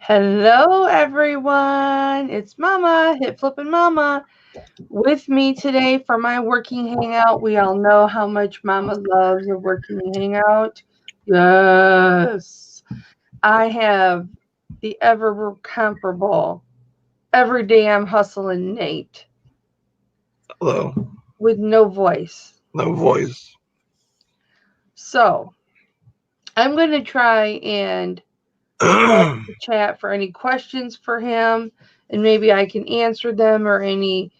Hello, everyone. It's Mama, Hip Flippin' Mama, with me today for my working hangout. We all know how much Mama loves a working hangout. Yes. I have the ever comparable, every day I'm hustling Nate Hello. with no voice. No voice. So I'm going to try and chat for any questions for him, and maybe I can answer them, or any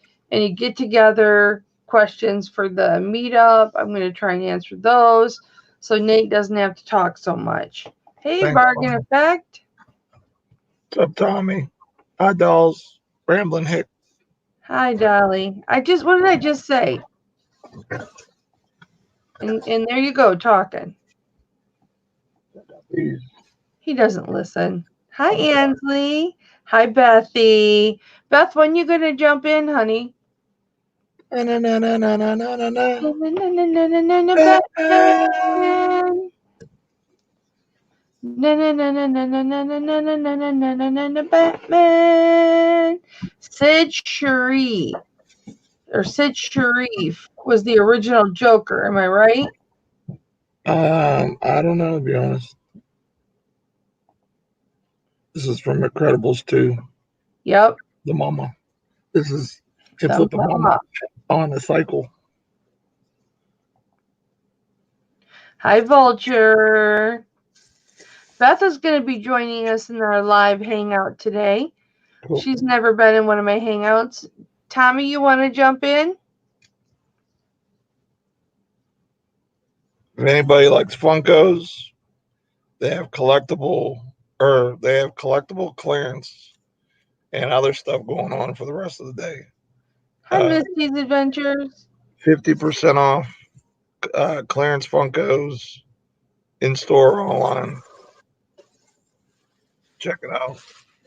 get together questions for the meetup. I'm going to try and answer those so Nate doesn't have to talk so much. Hey, Thanks, Bargain Mom. Effect. What's up, Tommy? Hi, dolls. Rambling Hick. Hi, Dolly. What did I just say? And there you go, talking. He doesn't listen. Hi, Ansley. Hi, Bethy. Beth, when you gonna jump in, honey? Batman. Batman. Sid Sharif was the original Joker. Am I right? I don't know, to be honest. This is from Incredibles 2, Yep. the mama. This is Hip The Flippin' Mama mama. on a cycle. Hi, Vulture. Beth is going to be joining us in our live hangout today. Cool. She's never been in one of my hangouts. Tommy, you want to jump in? If anybody likes Funkos, they have collectible clearance and other stuff going on for the rest of the day. Hi, Misty's Adventures. 50% off clearance Funkos in store or online. Check it out.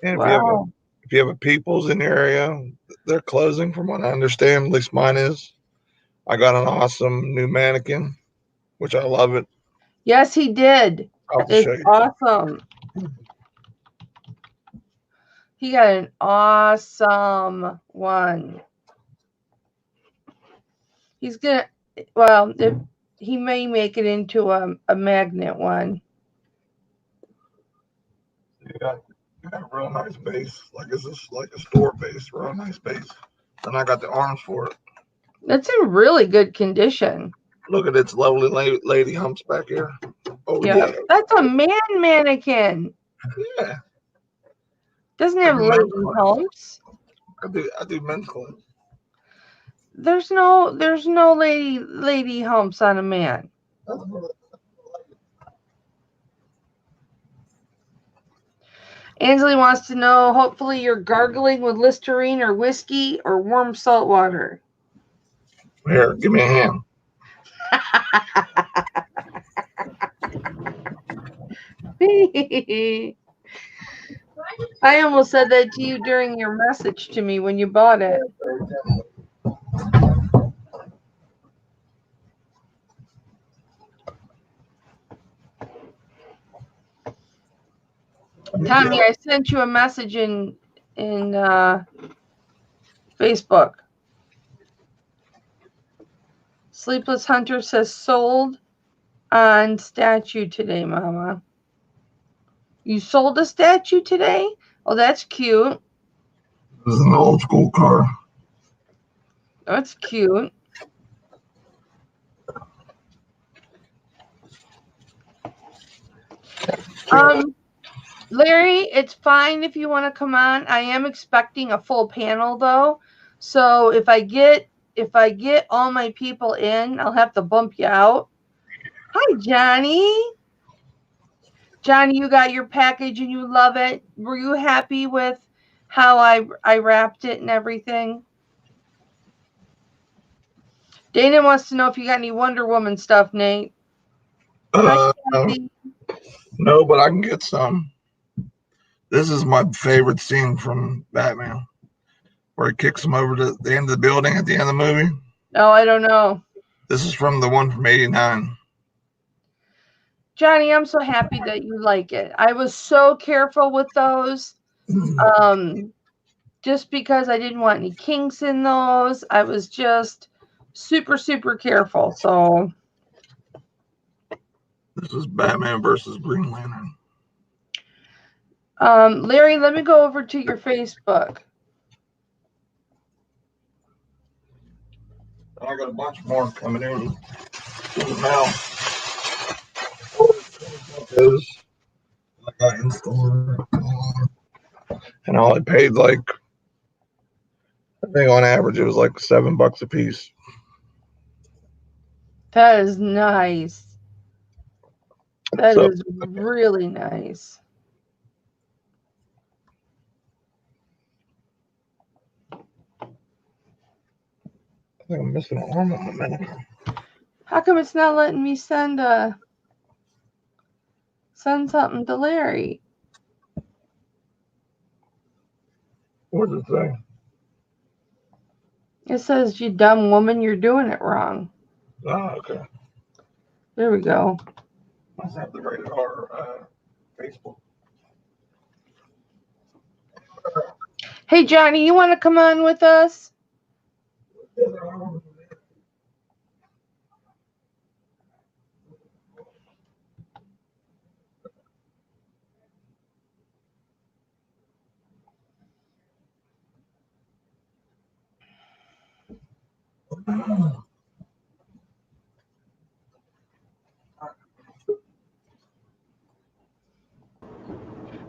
And Wow. if you have a People's in your area, they're closing from what I understand. At least mine is. I got an awesome new mannequin, which I love it. Yes, he did. I'll have to It's show you. awesome. He got an awesome one. He's gonna, well, he may make it into a magnet one. You got a real nice base, like it's just like a store base, real nice base. And I got the arms for it. It's in really good condition. Look at its lovely lady humps back here. Oh Yeah, that's a man mannequin. Yeah. Doesn't have lady humps. I do men's clothes. There's no lady humps on a man. Ansley wants to know, hopefully you're gargling with Listerine or whiskey or warm salt water. Here, give me a hand. I almost said that to you during your message to me when you bought it. Tommy, I sent you a message in Facebook. Sleepless Hunter says sold on statue today, Mama. You sold a statue today? Oh, that's cute. This is an old school car. That's cute. Larry, it's fine if you want to come on. I am expecting a full panel though. So if I get all my people in, I'll have to bump you out. Hi, Johnny. Johnny, you got your package and you love it. Were you happy with how I wrapped it and everything? Dana wants to know if you got any Wonder Woman stuff, Nate. No, but I can get some. This is my favorite scene from Batman, where he kicks him over to the end of the building at the end of the movie. Oh, I don't know. This is from the one from '89. Johnny, I'm so happy that you like it. I was so careful with those. Just because I didn't want any kinks in those. I was just super, super careful. So This is Batman versus Green Lantern. Larry, let me go over to your Facebook. I got a bunch more coming in the mail. I got in store, and I only paid like, I think on average it was like $7 a piece. That is nice. That is really nice. I think I'm missing an arm on my minute. How come it's not letting me send something to Larry? What does it say? It says, "You dumb woman, you're doing it wrong." Oh, okay. There we go. Must have the rated R Facebook. Hey, Johnny, you want to come on with us?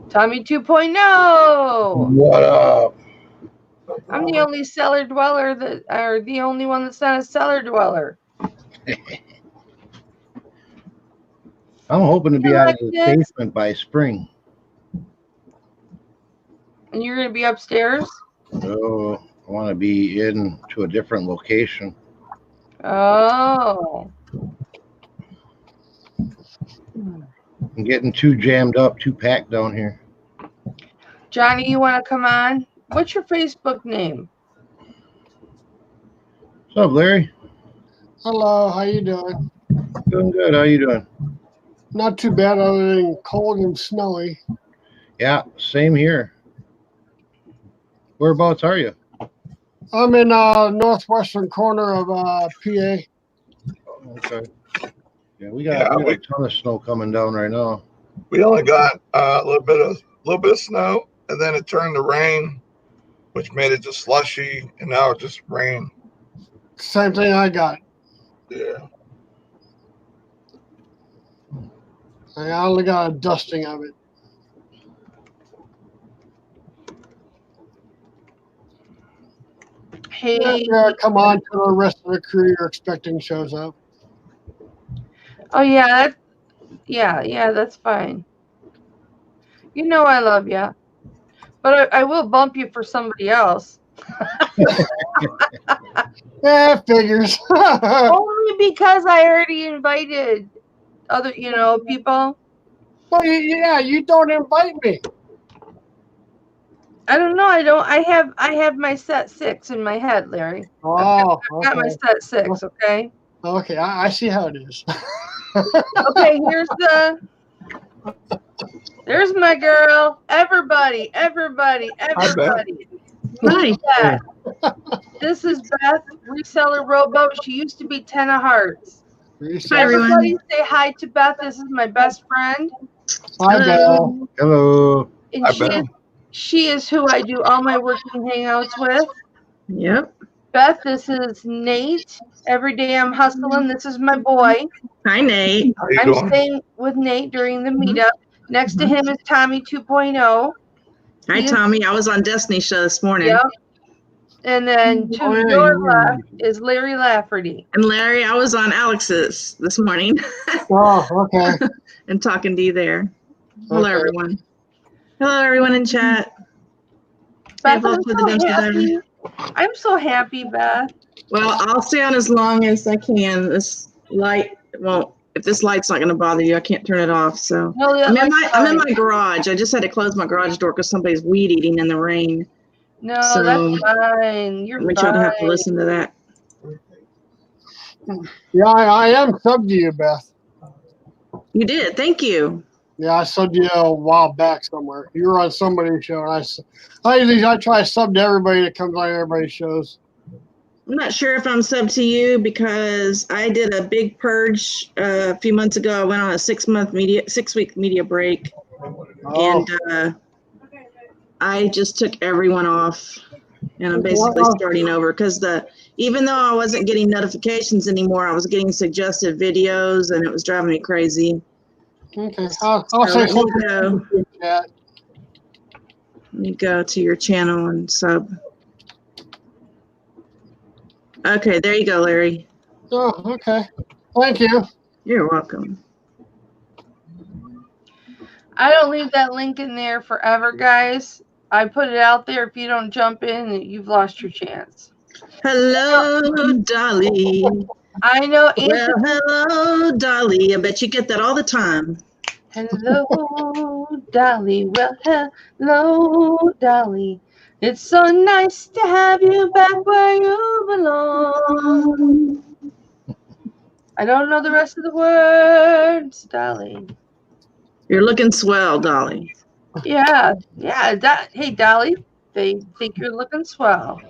Tommy 2.0. What up? I'm the only cellar dweller or the only one that's not a cellar dweller. I'm hoping to be out of the basement by spring. And you're going to be upstairs? So I want to be in to a different location. Oh. I'm getting too jammed up, too packed down here. Johnny, you want to come on? What's your Facebook name? What's up, Larry? Hello, how you doing? Doing good. How you doing? Not too bad, other than cold and snowy. Yeah, same here. Whereabouts are you? I'm in northwestern corner of PA. Okay. Yeah, we got a ton of snow coming down right now. We only got a little bit of snow, and then it turned to rain, which made it just slushy, and now it's just rain. Same thing I got. Yeah. I only got a dusting of it. Hey. Come on till the rest of the crew you're expecting shows up. Oh, yeah. That's fine. You know I love you. But I will bump you for somebody else. Yeah, figures. Only because I already invited other, people. Well, yeah, you don't invite me. I don't know. I have my set 6 in my head, Larry. Oh, I've got my set 6. Okay. Okay, I see how it is. Okay, there's my girl. Everybody. Meet Beth. This is Beth, reseller rowboat. She used to be 10 of hearts. Hi, everyone. Everybody say hi to Beth. This is my best friend. Hi, Beth. Hello. And she is who I do all my working hangouts with. Yep. Beth, this is Nate. Every day I'm hustling. This is my boy. Hi, Nate. I'm staying with Nate during the meetup. Next to him is Tommy 2.0. Hi, Tommy. I was on Destiny's show this morning. Yep. And then to your left is Larry Lafferty. And Larry, I was on Alex's this morning. Oh, okay. And talking to you there. Hello, everyone. Hello, everyone in chat. Beth, I'm so happy, Beth. Well, I'll stay on as long as I can. This light won't. If this light's not going to bother you, I can't turn it off. So I'm in my garage. I just had to close my garage door because somebody's weed eating in the rain. No, so that's fine. You're fine. Try to have to listen to that. Yeah, I am sub to you, Beth. You did. Thank you. Yeah, I subbed you a while back somewhere. You were on somebody's show. And I try to sub to everybody that comes on everybody's shows. I'm not sure if I'm sub to you because I did a big purge a few months ago. I went on a 6-week media break, and I just took everyone off, and I'm basically starting over because even though I wasn't getting notifications anymore, I was getting suggested videos, and it was driving me crazy. Okay, I'll say something. Let me go to your channel and sub. Okay, there you go, Larry. Oh, okay. Thank you. You're welcome. I don't leave that link in there forever, guys. I put it out there. If you don't jump in, you've lost your chance. Hello, Dolly. I know. Well, hello, Dolly. I bet you get that all the time. Hello, Dolly. Well, hello, Dolly. It's so nice to have you back where you belong. I don't know the rest of the words, Dolly. You're looking swell, Dolly. Yeah. Hey, Dolly, they think you're looking swell.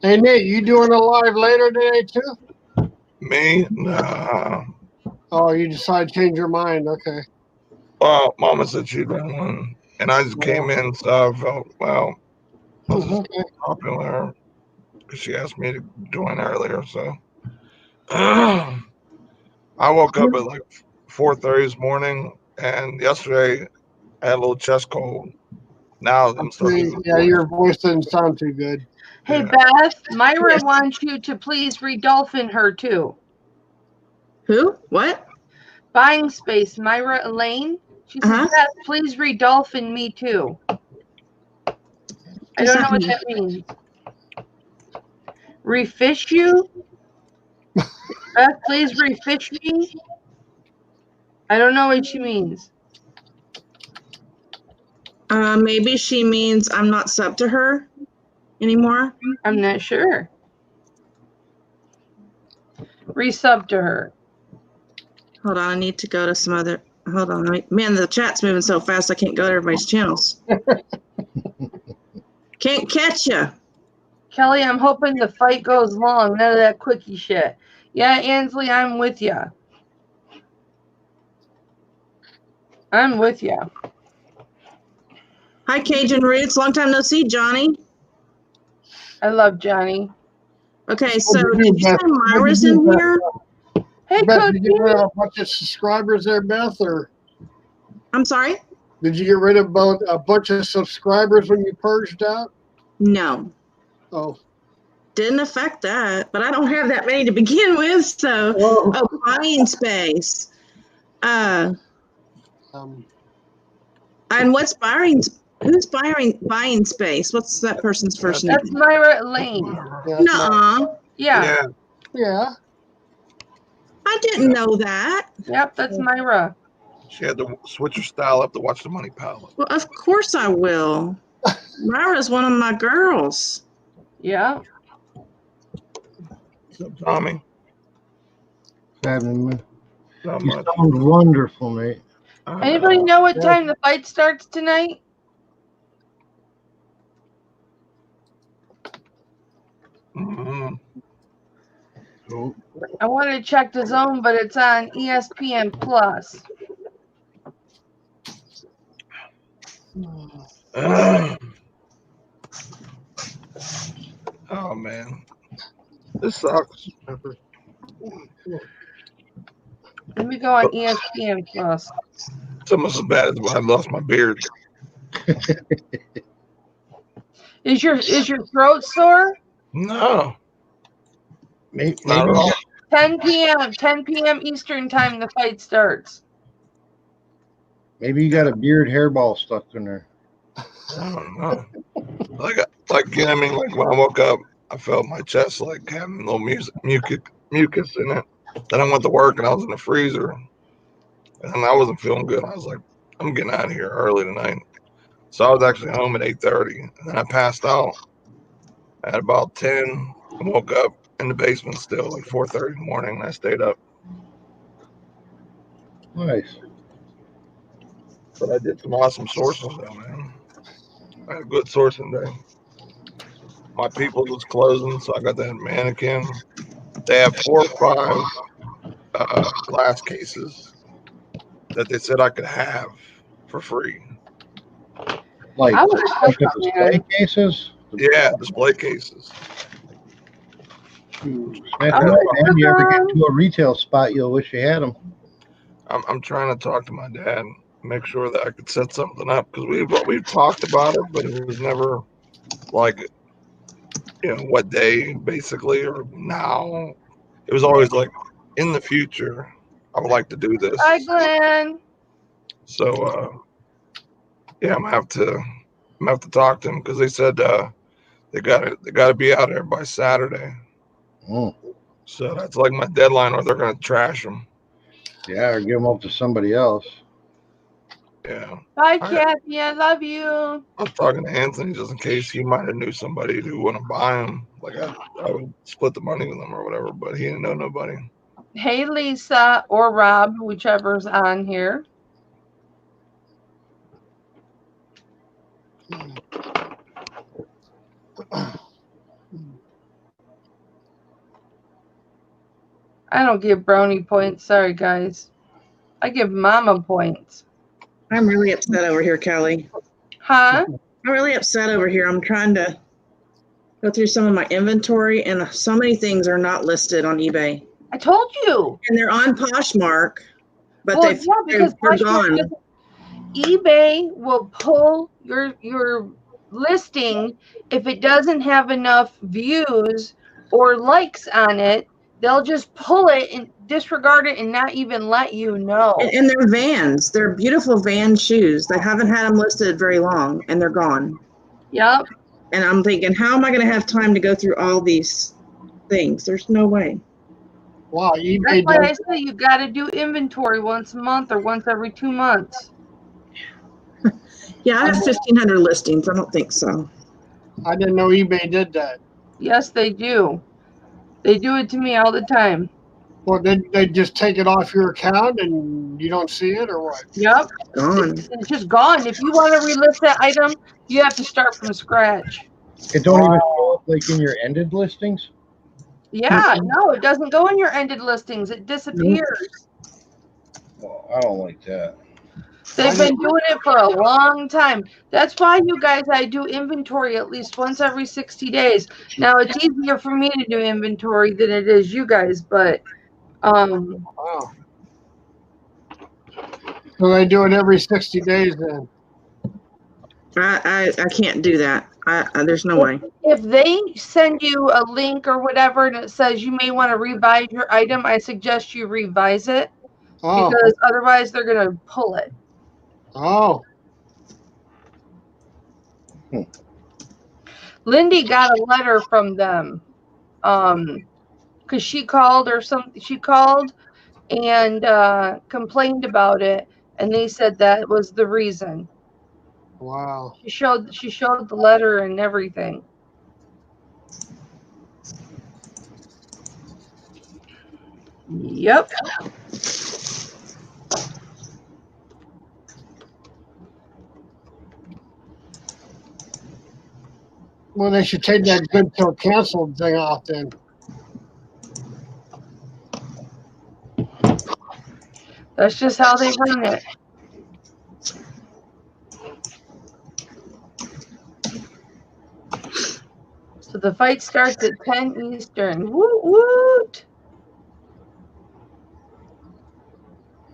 Hey, Nate, you doing a live later today, too? Me? Nah. Oh, you decided to change your mind. Okay. Well, Mama said she'd done one. And I just came in, so I felt, well, I was just talking to her because she asked me to join earlier. So I woke up at like 4:30 this morning, and yesterday I had a little chest cold. Now I'm starting. Yeah, your voice didn't sound too good. Hey, Beth, Myra wants you to please redolphin her too. Who? What? Buying space, Myra Elaine. She says, Beth, please redolphin me too. I don't know what that means. Refish you? Beth, please refish me? I don't know what she means. Maybe she means I'm not sub to her anymore. I'm not sure. Resub to her. Hold on, I need to go to some other. Hold on, man, the chat's moving so fast I can't go to everybody's channels. Can't catch you. Kelly, I'm hoping the fight goes long. None of that quickie shit. Yeah, Ansley, I'm with you. I'm with you. Hi, Cajun Roots. Long time no see, Johnny. I love Johnny. Okay, so did you say Myra's in here? Hey, Beth, did you get rid of a bunch of subscribers there, Beth? Or I'm sorry? Did you get rid of a bunch of subscribers when you purged out? No. Oh. Didn't affect that, but I don't have that many to begin with, so. Buying space. And what's who's buying space? What's that person's first name? That's Myra Lane. Nuh-uh. Yeah. Yeah. I didn't know that. Yep, that's Myra. She had to switch her style up to watch the Money Palette. Well, of course I will. Myra's one of my girls. Yeah. What's up, Tommy? What's happening? Not You much. sound wonderful, mate. Anybody know what time the fight starts tonight? Cool. I wanted to check the zone, but it's on ESPN Plus. Oh man, this sucks. Let me go on ESPN Plus. It's almost as bad as when I lost my beard. Is your throat sore? No. Maybe, Not at all. 10 p.m. Eastern time the fight starts. maybe you got a beard hairball stuck in there. I don't know. Like you know what I mean? Like when I woke up, I felt my chest like having a little mucus in it. Then I went to work and I was in the freezer, and I wasn't feeling good. I was like, I'm getting out of here early tonight. So I was actually home at 8:30, and then I passed out at about 10. I woke up in the basement still, like 4:30 in the morning, and I stayed up. Nice. But I did some awesome sourcing though, man. I had a good sourcing day. My people was closing, so I got that mannequin. They have 4 or 5 glass cases that they said I could have for free. Like I would click on display that. cases? Yeah, display cases. Smith, I would man, you ever get click on. to a retail spot, you'll wish you had them. I'm trying to talk to my dad, make sure that I could set something up because we've talked about it, but it was never like, what day basically or now. It was always like in the future. I would like to do this. Hi, Glenn. So yeah, I'm gonna have to talk to them because they said they gotta be out there by Saturday. So that's like my deadline, or they're gonna trash them. Yeah, or give them up to somebody else. Yeah. Bye, Kathy. I love you. I was talking to Anthony just in case he might have knew somebody who want to buy them. Like I would split the money with them or whatever, but he didn't know nobody. Hey, Lisa or Rob, whichever's on here. I don't give brownie points. Sorry, guys. I give mama points. I'm really upset over here, Kelly. Huh? I'm really upset over here. I'm trying to go through some of my inventory, and so many things are not listed on eBay. I told you. And they're on Poshmark, but well, yeah, because they're gone. eBay will pull your listing if it doesn't have enough views or likes on it. They'll just pull it and disregard it and not even let you know. And they're Vans. They're beautiful Van shoes. They haven't had them listed very long, and they're gone. Yep. And I'm thinking, how am I going to have time to go through all these things? There's no way. Wow, eBay. That's why I say you got to do inventory once a month or once every 2 months. Yeah, I have 1,500 listings. I don't think so. I didn't know eBay did that. Yes, they do. They do it to me all the time. Well, they just take it off your account and you don't see it, or what? Yep. Gone. It's just gone. If you want to relist that item, you have to start from scratch. It don't even show up like in your ended listings? Yeah, no, it doesn't go in your ended listings. It disappears. Well, I don't like that. They've been doing it for a long time. That's why, you guys, I do inventory at least once every 60 days. Now, it's easier for me to do inventory than it is you guys, but Wow. So they do it every 60 days then? I can't do that. There's no way. If they send you a link or whatever and it says you may want to revise your item, I suggest you revise it because otherwise they're going to pull it. Oh. Lindy got a letter from them because she called or something. She called and complained about it, and they said that was the reason. Wow. She showed the letter and everything. Yep. Well, they should take that good till canceled thing off then. That's just how they run it. So the fight starts at 10 Eastern. Woot woot!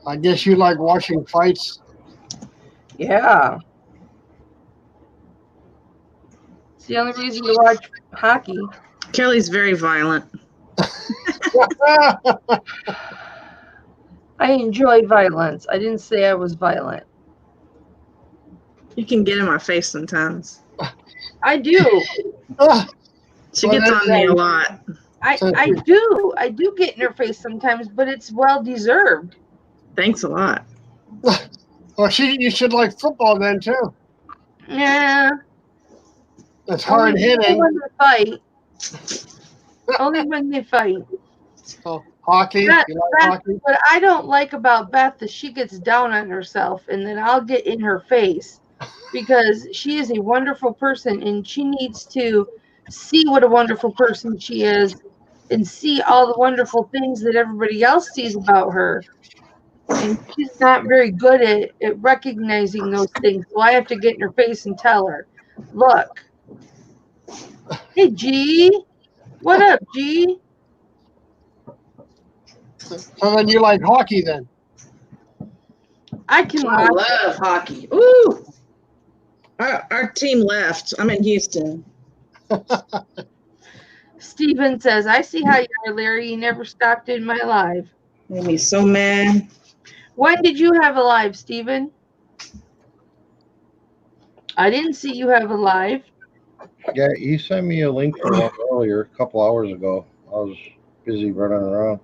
I guess you like watching fights. Yeah. It's the only reason to watch hockey. Kelly's very violent. I enjoy violence. I didn't say I was violent. You can get in my face sometimes. I do. She gets on me a lot. I do. I do get in her face sometimes, but it's well deserved. Thanks a lot. Well, you should like football then too. Yeah. It's hard hitting. Only when they fight. Only when they fight. Oh, hockey. Beth, You like hockey? what I don't like about Beth is she gets down on herself, and then I'll get in her face because she is a wonderful person, and she needs to see what a wonderful person she is and see all the wonderful things that everybody else sees about her. And she's not very good at recognizing those things. So I have to get in her face and tell her, look, hey, G, what up, G? So then you like hockey then? I can I watch. love hockey. Ooh. Our team left. I'm in Houston. Steven says, I see how you are, Larry. You never stopped in my live. Made me so mad. When did you have a live, Steven? I didn't see you have a live. Yeah, you sent me a link for one earlier, a couple hours ago. I was busy running around.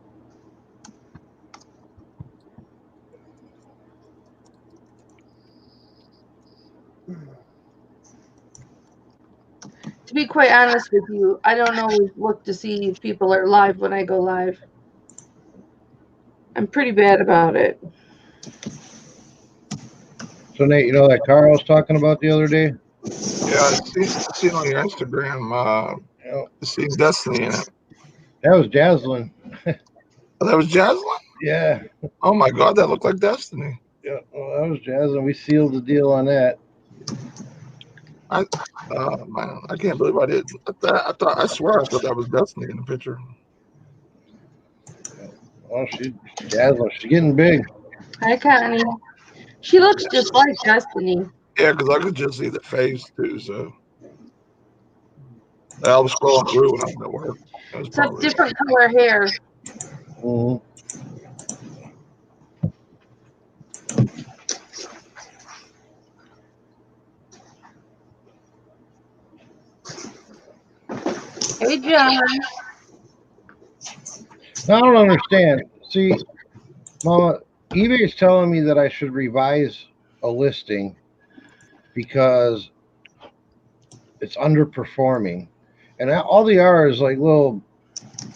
To be quite honest with you, I don't always look to see if people are live when I go live. I'm pretty bad about it. So, Nate, you know that car I was talking about the other day? Yeah, I seen on your Instagram. Seeing Destiny in it. That was Jaslyn. Oh, that was Jaslyn? Yeah. Oh my God, that looked like Destiny. Yeah, well, that was Jaslyn. We sealed the deal on that. Man, I can't believe I did. I swear I thought that was Destiny in the picture. Oh, Jaslyn, she's getting big. Hi, Connie. She looks just like Destiny. Yeah, because I could just see the face too. So I was scrolling through when I was at work. Except different color hair. Mm-hmm. Hey, John. I don't understand. See, Mama, eBay is telling me that I should revise a listing because it's underperforming. And all they are is like little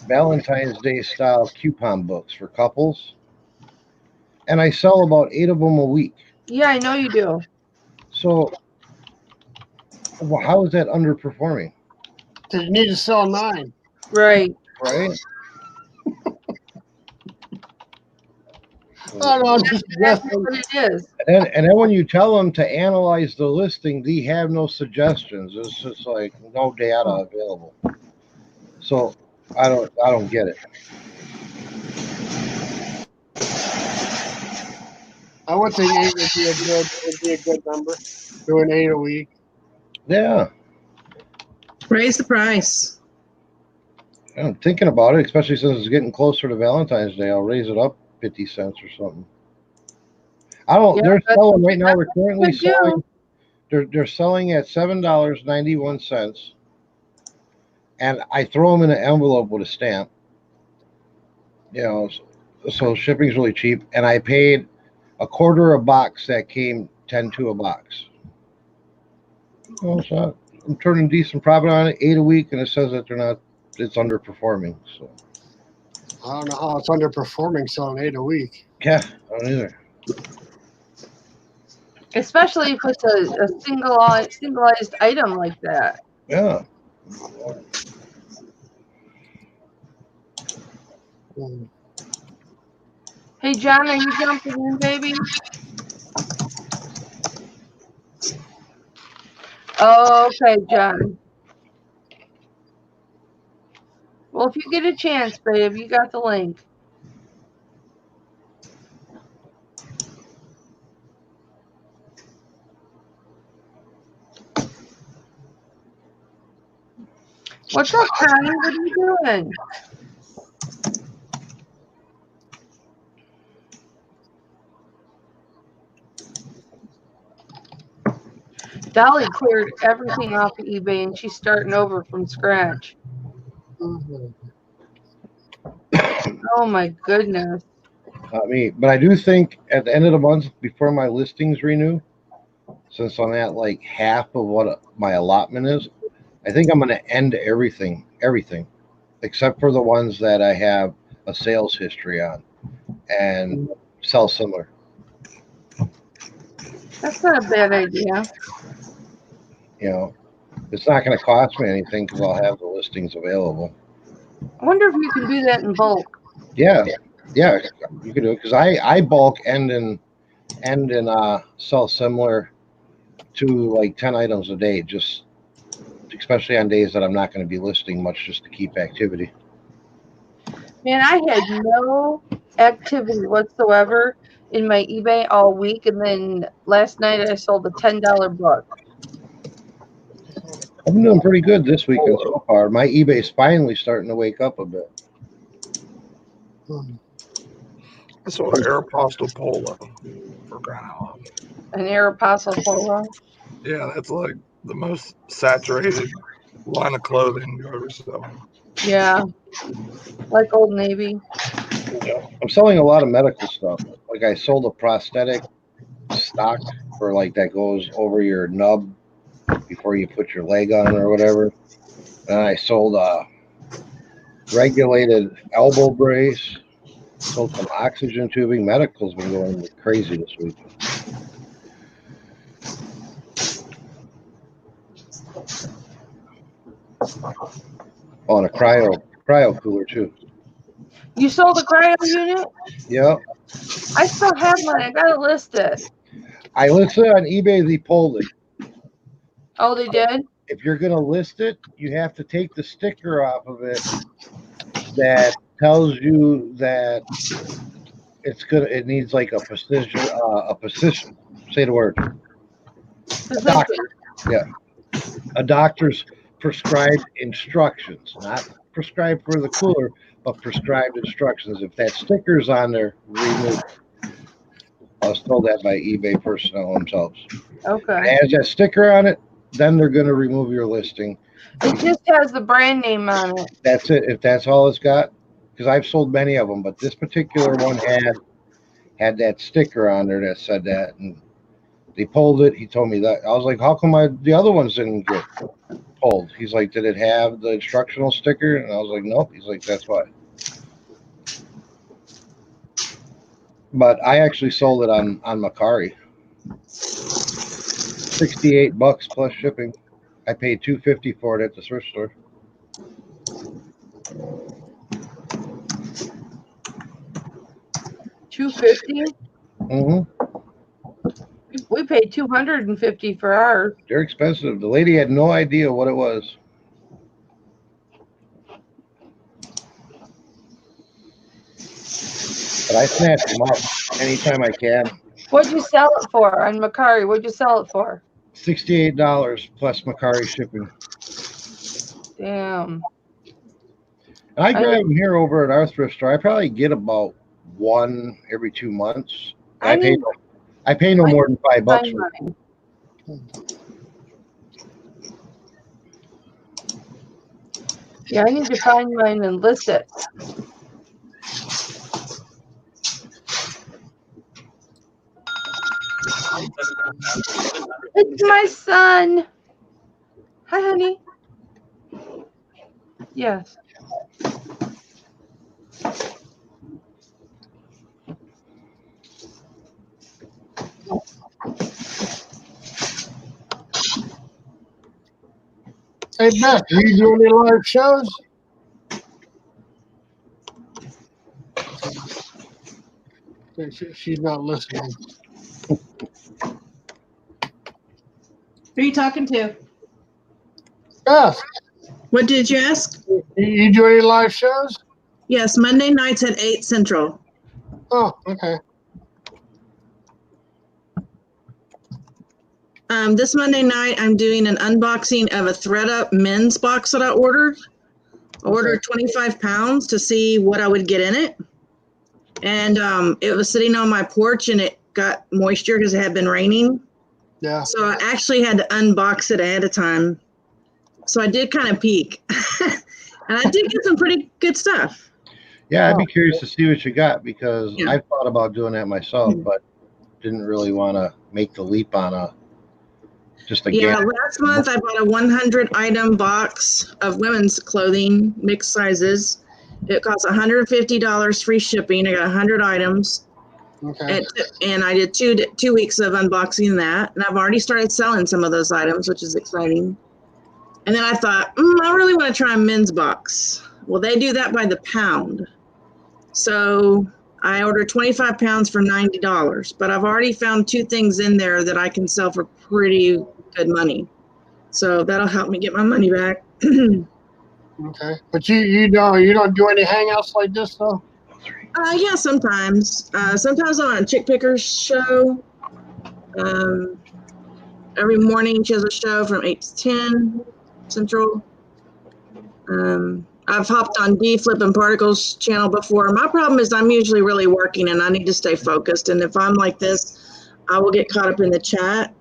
Valentine's Day style coupon books for couples. And I sell about 8 of them a week. Yeah, I know you do. So, how is that underperforming? Because you need to sell 9. Right. Right? Oh, no, just That's what it is. And then when you tell them to analyze the listing, they have no suggestions. It's just like no data available. So I don't get it. I would think 8 would be a good number. Doing 8 a week. Yeah. Raise the price. I'm thinking about it, especially since it's getting closer to Valentine's Day. I'll raise it up 50 cents or something. I don't. Yeah, they're selling right now. They're currently good deal. selling. They're selling at $7.91, and I throw them in an envelope with a stamp. You know, so shipping's really cheap, and I paid a quarter a box that came 10 to a box. Well, so I'm turning decent profit on it, 8 a week, and it says that they're not. It's underperforming. So I don't know how it's underperforming selling 8 a week. yeah, I don't either. Especially if it's a singleized item like that. Yeah. Hey, John, are you jumping in, baby? Okay, John. Well, if you get a chance, babe, you got the link. What's up, Connie? What are you doing? Dolly cleared everything off of eBay, and she's starting over from scratch. Oh, my goodness. Not me. But I do think at the end of the month, before my listings renew, since I'm at like half of what my allotment is, I think I'm going to end everything, except for the ones that I have a sales history on and sell similar. That's not a bad idea. You know, it's not going to cost me anything because I'll have the listings available. I wonder if you can do that in bulk. Yeah, you can do it because I bulk and sell similar to like 10 items a day, just especially on days that I'm not going to be listing much, just to keep activity. Man, I had no activity whatsoever in my eBay all week, and then last night I sold a $10 book. I've been doing pretty good this weekend so far. My eBay's finally starting to wake up a bit. I sold an Aeropostale polo for crying out loud. An Aeropostale polo? Yeah, that's like the most saturated line of clothing you ever saw. Yeah, like Old Navy. I'm selling a lot of medical stuff. Like I sold a prosthetic stock for like that goes over your nub before you put your leg on or whatever. And I sold a regulated elbow brace. Sold some oxygen tubing. Medical's been going crazy this week. Oh, and a cryo cooler too. You sold a cryo unit? Yep. I still have mine. I gotta list it. I listed it on eBay. They pulled it. Oh, they did? If you're gonna list it, you have to take the sticker off of it that tells you that it's good. It needs like a precision. Say the word. A doctor. Yeah. A doctor's prescribed instructions, not prescribed for the cooler, but prescribed instructions. If that sticker's on there, remove it. I was told that by eBay personnel themselves. Okay. It has that sticker on it, then they're going to remove your listing. It just has the brand name on it. That's it. If that's all it's got, because I've sold many of them, but this particular one had that sticker on there that said that, and they pulled it. He told me that. I was like, how come the other ones didn't get pulled? He's like, did it have the instructional sticker? And I was like, nope. He's like, that's why. But I actually sold it on Mercari. $68 plus shipping. I paid $250 for it at the thrift store. $250? Mm-hmm. We paid $250 for ours. They're expensive. The lady had no idea what it was. But I snatch them up anytime I can. What'd you sell it for on Mercari? What'd you sell it for? $68 plus Mercari shipping. Damn. And I grab them here over at our thrift store. I probably get about one every 2 months. I pay no more than $5 for it. Yeah, I need to find mine and list it. It's my son. Hi, honey. Yes. Hey, Beth, you do any live shows? She's not listening. Who are you talking to? Beth, What did you ask? you do any live shows? Yes, Monday nights at 8 Central. Oh, okay. This Monday night, I'm doing an unboxing of a ThreadUp men's box that I ordered. I ordered 25 pounds to see what I would get in it. And it was sitting on my porch and it got moisture because it had been raining. Yeah. So I actually had to unbox it ahead of time. So I did kind of peek. And I did get some pretty good stuff. Yeah, I'd be curious to see what you got because Yeah. I've thought about doing that myself, but didn't really want to make the leap on just a Yeah, gap. last month I bought a 100 item box of women's clothing, mixed sizes, It costs $150 free shipping. I got 100 items. Okay. And I did two weeks of unboxing that. And I've already started selling some of those items, which is exciting. And then I thought, I really want to try a men's box. Well, they do that by the pound. So I ordered 25 pounds for $90, but I've already found 2 things in there that I can sell for pretty good money. So that'll help me get my money back. Okay. But you don't do any hangouts like this though? Yeah, sometimes. Sometimes I'm on a Chick Pickers show. Every morning she has a show from 8 to 10 Central. I've hopped on D Flippin' Particles channel before. My problem is I'm usually really working and I need to stay focused. And if I'm like this, I will get caught up in the chat.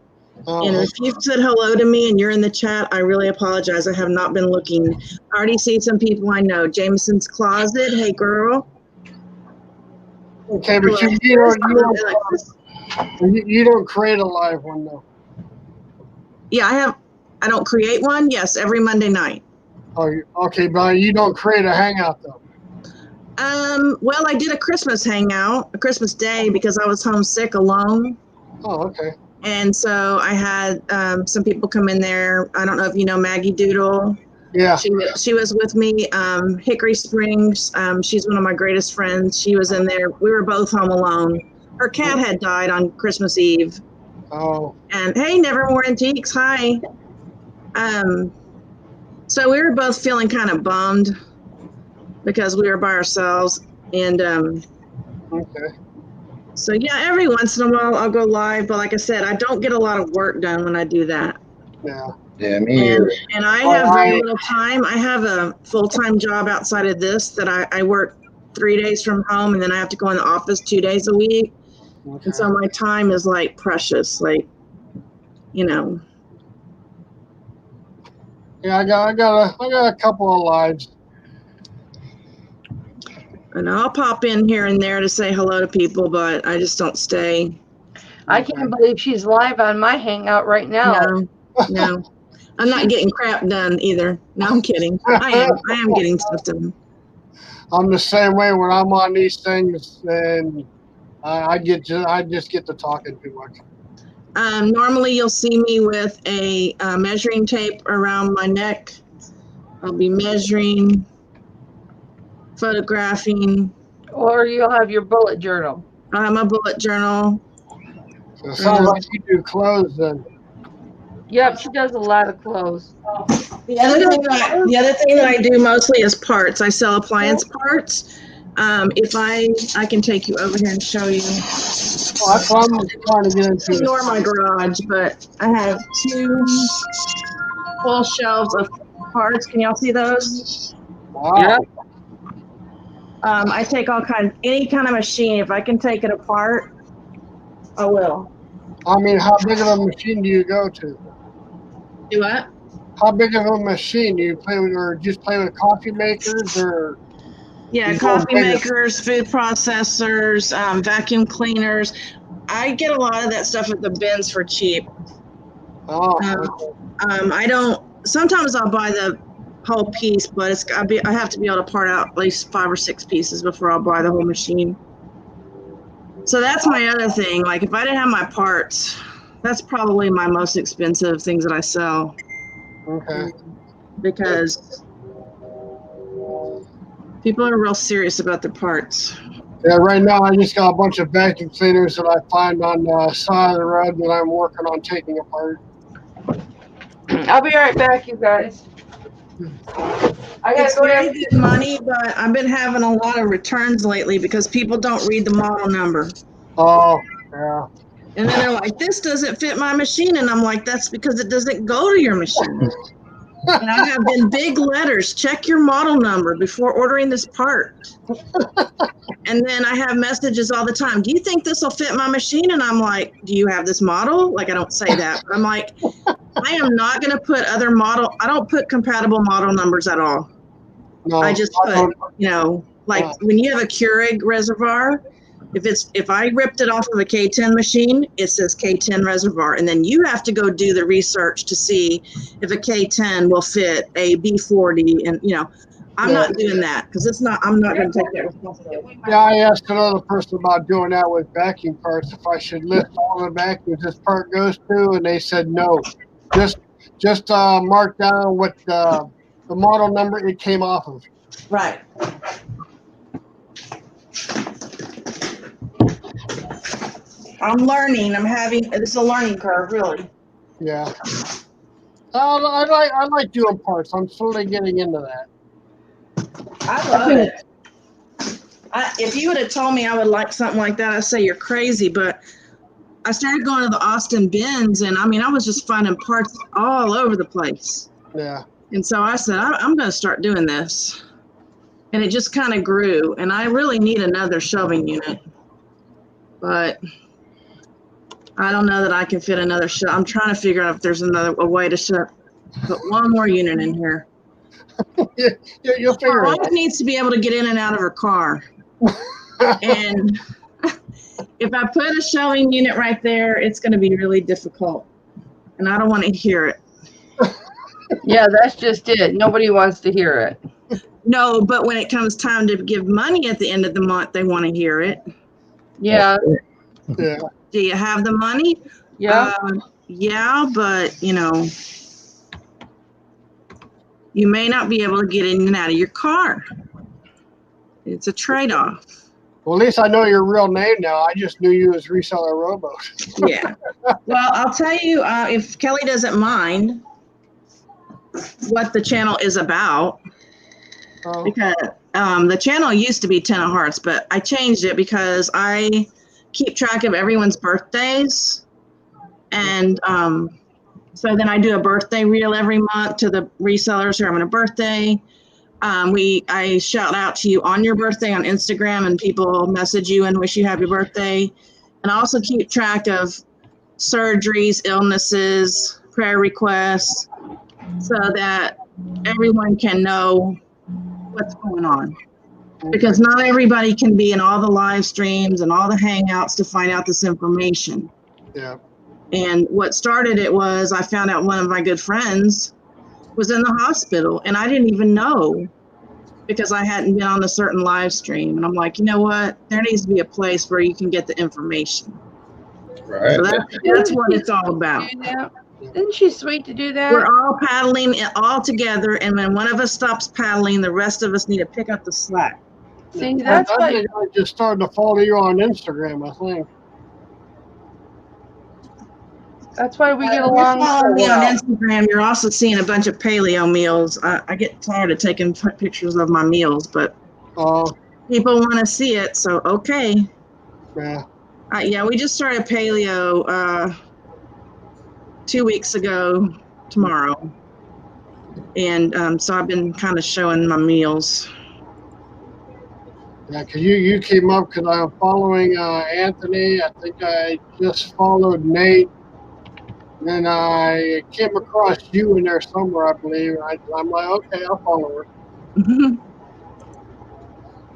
And if you've said hello to me and you're in the chat, I really apologize. I have not been looking. I already see some people I know. Jameson's Closet. Hey, girl. Okay, but you don't create a live one though. Yeah, I don't create one. Yes, every Monday night. Oh, okay, but you don't create a hangout though. Well, I did a Christmas hangout, a Christmas day, because I was homesick alone. Oh, okay. And so I had some people come in there. I don't know if you know Maggie Doodle. Yeah. She was with me. Hickory Springs. She's one of my greatest friends. She was in there. We were both home alone. Her cat had died on Christmas Eve. Oh. And hey, Nevermore Antiques. Hi. So we were both feeling kind of bummed because we were by ourselves. And okay. So yeah, every once in a while I'll go live, but like I said, I don't get a lot of work done when I do that. Yeah. Yeah, me either. And I have very little time. I have a full-time job outside of this that I work 3 days from home, and then I have to go in the office 2 days a week. Okay. And so my time is like precious, like, you know. Yeah, I got a couple of lives. And I'll pop in here and there to say hello to people, but I just don't stay. I can't believe she's live on my hangout right now. No. I'm not getting crap done either. No, I'm kidding. I am getting stuff done. I'm the same way when I'm on these things, and I just get to talking too much. Normally you'll see me with a measuring tape around my neck. I'll be measuring, photographing. Or you'll have your bullet journal. I have my bullet journal. So it sounds like you do clothes then. Yep, she does a lot of clothes. The other thing that I do mostly is parts. I sell appliance parts. If I can take you over here and show you. Well, that's what I'm trying to get into. Ignore my garage, but I have 2 full shelves of parts. Can y'all see those? Wow. Yeah. I take any kind of machine. If I can take it apart, I will. I mean, how big of a machine do you go to? Do what? How big of a machine do you play with, or just play with coffee makers, or? Yeah, coffee makers, food processors, vacuum cleaners. I get a lot of that stuff at the bins for cheap. Oh. I don't. Sometimes I'll buy the whole piece, but I have to be able to part out at least 5 or 6 pieces before I'll buy the whole machine. So that's my other thing. Like if I didn't have my parts, that's probably my most expensive things that I sell. Okay. Because people are real serious about their parts. Yeah, right now I just got a bunch of vacuum cleaners that I find on the side of the road that I'm working on taking apart. I'll be right back, you guys. It's very good money, but I've been having a lot of returns lately because people don't read the model number. Oh, yeah. And then they're like, this doesn't fit my machine. And I'm like, that's because it doesn't go to your machine. And I have been big letters, check your model number before ordering this part. And then I have messages all the time. Do you think this will fit my machine? And I'm like, do you have this model? Like, I don't say that. But I'm like, I am not going to put I don't put compatible model numbers at all. No, I just put, when you have a Keurig reservoir, if I ripped it off of a K10 machine, it says K10 reservoir. And then you have to go do the research to see if a K10 will fit a B40. And, I'm not doing that because it's not. I'm not going to take that responsibility. Yeah, I asked another person about doing that with vacuum parts. If I should list all the vacuums this part goes to, and they said no. Just mark down what the model number it came off of. Right. I'm learning. This is a learning curve, really. Yeah. I like doing parts. I'm slowly getting into that. I love it. If you would have told me I would like something like that, I'd say you're crazy. But I started going to the Austin bins, and I was just finding parts all over the place. Yeah. And so I said, I'm going to start doing this. And it just kind of grew. And I really need another shelving unit. But I don't know that I can fit another shelf. I'm trying to figure out if there's a way to put one more unit in here. You'll figure it out. My wife needs to be able to get in and out of her car. And if I put a shelving unit right there, it's going to be really difficult. And I don't want to hear it. Yeah, that's just it. Nobody wants to hear it. No, but when it comes time to give money at the end of the month, they want to hear it. Yeah. Yeah. Do you have the money? Yeah. Yeah, but you may not be able to get in and out of your car. It's a trade-off. Well, at least I know your real name now. I just knew you as Reseller Rowboat. Yeah. Well, I'll tell you, if Kelly doesn't mind what the channel is about, because the channel used to be 10 of Hearts, but I changed it because I keep track of everyone's birthdays. And so then I do a birthday reel every month to the resellers who are having a birthday. I shout out to you on your birthday on Instagram, and people message you and wish you happy birthday. And I also keep track of surgeries, illnesses, prayer requests, so that everyone can know what's going on. Because not everybody can be in all the live streams and all the hangouts to find out this information. Yeah. And what started it was I found out one of my good friends was in the hospital, and I didn't even know because I hadn't been on a certain live stream. And I'm like, you know what? There needs to be a place where you can get the information. Right. So that's what it's all about. Isn't she sweet to do that? We're all paddling all together, and when one of us stops paddling, the rest of us need to pick up the slack. See, that's why I just started to follow you on Instagram, I think. That's why we get If along you're so following me on well. Instagram, you're also seeing a bunch of paleo meals. I get tired of taking pictures of my meals, but people want to see it, so okay. Yeah. Yeah, we just started paleo 2 weeks ago tomorrow. And so I've been kind of showing my meals. Yeah, because you came up because I'm following Anthony. I think I just followed Nate. And then I came across you in there somewhere, I believe. I'm like, okay, I'll follow her.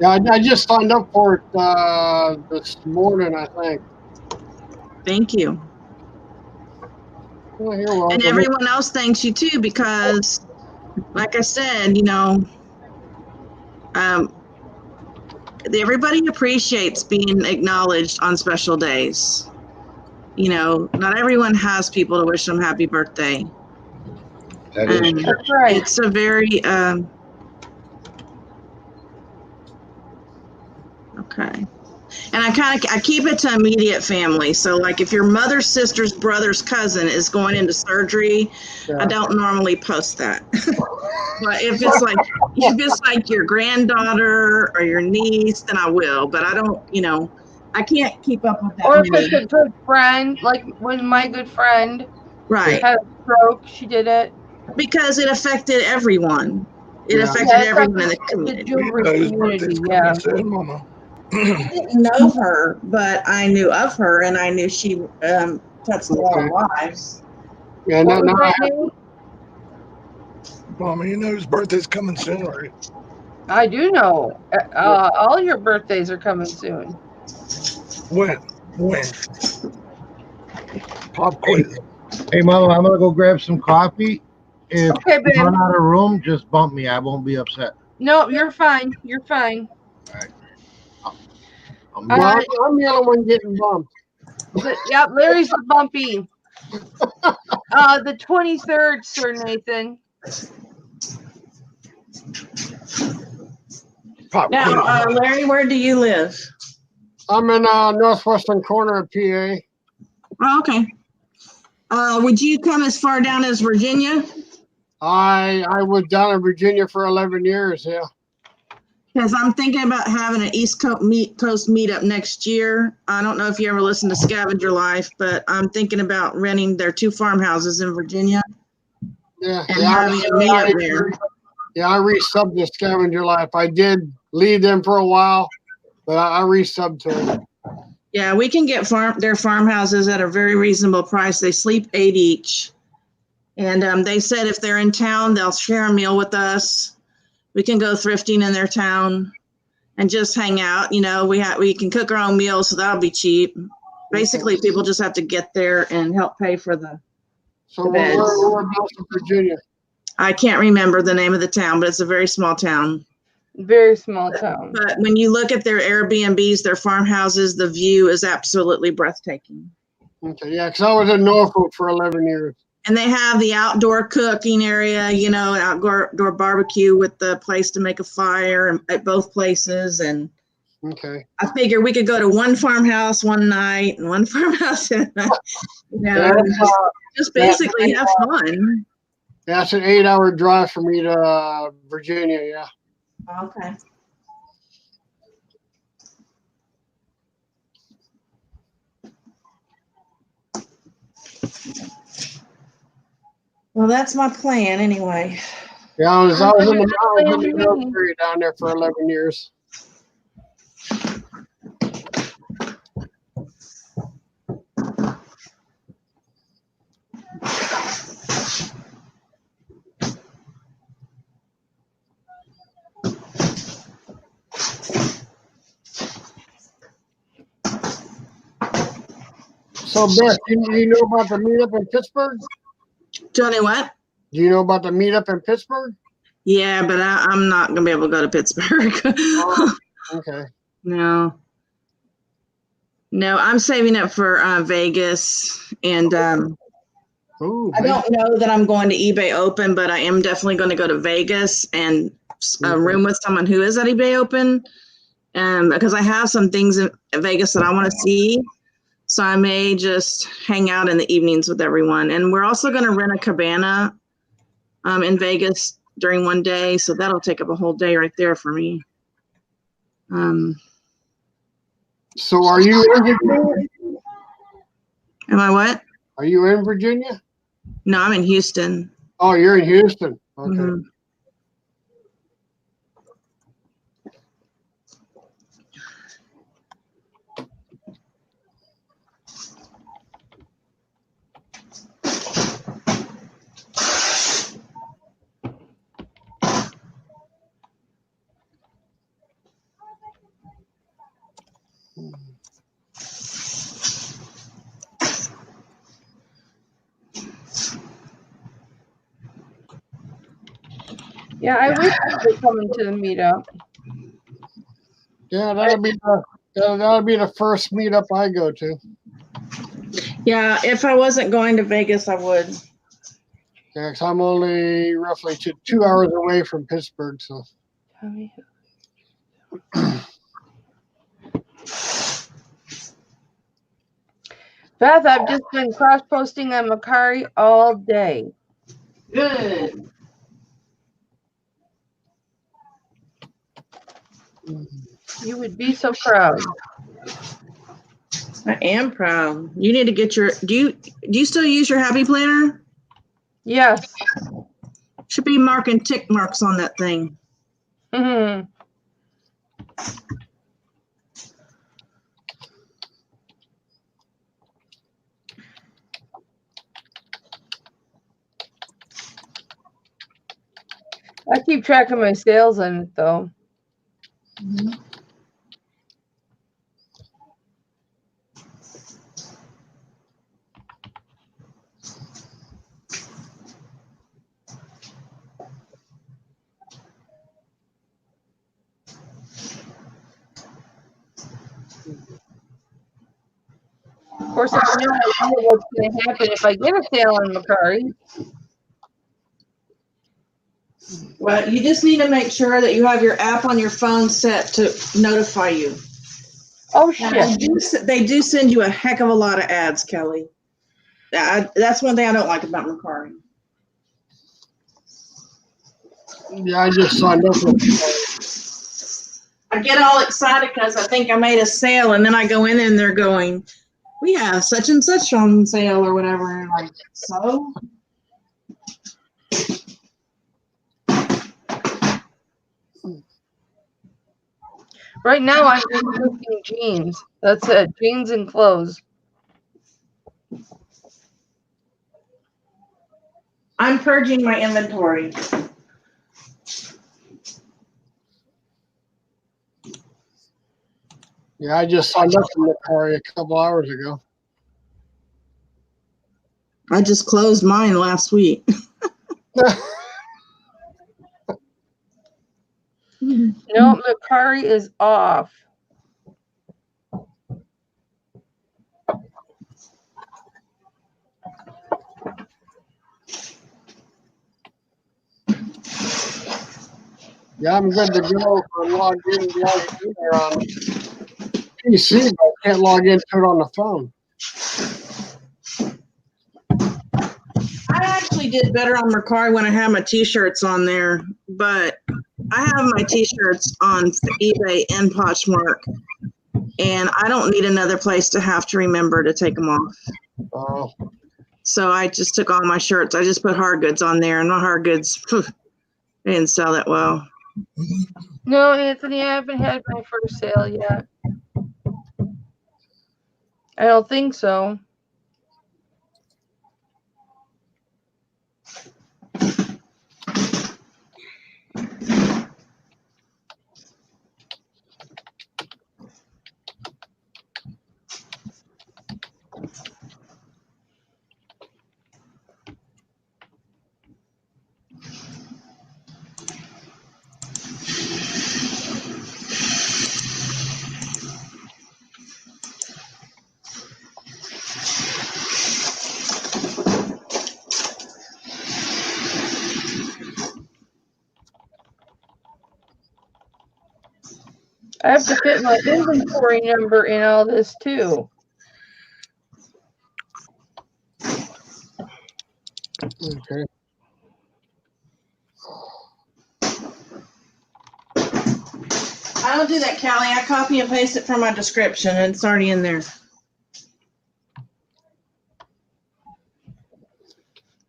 Yeah, I just signed up for it this morning, I think. Thank you. Well, you're welcome. And everyone else thanks you too, because like I said, everybody appreciates being acknowledged on special days. Not everyone has people to wish them happy birthday. That is And true. That's right. it's a very okay. And I keep it to immediate family. So like if your mother's sister's brother's cousin is going into surgery, Yeah. I don't normally post that. But if it's like your granddaughter or your niece, then I will. But I don't, I can't keep up with that. Or if it's a good friend, like when my good friend Right. had a stroke, she did it. Because it affected everyone. It Yeah. affected Yeah, everyone in the the community. jewelry Whose community, birthday's yeah. coming soon, Mama? I didn't know her, but I knew of her, and I knew she touched a lot of lives. Yeah, What no, was that name? Mama, you know whose birthday's coming soon, right? I do know. All your birthdays are coming soon. When? Pop quiz. Hey, Mama, I'm gonna go grab some coffee. If Okay, you babe. run out of room, just bump me. I won't be upset. No, you're fine. You're fine. All right. I'm the only one getting bumped. Yep, Larry's the bumpy. The 23rd, Sir Nathan. Now, Larry, where do you live? I'm in northwestern corner of PA. Oh, okay. Would you come as far down as Virginia? I was down in Virginia for 11 years, yeah. Because I'm thinking about having an East Coast meetup next year. I don't know if you ever listened to Scavenger Life, but I'm thinking about renting their 2 farmhouses in Virginia. Yeah, and having a meetup there. Yeah, I resubbed to Scavenger Life. I did leave them for a while, but I resubbed to them. Yeah, we can get their farmhouses at a very reasonable price. They sleep 8 each. And they said if they're in town, they'll share a meal with us. We can go thrifting in their town and just hang out. You know, we can cook our own meals, so that'll be cheap. Basically, people just have to get there and help pay for the beds. We're in Virginia. I can't remember the name of the town, but it's a very small town. Very small town. But when you look at their Airbnbs, their farmhouses, the view is absolutely breathtaking. Okay, yeah, because I was in Norfolk for 11 years. And they have the outdoor cooking area, you know, an outdoor barbecue with the place to make a fire at both places. And okay, I figure we could go to one farmhouse one night and one farmhouse, you know, just basically have fun. Yeah, it's an 8-hour drive for me to Virginia, yeah. Okay. Well, that's my plan anyway. Yeah, I was in the military down there for 11 years. So, Beth, you know about the meetup in Pittsburgh? Johnny, what? Do you know about the meetup in Pittsburgh? Yeah, but I'm not going to be able to go to Pittsburgh. Oh, okay. No, I'm saving up for Vegas. And Ooh, I don't know that I'm going to eBay Open, but I am definitely going to go to Vegas and room with someone who is at eBay Open. Because I have some things in Vegas that I want to see. So I may just hang out in the evenings with everyone. And we're also going to rent a cabana in Vegas during one day. So that'll take up a whole day right there for me. So are you in Virginia? Am I what? Are you in Virginia? No, I'm in Houston. Oh, you're in Houston. Okay. Mm-hmm. Yeah, I wish you were coming to the meetup. Yeah, that'll be the first meetup I go to. Yeah, if I wasn't going to Vegas, I would. Yeah, because I'm only roughly 2 hours away from Pittsburgh, so. Beth, I've just been cross-posting on Macari all day. Good. You would be so proud. I am proud. You need to get your. Do you still use your Happy Planner? Yes. Should be marking tick marks on that thing. Mm-hmm. I keep track of my sales on it, though. Mm-hmm. course, I have no idea what's going to happen if I get a sale on Mercari. Well, you just need to make sure that you have your app on your phone set to notify you. Oh, shit. They do send you a heck of a lot of ads, Kelly. That's one thing I don't like about Mercari. Yeah, I just signed up for it. I get all excited because I think I made a sale, and then I go in and they're going, we have such and such on sale or whatever. And I'm like, so? Right now, I'm just looking jeans. That's it. Jeans and clothes. I'm purging my inventory. Yeah, I just signed up for Mercari a couple hours ago. I just closed mine last week. No, Mercari is off. Yeah, I'm good to go for log in there on PC, but I can't log into it on the phone. I actually did better on Mercari when I had my t-shirts on there, but I have my t-shirts on eBay and Poshmark, and I don't need another place to have to remember to take them off. Oh. So I just took all my shirts. I just put hard goods on there, and my hard goods, they didn't sell that well. No, Anthony, I haven't had my first sale yet. I don't think so. I have to fit my inventory number in all this too. Okay. I don't do that, Callie. I copy and paste it from my description, and it's already in there.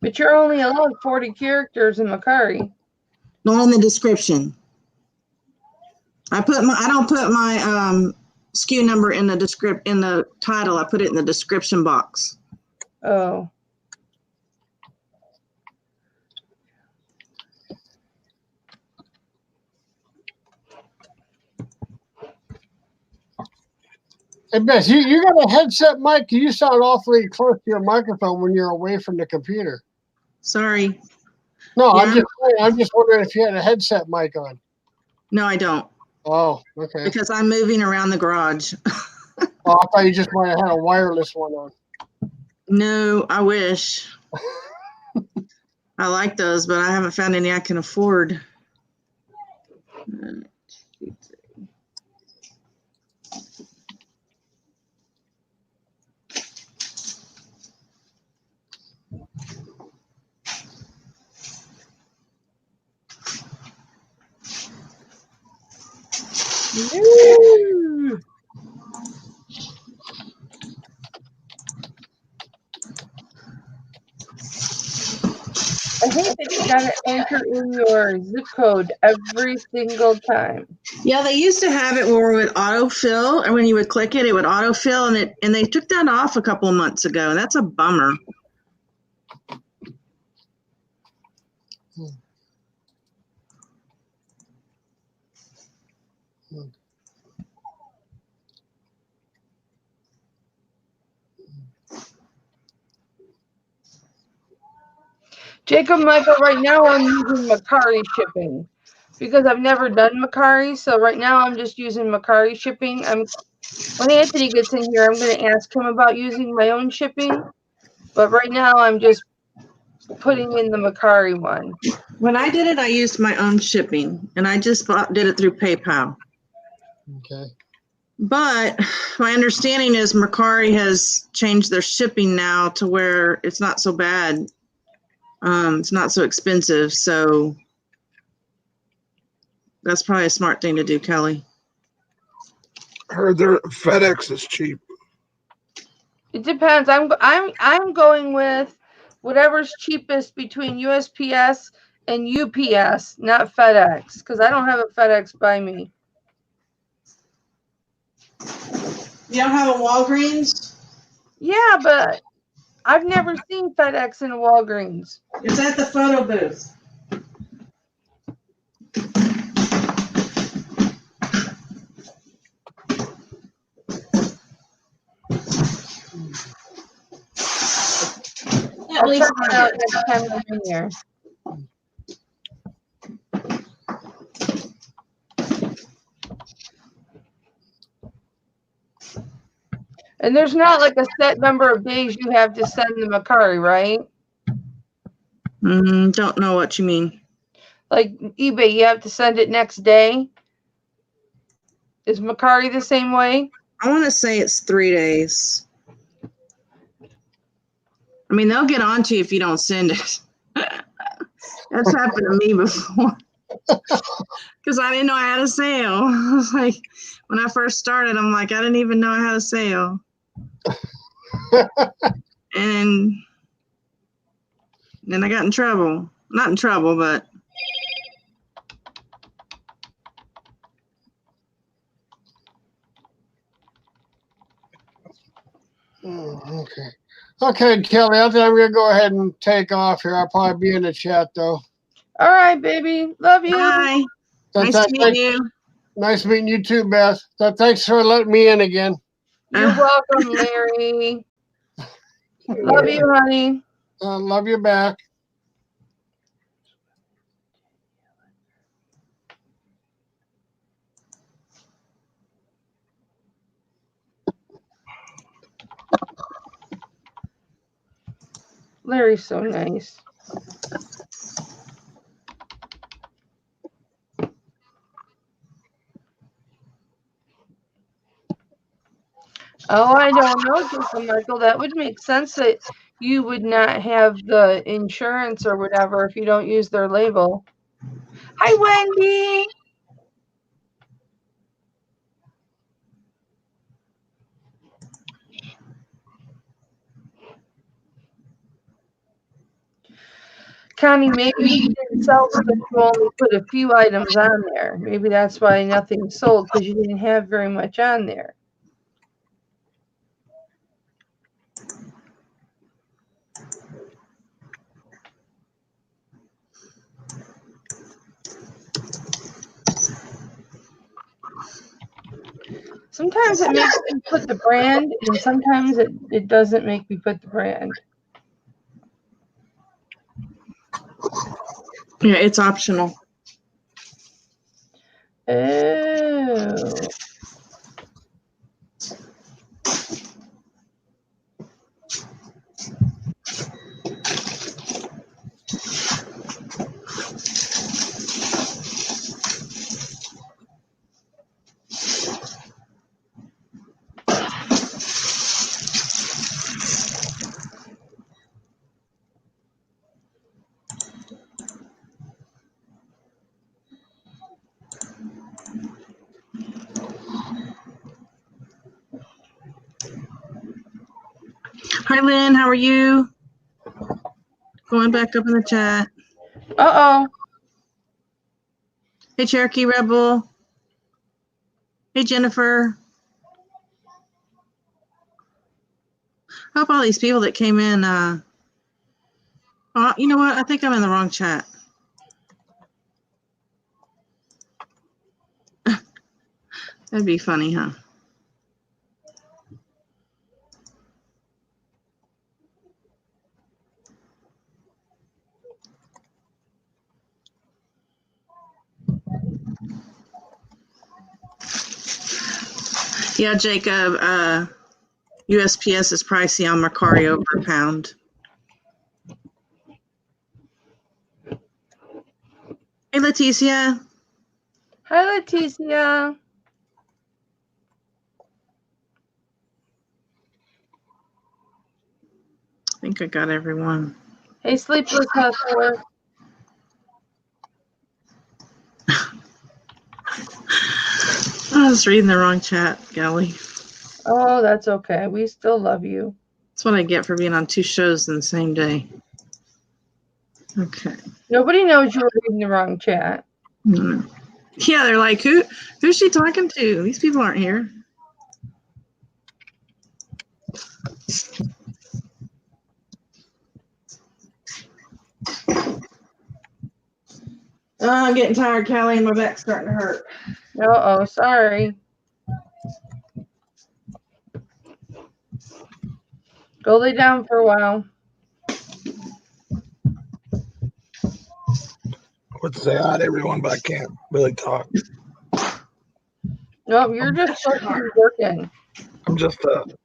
But you're only allowed 40 characters in Mercari. Not in the description. I don't put my SKU number in the title. I put it in the description box. Oh. Hey, Beth, you got a headset mic? You sound awfully close to your microphone when you're away from the computer. Sorry. No, Yeah. I'm just wondering if you had a headset mic on. No, I don't. Oh, okay. Because I'm moving around the garage. Oh, I thought you just might have had a wireless one on. No, I wish. I like those, but I haven't found any I can afford. Woo! I hate that you gotta enter in your zip code every single time. Yeah, they used to have it where it would autofill, and when you would click it, it would autofill, and they took that off a couple of months ago, and that's a bummer. Jacob, Michael, right now I'm using Mercari shipping because I've never done Mercari. So right now I'm just using Mercari shipping. When Anthony gets in here, I'm going to ask him about using my own shipping. But right now, I'm just putting in the Mercari one. When I did it, I used my own shipping, and I just did it through PayPal. Okay. But my understanding is Mercari has changed their shipping now to where it's not so bad. It's not so expensive, so that's probably a smart thing to do, Kelly. I heard their FedEx is cheap. It depends. I'm going with whatever's cheapest between USPS and UPS, not FedEx, because I don't have a FedEx by me. You don't have a Walgreens? Yeah, but I've never seen FedEx in a Walgreens. It's at the photo booth. I'll check it out next time I'm in there. And there's not like a set number of days you have to send the Mercari, right? Don't know what you mean. Like eBay, you have to send it next day. Is Mercari the same way? I want to say it's 3 days. I mean, they'll get on to you if you don't send it. That's happened to me before. Because I didn't know I had a sale. I was like, when I first started, I'm like, I didn't even know I had a sale. And then I got in trouble. Not in trouble, but. Okay. Okay, Kelly, I think I'm going to go ahead and take off here. I'll probably be in the chat, though. All right, baby. Love you. Bye. Nice to meet you. Nice meeting you too, Beth. So thanks for letting me in again. You're welcome, Larry. Love you, honey. Love you back. Larry's so nice. Oh, I don't know, Uncle Michael. That would make sense that you would not have the insurance or whatever if you don't use their label. Hi, Wendy. Connie, maybe you didn't sell because you only put a few items on there. Maybe that's why nothing sold, because you didn't have very much on there. Sometimes it makes me put the brand, and sometimes it doesn't make me put the brand. Yeah, it's optional. Oh. Hi, Lynn. How are you? Going back up in the chat. Uh-oh. Hey, Cherokee Rebel. Hey, Jennifer. I hope all these people that came in, you know what? I think I'm in the wrong chat. That'd be funny, huh? Yeah, Jacob, USPS is pricey on Macario per pound. Hey, Leticia. Hi, Leticia. I think I got everyone. Hey, Sleepless Hustler. I was reading the wrong chat, Kelly. Oh, that's okay. We still love you. That's what I get for being on 2 shows in the same day. Okay. Nobody knows you were reading the wrong chat. Mm-hmm. Yeah, they're like, who's she talking to? These people aren't here. Oh, I'm getting tired, Kelly, and my back's starting to hurt. Uh-oh, sorry. Go lay down for a while. I would say hi to everyone, but I can't really talk. Nope, you're just supposed to be working. I'm just an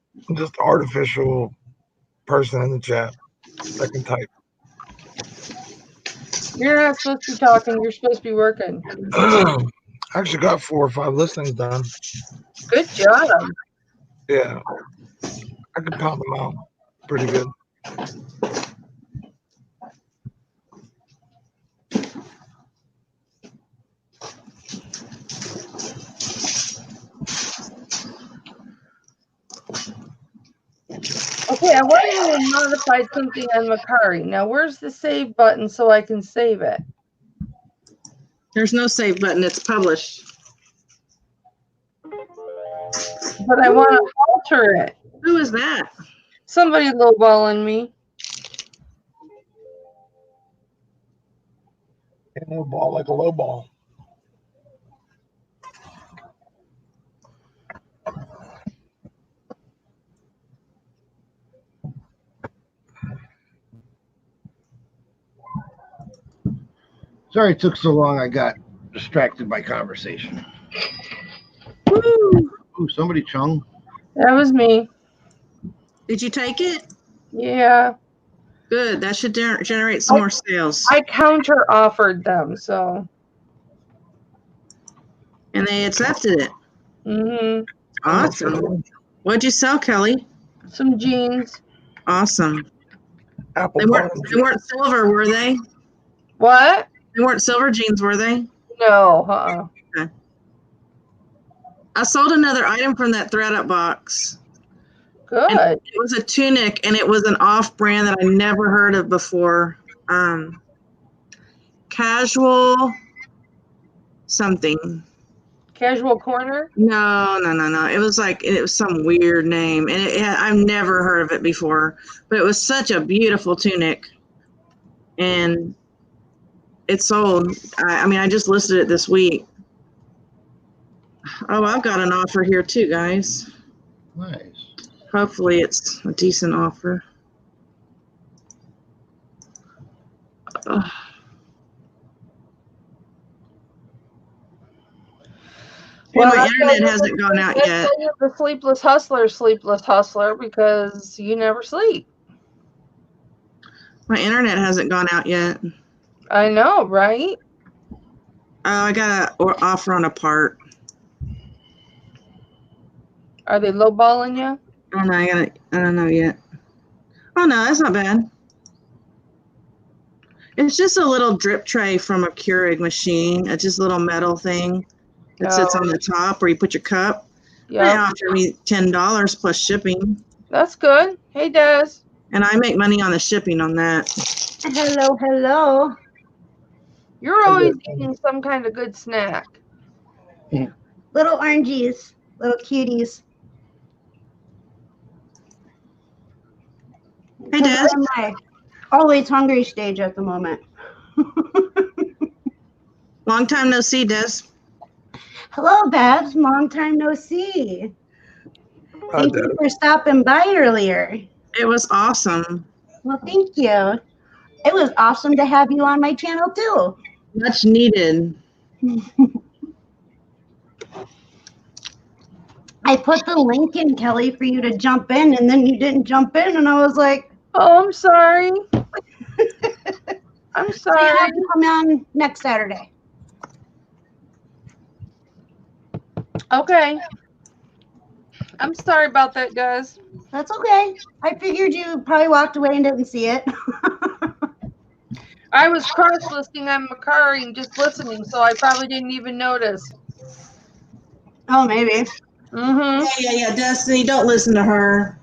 artificial person in the chat that can type. You're not supposed to be talking. You're supposed to be working. I actually got 4 or 5 listings done. Good job. Yeah. I can pound them out pretty good. Okay, I want to modify something on Macari. Now, where's the save button so I can save it? There's no save button. It's published. But I want to alter it. Who is that? Somebody lowballing me. Low ball like a low ball. Sorry it took so long. I got distracted by conversation. Woo! Ooh, somebody chung. That was me. Did you take it? Yeah. Good. That should generate some more sales. I counter offered them, so. And they accepted it. Mm-hmm. Awesome. What'd you sell, Kelly? Some jeans. Awesome. Apple They weren't silver, were they? What? They weren't silver jeans, were they? No. Okay. I sold another item from that ThreadUp box. Good. And it was a tunic, and it was an off-brand that I never heard of before. Casual something. Casual Corner? No. It was some weird name, and I've never heard of it before. But it was such a beautiful tunic, and it sold. I just listed it this week. Oh, I've got an offer here too, guys. Nice. Hopefully it's a decent offer. Well, my internet hasn't gone out yet. The sleepless hustler, because you never sleep. My internet hasn't gone out yet. I know, right? I got an offer on a part. Are they lowballing you? I don't know yet. Oh no, that's not bad. It's just a little drip tray from a Keurig machine. It's just a little metal thing that sits on the top where you put your cup. Yeah. They offered me $10 plus shipping. That's good. Hey, Des. And I make money on the shipping on that. Hello. You're always eating some kind of good snack. Little orangies, little cuties. Hey, Des. I'm in my always hungry stage at the moment. Long time no see, Des. Hello, Babs. Long time no see. Thank you for stopping by earlier. It was awesome. Well, thank you. It was awesome to have you on my channel, too. Much needed. I put the link in, Kelly, for you to jump in, and then you didn't jump in, and I was like, "Oh, I'm sorry. I'm so you sorry." have to come on next Saturday. Okay. I'm sorry about that, guys. That's okay. I figured you probably walked away and didn't see it. I was cross-listing on Macari and just listening, so I probably didn't even notice. Oh, maybe. Mm-hmm. Yeah. Destiny, don't listen to her.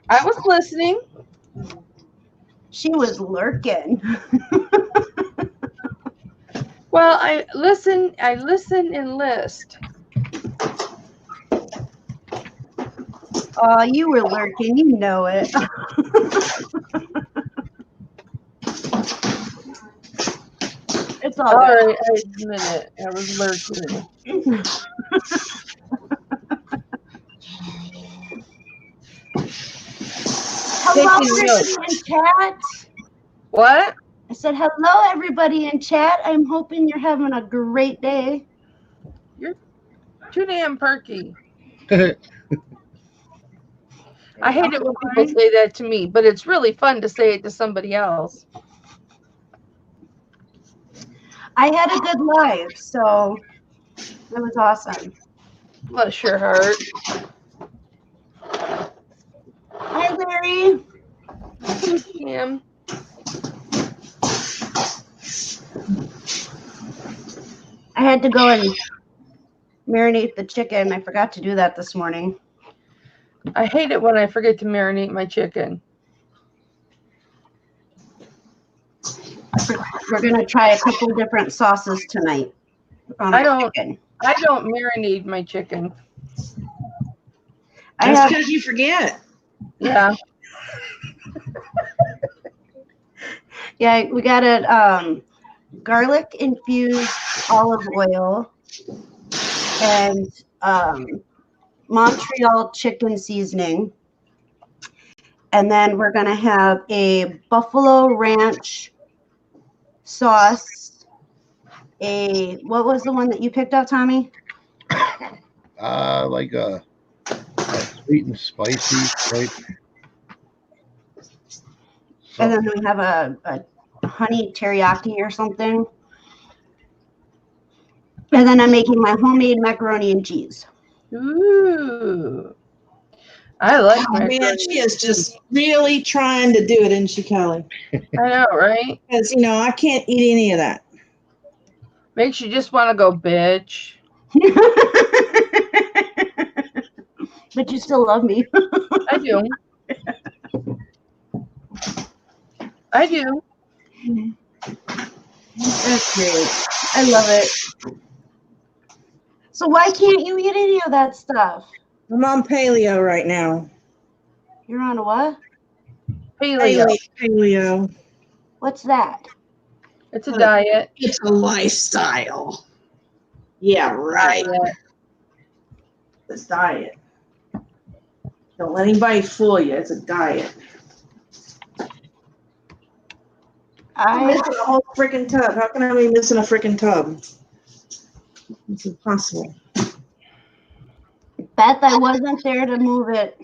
I was listening. She was lurking. Well, I listen and list. Oh, you were lurking. You know it. It's all good. Right, I admit it. I was lurking. Hello, everybody in chat. What? I said, hello, everybody in chat. I'm hoping you're having a great day. You're too damn perky. I hate it when people say that to me, but it's really fun to say it to somebody else. I had a good life, so it was awesome. Bless your heart. Hi, Larry. Hey, Cam. I had to go and marinate the chicken. I forgot to do that this morning. I hate it when I forget to marinate my chicken. We're going to try a couple different sauces tonight. I don't marinate my chicken. That's because you forget. Yeah. Yeah, we got it. Garlic infused olive oil and Montreal chicken seasoning. And then we're going to have a buffalo ranch sauce. What was the one that you picked up, Tommy? Like a sweet and spicy, right? And then we have a honey teriyaki or something. And then I'm making my homemade macaroni and cheese. Ooh. I like macaroni. Man, she is just really trying to do it, isn't she, Kelly? I know, right? Because, I can't eat any of that. Makes you just want to go, bitch. But you still love me. I do. I do. That's great. I love it. So why can't you eat any of that stuff? I'm on paleo right now. You're on a what? Paleo. What's that? It's a diet. It's a lifestyle. Yeah, right. It's diet. Don't let anybody fool you. It's a diet. I'm missing a whole freaking tub. How can I be missing a freaking tub? It's impossible. Beth, I wasn't there to move it.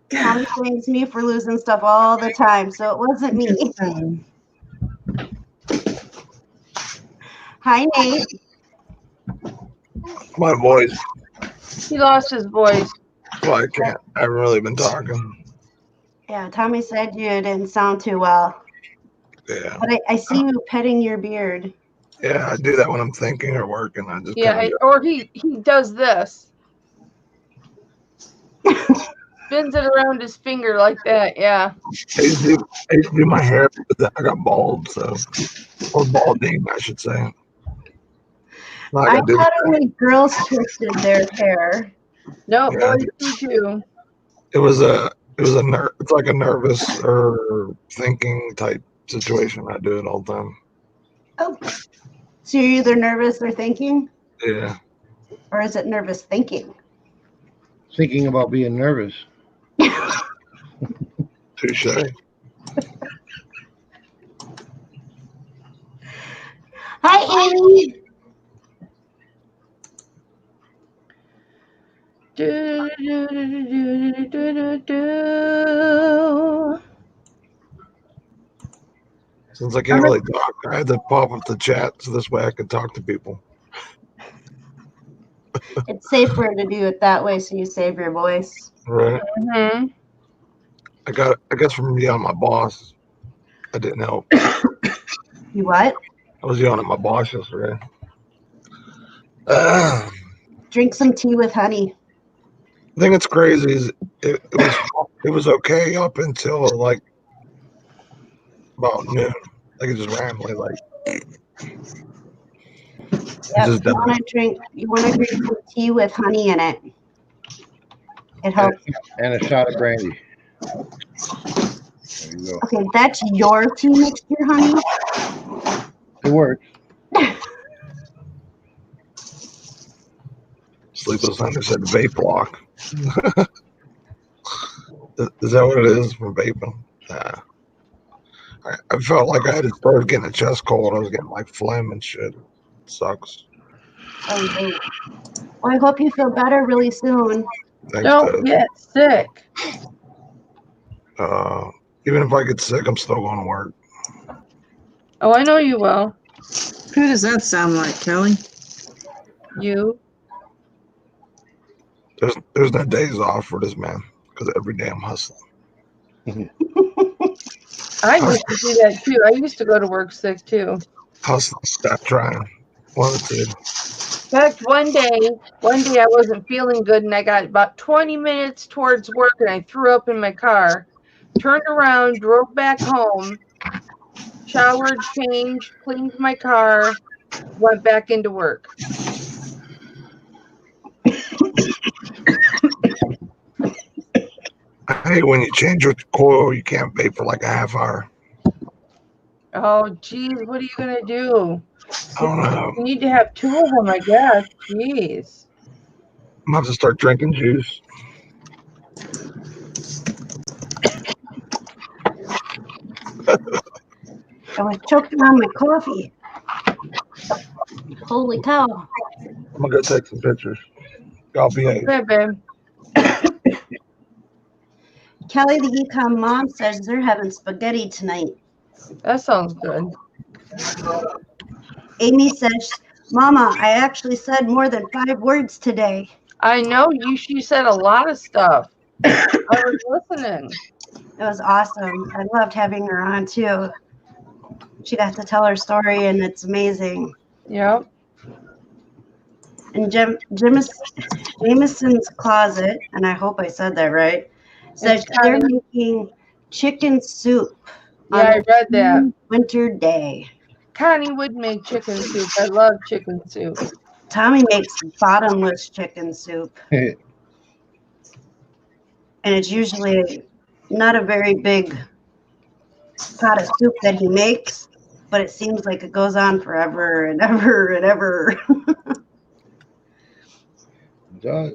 Tommy blames me for losing stuff all the time, so it wasn't me. Hi, Nate. My voice. He lost his voice. Well, I can't. I haven't really been talking. Yeah, Tommy said you didn't sound too well. Yeah. But I see you petting your beard. Yeah, I do that when I'm thinking or working. I just or he does this. Spins it around his finger like that. Yeah. I used to do my hair, but I got bald, or balding, I should say. I thought only girls twisted their hair. No, boys do too. It's like a nervous or thinking type situation. I do it all the time. Oh, so you're either nervous or thinking? Yeah. Or is it nervous thinking? Thinking about being nervous. Touche. Hi, Amy. Do, do, do, do, do, do, do. Since I can't really talk, I had to pop up the chat so this way I could talk to people. It's safer to do it that way so you save your voice. Right. Mm-hmm. I guess from yelling at my boss, I didn't help. You what? I was yelling at my boss yesterday. Drink some tea with honey. The thing that's crazy is it was okay up until like about noon. Like it just randomly like. Yep. You want to drink some tea with honey in it. It helps. And a shot of brandy. There you go. Okay, that's your tea mixture, honey. It works. Sleepless Hunter said vape lock. Is that what it is from vaping? Nah. I felt like I had started getting a chest cold. I was getting like phlegm and shit. It sucks. Oh, no. Well, I hope you feel better really soon. Thanks, Don't get sick. Even if I get sick, I'm still going to work. Oh, I know you will. Who does that sound like, Kelly? You. There's no days off for this man because every day I'm hustling. I used to do that too. I used to go to work sick too. Hustling, stop trying. One or two. In fact, one day I wasn't feeling good and I got about 20 minutes towards work and I threw up in my car, turned around, drove back home, showered, changed, cleaned my car, went back into work. I hate when you change your coil, you can't vape for like a half hour. Oh, geez, what are you going to do? I don't know. You need to have two of them, I guess. Jeez. I'm going to have to start drinking juice. I was choking on my coffee. Holy cow. I'm going to go take some pictures. I'll behave. Okay, babe. Kelly, the econ mom, says they're having spaghetti tonight. That sounds good. Amy says, Mama, I actually said more than 5 words today. I know she said a lot of stuff. I was listening. It was awesome. I loved having her on too. She got to tell her story and it's amazing. Yep. And Jameson's Closet, and I hope I said that right, says they're making chicken soup. Yeah, I read that. Winter day. Connie would make chicken soup. I love chicken soup. Tommy makes bottomless chicken soup. And it's usually not a very big pot of soup that he makes, but it seems like it goes on forever and ever and ever. It does.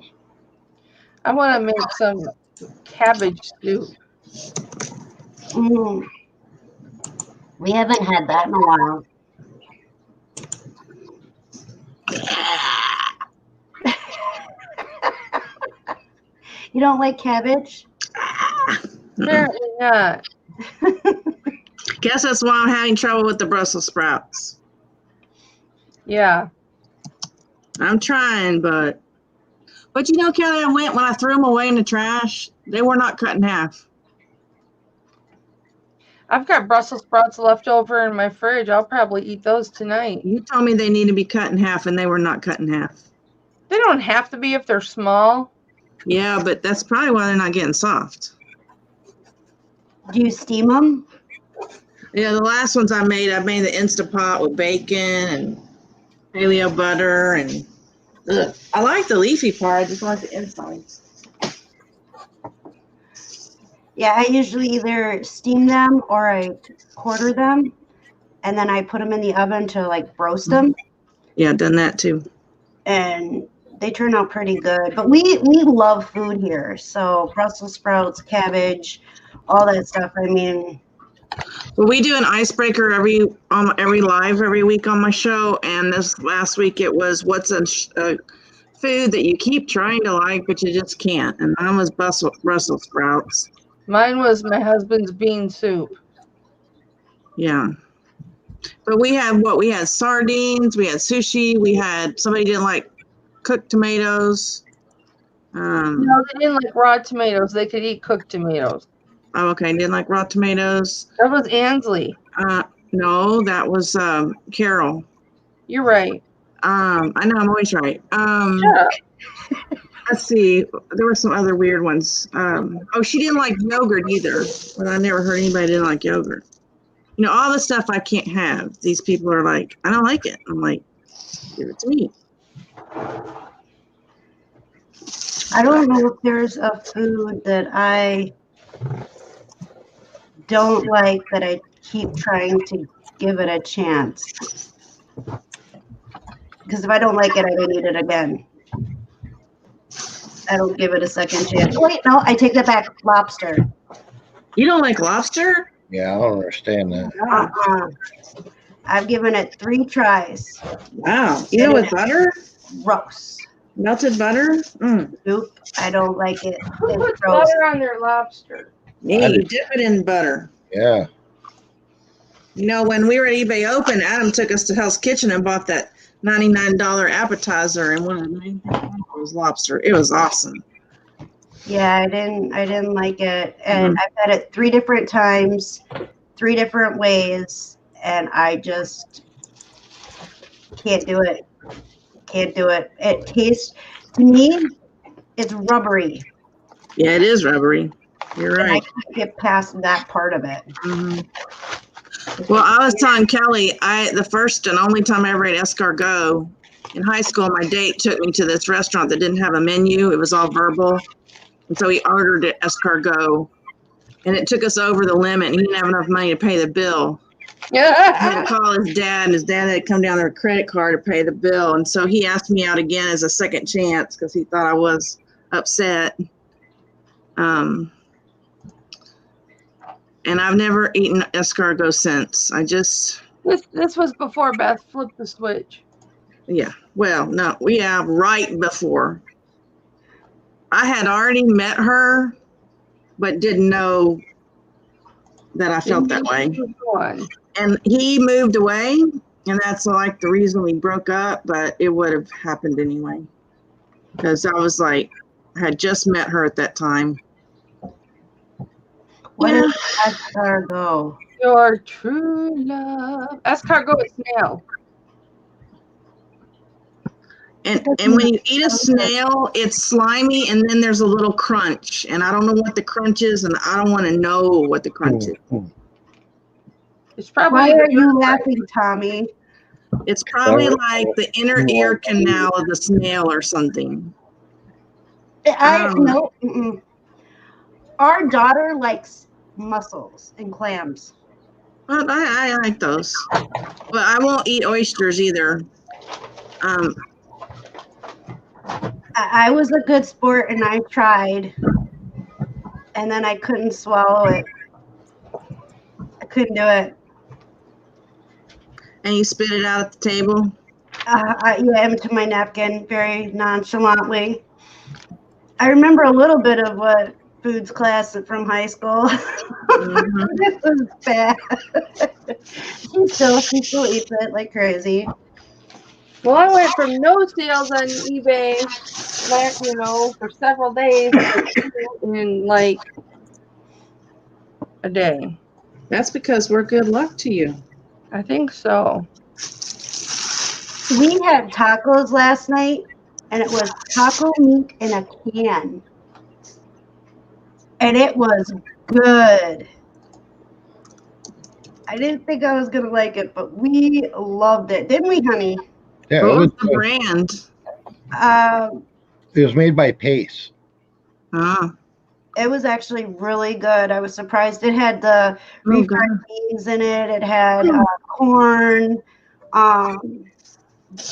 I want to make some cabbage soup. We haven't had that in a while. You don't like cabbage? Apparently not. Guess that's why I'm having trouble with the Brussels sprouts. Yeah. I'm trying, but you know, Kelly, when I threw them away in the trash, they were not cut in half. I've got Brussels sprouts left over in my fridge. I'll probably eat those tonight. You told me they need to be cut in half, and they were not cut in half. They don't have to be if they're small. Yeah, but that's probably why they're not getting soft. Do you steam them? Yeah, the last ones I made the Instapot with bacon and paleo butter, and I like the leafy part. I just like the insides. Yeah, I usually either steam them or I quarter them, and then I put them in the oven to like roast them. Yeah, done that too. And they turn out pretty good. But we love food here, so Brussels sprouts, cabbage, all that stuff. I mean, well, we do an icebreaker every week on my show, and this last week it was what's a food that you keep trying to like, but you just can't. And mine was Brussels sprouts. Mine was my husband's bean soup. Yeah. But we had We had sardines, we had sushi, we had, somebody didn't like cooked tomatoes. No, they didn't like raw tomatoes. They could eat cooked tomatoes. Oh, okay. Didn't like raw tomatoes. That was Ansley. No, that was Carol. You're right. I know, I'm always right. Shut up. Let's see. There were some other weird ones. Oh, she didn't like yogurt either. But I never heard anybody didn't like yogurt. You know, all the stuff I can't have. These people are like, I don't like it. I'm like, give it to me. I don't know if there's a food that I don't like that I keep trying to give it a chance. Because if I don't like it, I don't eat it again. I don't give it a second chance. Wait, no, I take that back. Lobster. You don't like lobster? Yeah, I don't understand that. I've given it 3 tries. Wow. You know, with butter? Gross. Melted butter? Nope, I don't like it. Who It's puts gross. butter on their lobster? Yeah, you dip it in butter. Yeah. You know, when we were at eBay Open, Adam took us to Hell's Kitchen and bought that $99 appetizer, and one of them was lobster. It was awesome. Yeah, I didn't like it, and I've had it 3 different times, 3 different ways, and I just can't do it. Can't do it. It tastes, to me, it's rubbery. Yeah, it is rubbery. You're right. And I can't get past that part of it. Well, I was telling Kelly, the first and only time I ever ate escargot in high school, my date took me to this restaurant that didn't have a menu. It was all verbal. And so he ordered escargot, and it took us over the limit, and he didn't have enough money to pay the bill. He had to call his dad, and his dad had to come down with a credit card to pay the bill. And so he asked me out again as a second chance because he thought I was upset. And I've never eaten escargot since. This was before Beth flipped the switch. Yeah. Well, no, right before. I had already met her, but didn't know that I felt that way. And he moved away, and that's like the reason we broke up, but it would have happened anyway. Because I was like, I had just met her at that time. What is escargot? Your true love. Escargot is snail. And when you eat a snail, it's slimy, and then there's a little crunch. And I don't know what the crunch is, and I don't want to know what the crunch is. It's probably. Why are you laughing, Tommy? It's probably like the inner ear canal of the snail or something. No. Our daughter likes mussels and clams. Well, I like those, but I won't eat oysters either. I was a good sport, and I tried, and then I couldn't swallow it. I couldn't do it. And you spit it out at the table? Into my napkin very nonchalantly. I remember a little bit of what foods class from high school. This was bad. She still eats it like crazy. Well, I went from no sales on eBay, for several days in like a day. That's because we're good luck to you. I think so. We had tacos last night, and it was taco meat in a can. And it was good. I didn't think I was going to like it, but we loved it. Didn't we, honey? Yeah, what was the brand? It was made by Pace. It was actually really good. I was surprised. It had the refried beans in it. It had corn. But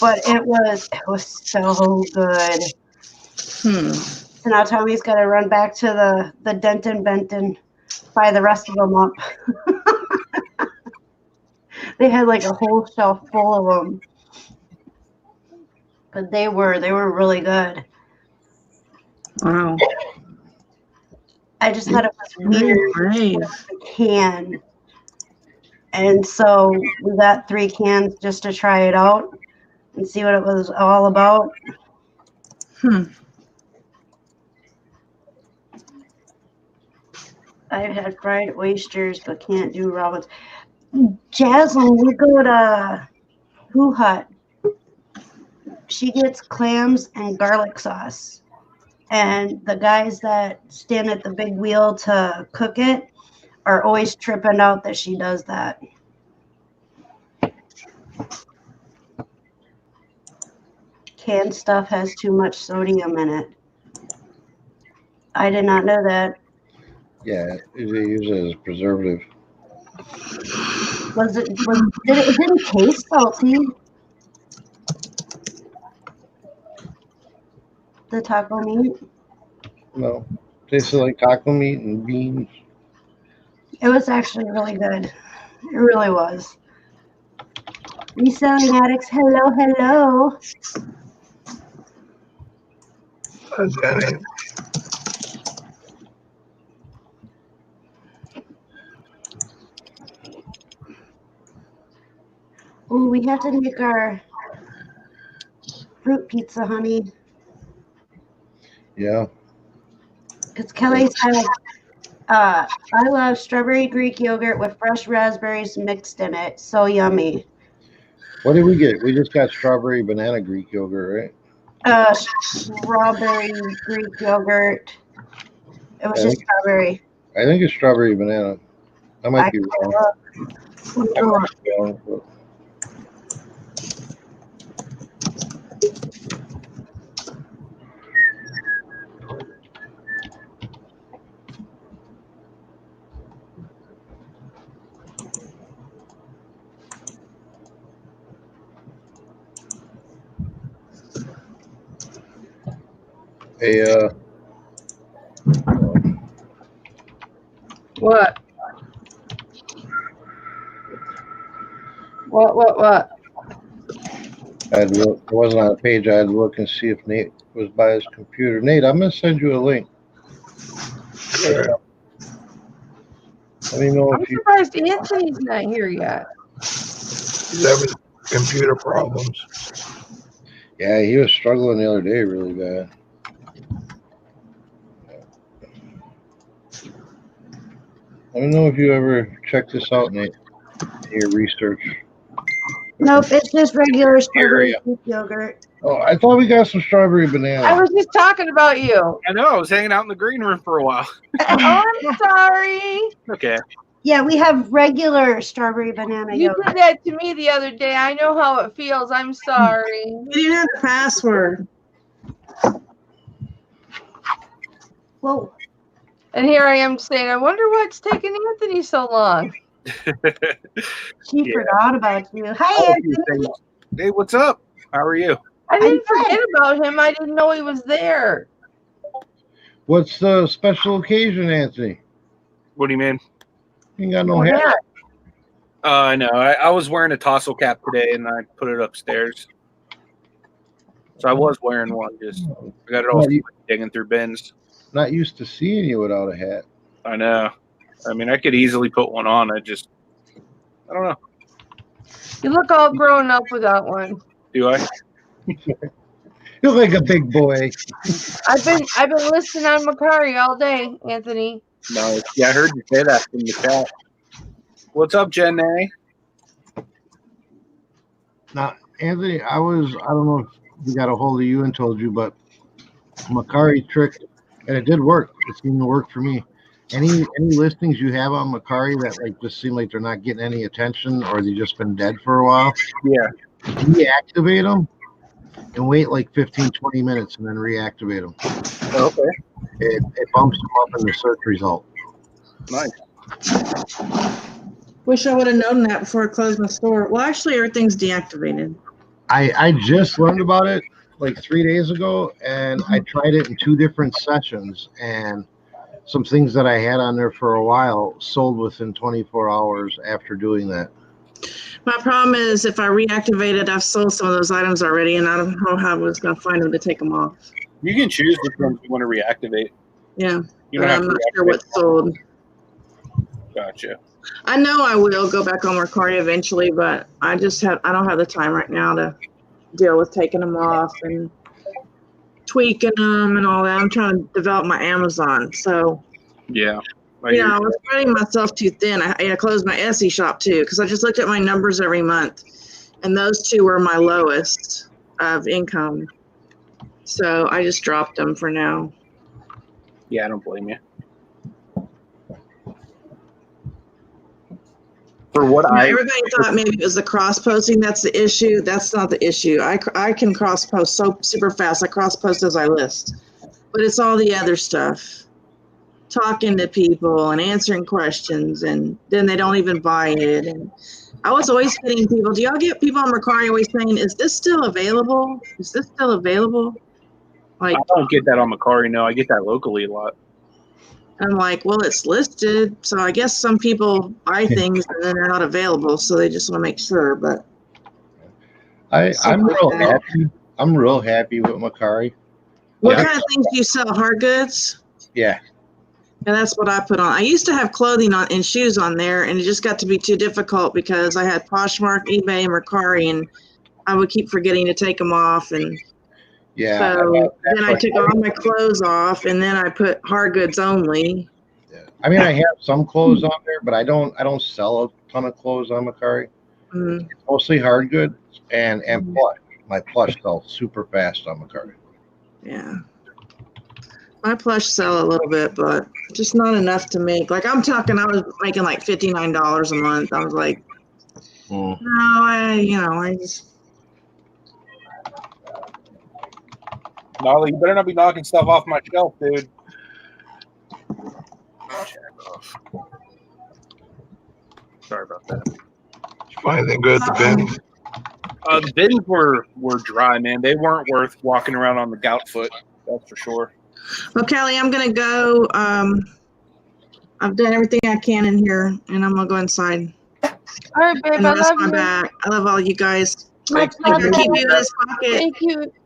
it was so good. So now Tommy's got to run back to the Denton Benton, buy the rest of them up. They had like a whole shelf full of them. but they were really good. Wow. I just thought it was weird a can. And so we got 3 cans just to try it out and see what it was all about. I've had fried oysters, but can't do raw ones. Jasmine, we go to Who Hut. She gets clams and garlic sauce. And the guys that stand at the big wheel to cook it are always tripping out that she does that. Canned stuff has too much sodium in it. I did not know that. Yeah, they use it as a preservative. It didn't taste salty. The taco meat? No. Tasted like taco meat and beans. It was actually really good. It really was. Reselling addicts, hello, hello. Oh, we have to make our fruit pizza, honey. Yeah. Because Kelly said, I love strawberry Greek yogurt with fresh raspberries mixed in it. So yummy. What did we get? We just got strawberry banana Greek yogurt, right? Strawberry Greek yogurt. It was just strawberry. I think it's strawberry banana. I might be wrong. Hey, What? I had to look. It wasn't on a page. I had to look and see if Nate was by his computer. Nate, I'm going to send you a link. Sure. Let me know I'm if you. surprised Anthony's not here yet. He's having computer problems. Yeah, he was struggling the other day really bad. Let me know if you ever check this out, Nate, in your research. Nope, it's just regular strawberry yogurt. Oh, I thought we got some strawberry banana. I was just talking about you. I know. I was hanging out in the green room for a while. Oh, I'm sorry. Okay. Yeah, we have regular strawberry banana yogurt. You did that to me the other day. I know how it feels. I'm sorry. You didn't have the password. Whoa. And here I am saying, I wonder what's taking Anthony so long. She forgot about you. Hi, Anthony. Hey, what's up? How are you? I didn't forget about him. I didn't know he was there. What's the special occasion, Anthony? What do you mean? You ain't got no hat. No, I was wearing a tassel cap today, and I put it upstairs. So I was wearing one. Just I got it all digging through bins. Not used to seeing you without a hat. I know. I mean, I could easily put one on. I don't know. You look all grown up without one. Do I? You look like a big boy. I've been listening on Macari all day, Anthony. No, yeah, I heard you say that in the chat. What's up, Jen A? Now, Anthony, I don't know if we got a hold of you and told you, but Macari trick, and it did work. It seemed to work for me. Any listings you have on Macari that like just seem like they're not getting any attention or they've just been dead for a while? Yeah. Deactivate them and wait like 15, 20 minutes and then reactivate them. Okay. It bumps them up in the search result. Nice. Wish I would have known that before I closed my store. Well, actually, everything's deactivated. I just learned about it like 3 days ago, and I tried it in 2 different sessions, and some things that I had on there for a while sold within 24 hours after doing that. My problem is if I reactivate it, I've sold some of those items already, and I don't know how I was going to find them to take them off. You can choose which ones you want to reactivate. Yeah, you don't have I'm to not sure what's sold. Gotcha. I know I will go back on Mercari eventually, but I don't have the time right now to deal with taking them off and tweaking them and all that. I'm trying to develop my Amazon, so Yeah. I was spreading myself too thin. I closed my Etsy shop too because I just looked at my numbers every month, and those two were my lowest of income. So I just dropped them for now. Yeah, I don't blame you. For what everybody thought maybe it was the cross posting that's the issue. That's not the issue. I can cross post so super fast. I cross post as I list, but it's all the other stuff. Talking to people and answering questions, and then they don't even buy it. And I was always hitting people. Do y'all get people on Mercari always saying, "Is this still available? Is this still available?" Like, I don't get that on Mercari. No, I get that locally a lot. I'm like, well, it's listed, so I guess some people buy things and then they're not available, so they just want to make sure. But I'm real happy. I'm real happy with Mercari. What kind of things do you sell? Hard goods? Yeah. And that's what I put on. I used to have clothing on and shoes on there, and it just got to be too difficult because I had Poshmark, eBay, Mercari, and I would keep forgetting to take them off. And so then I took all my clothes off, and then I put hard goods only. Yeah. I mean, I have some clothes on there, but I don't sell a ton of clothes on Mercari. Mm-hmm. It's mostly hard goods and plush. My plush sells super fast on Mercari. Yeah. My plush sell a little bit, but just not enough to make. Like I was making like $59 a month. I was like, no, I just. Nolly, you better not be knocking stuff off my shelf, dude. Sorry about that. Did you find anything good at the bins? The bins were dry, man. They weren't worth walking around on the gout foot. That's for sure. Well, Kelly, I'm gonna go. I've done everything I can in here, and I'm gonna go inside. All right, babe. And I love my you. back. I love all you guys. Keep you in his pocket.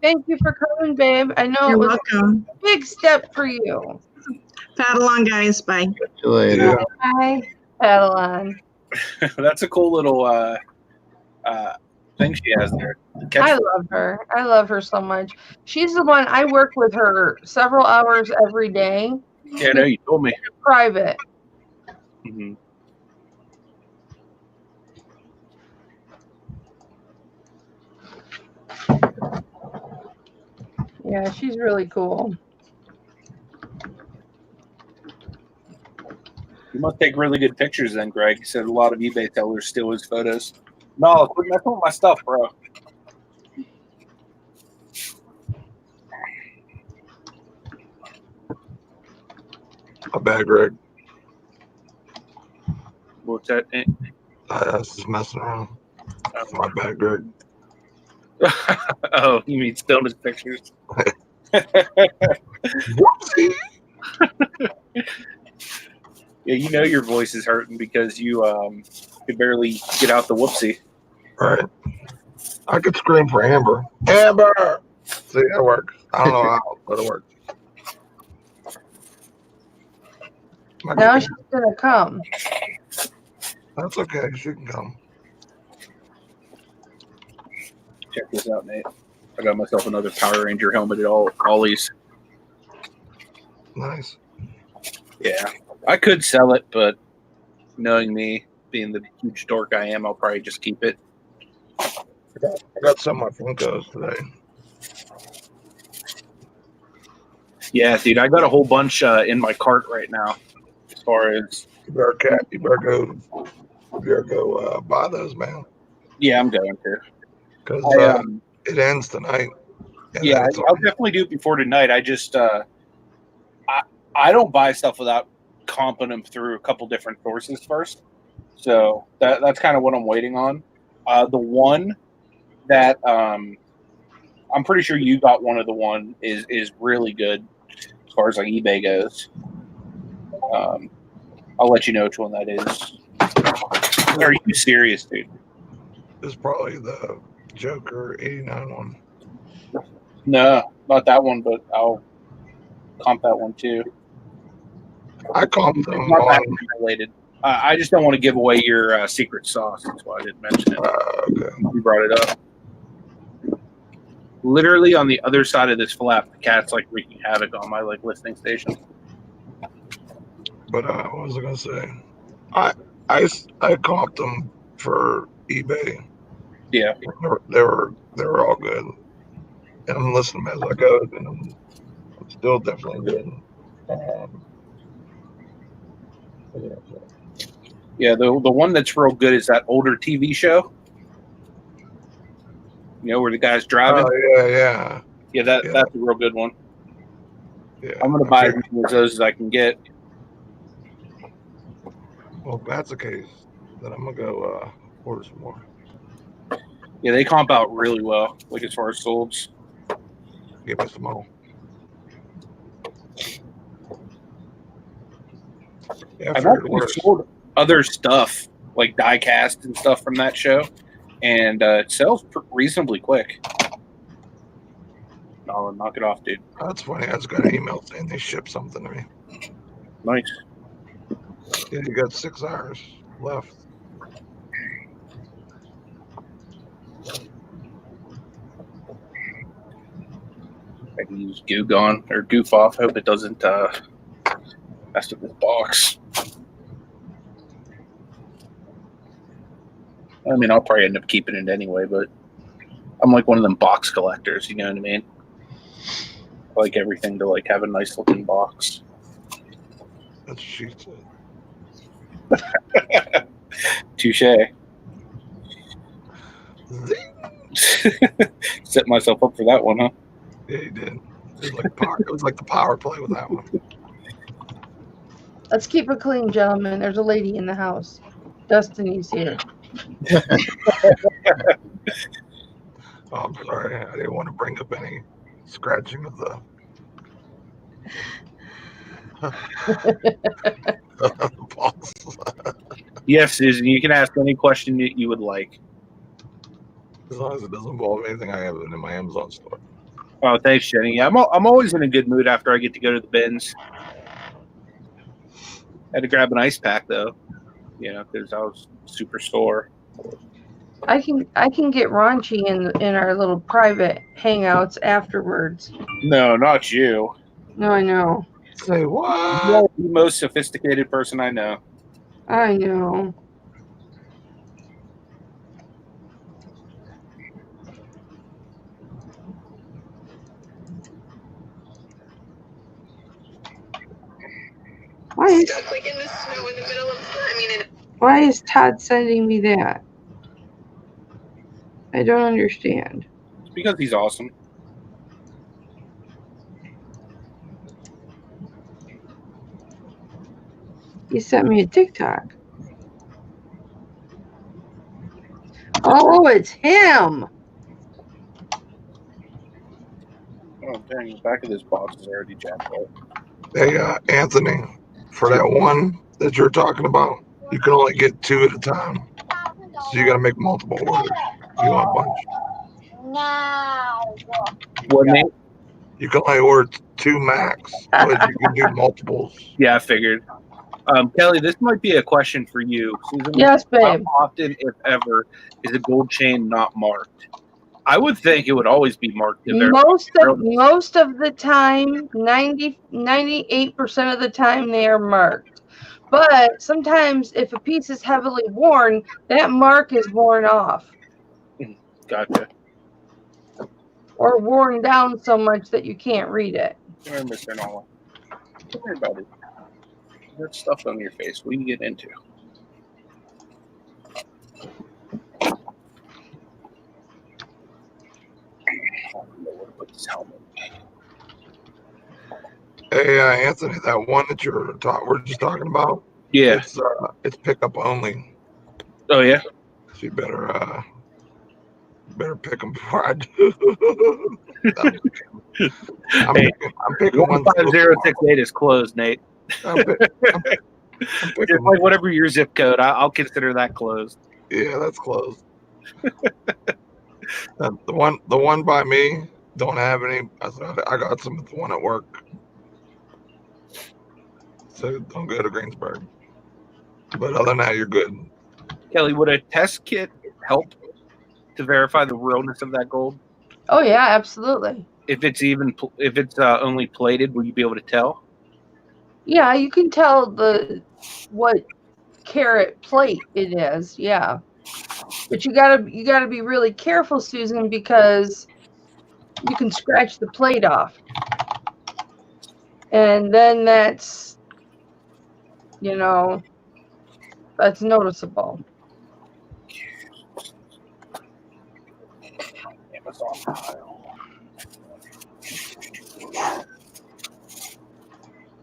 Thank you for coming, babe. I know You're it was welcome. a big step for you. Paddle on, guys. Bye. See you later. Bye. Paddle on. That's a cool little thing she has there. I love her. I love her so much. She's the one I work with her several hours every day. Yeah, I know you told me. Private. Mm-hmm. Yeah, she's really cool. You must take really good pictures then, Greg. You said a lot of eBay sellers steal his photos. No, quit messing with my stuff, bro. My bad, Greg. What's that? I was just messing around. That's my bad, Greg. Oh, you mean stealing his pictures? Whoopsie. Yeah, you know your voice is hurting because you could barely get out the whoopsie. Right. I could scream for Amber. Amber! See, that works. I don't know how, but it works. Now she's going to come. That's okay. She can come. Check this out, Nate. I got myself another Power Ranger helmet at Ollie's. Nice. Yeah. I could sell it, but knowing me, being the huge dork I am, I'll probably just keep it. I got some of my Funkos today. Yeah, dude, I got a whole bunch in my cart right now. As far as you better go buy those, man. Yeah, I'm going to. Because it ends tonight. Yeah, I'll definitely do it before tonight. I just I don't buy stuff without comping them through a couple different sources first. So that's kind of what I'm waiting on. The one that I'm pretty sure you got one of the one is really good as far as like eBay goes. I'll let you know which one that is. Are you serious, dude? is probably the Joker 89 one. No, not that one, but I'll comp that one too. I comped them not on related. I just don't want to give away your secret sauce. That's why I didn't mention it. Okay. You brought it up. Literally on the other side of this flap, the cat's like wreaking havoc on my like listening station. But what was I gonna say? I comped them for eBay. Yeah, they were all good, and I'm listening as I go, and I'm still definitely good. Yeah, the one that's real good is that older TV show. You know, where the guy's driving. Oh yeah. Yeah, that's a real good one. Yeah, I'm gonna buy as many of those as I can get. Well, if that's the case, then I'm gonna go order some more. Yeah, they comp out really well, like as far as solds. Give me some more. Yeah, I've actually sold other stuff like die cast and stuff from that show, and it sells reasonably quick. I'll knock it off, dude. That's funny. I just got an email saying they shipped something to me. Nice. Yeah, you got 6 hours left. I can use Goo Gone or Goof Off. Hope it doesn't mess with this box. I mean, I'll probably end up keeping it anyway, but I'm like one of them box collectors, you know what I mean? I like everything to like have a nice looking box. That's what she said. Touche. Set myself up for that one, huh? Yeah, you did. It was like the power play with that one. Let's keep it clean, gentlemen. There's a lady in the house. Destiny's here. Oh, I'm sorry. I didn't want to bring up any scratching of the balls. Yes, Susan, you can ask any question that you would like. As long as it doesn't involve anything I have in my Amazon store. Oh, thanks, Jenny. Yeah, I'm always in a good mood after I get to go to the bins. Had to grab an ice pack though, you know, because I was super sore. I can get raunchy in our little private hangouts afterwards. No, not you. No, I know. Say what? You're the most sophisticated person I know. I know. Why is Todd sending me that? I don't understand. It's because he's awesome. He sent me a TikTok. Oh, it's him. Oh, dang, the back of this box is already jacked up. Hey, Anthony, for that one that you're talking about, you can only get 2 at a time. So you got to make multiple orders. You want a bunch? No. What name? You can only order 2 max, but you can do multiples. Yeah, I figured. Kelly, this might be a question for you. Susan, yes, babe. How often, if ever, is a gold chain not marked? I would think it would always be marked. Most of the time, 98% of the time, they are marked. But sometimes, if a piece is heavily worn, that mark is worn off. Gotcha. Or worn down so much that you can't read it. Come here, Mr. Nolan. Come here, buddy. There's stuff on your face. What do you get into? Hey, Anthony, that one that we're just talking about. Yeah, it's pickup only. Oh yeah. So you better pick them before I do. I'm picking 15068 is closed, Nate. I'm Just like whatever your zip code, I'll consider that closed. Yeah, that's closed. The one by me don't have any. I got some at the one at work. So don't go to Greensburg. But other than that, you're good. Kelly, would a test kit help to verify the realness of that gold? Oh yeah, absolutely. If it's only plated, will you be able to tell? Yeah, you can tell what carat plate it is. Yeah, but you gotta be really careful, Susan, because you can scratch the plate off, and then that's noticeable.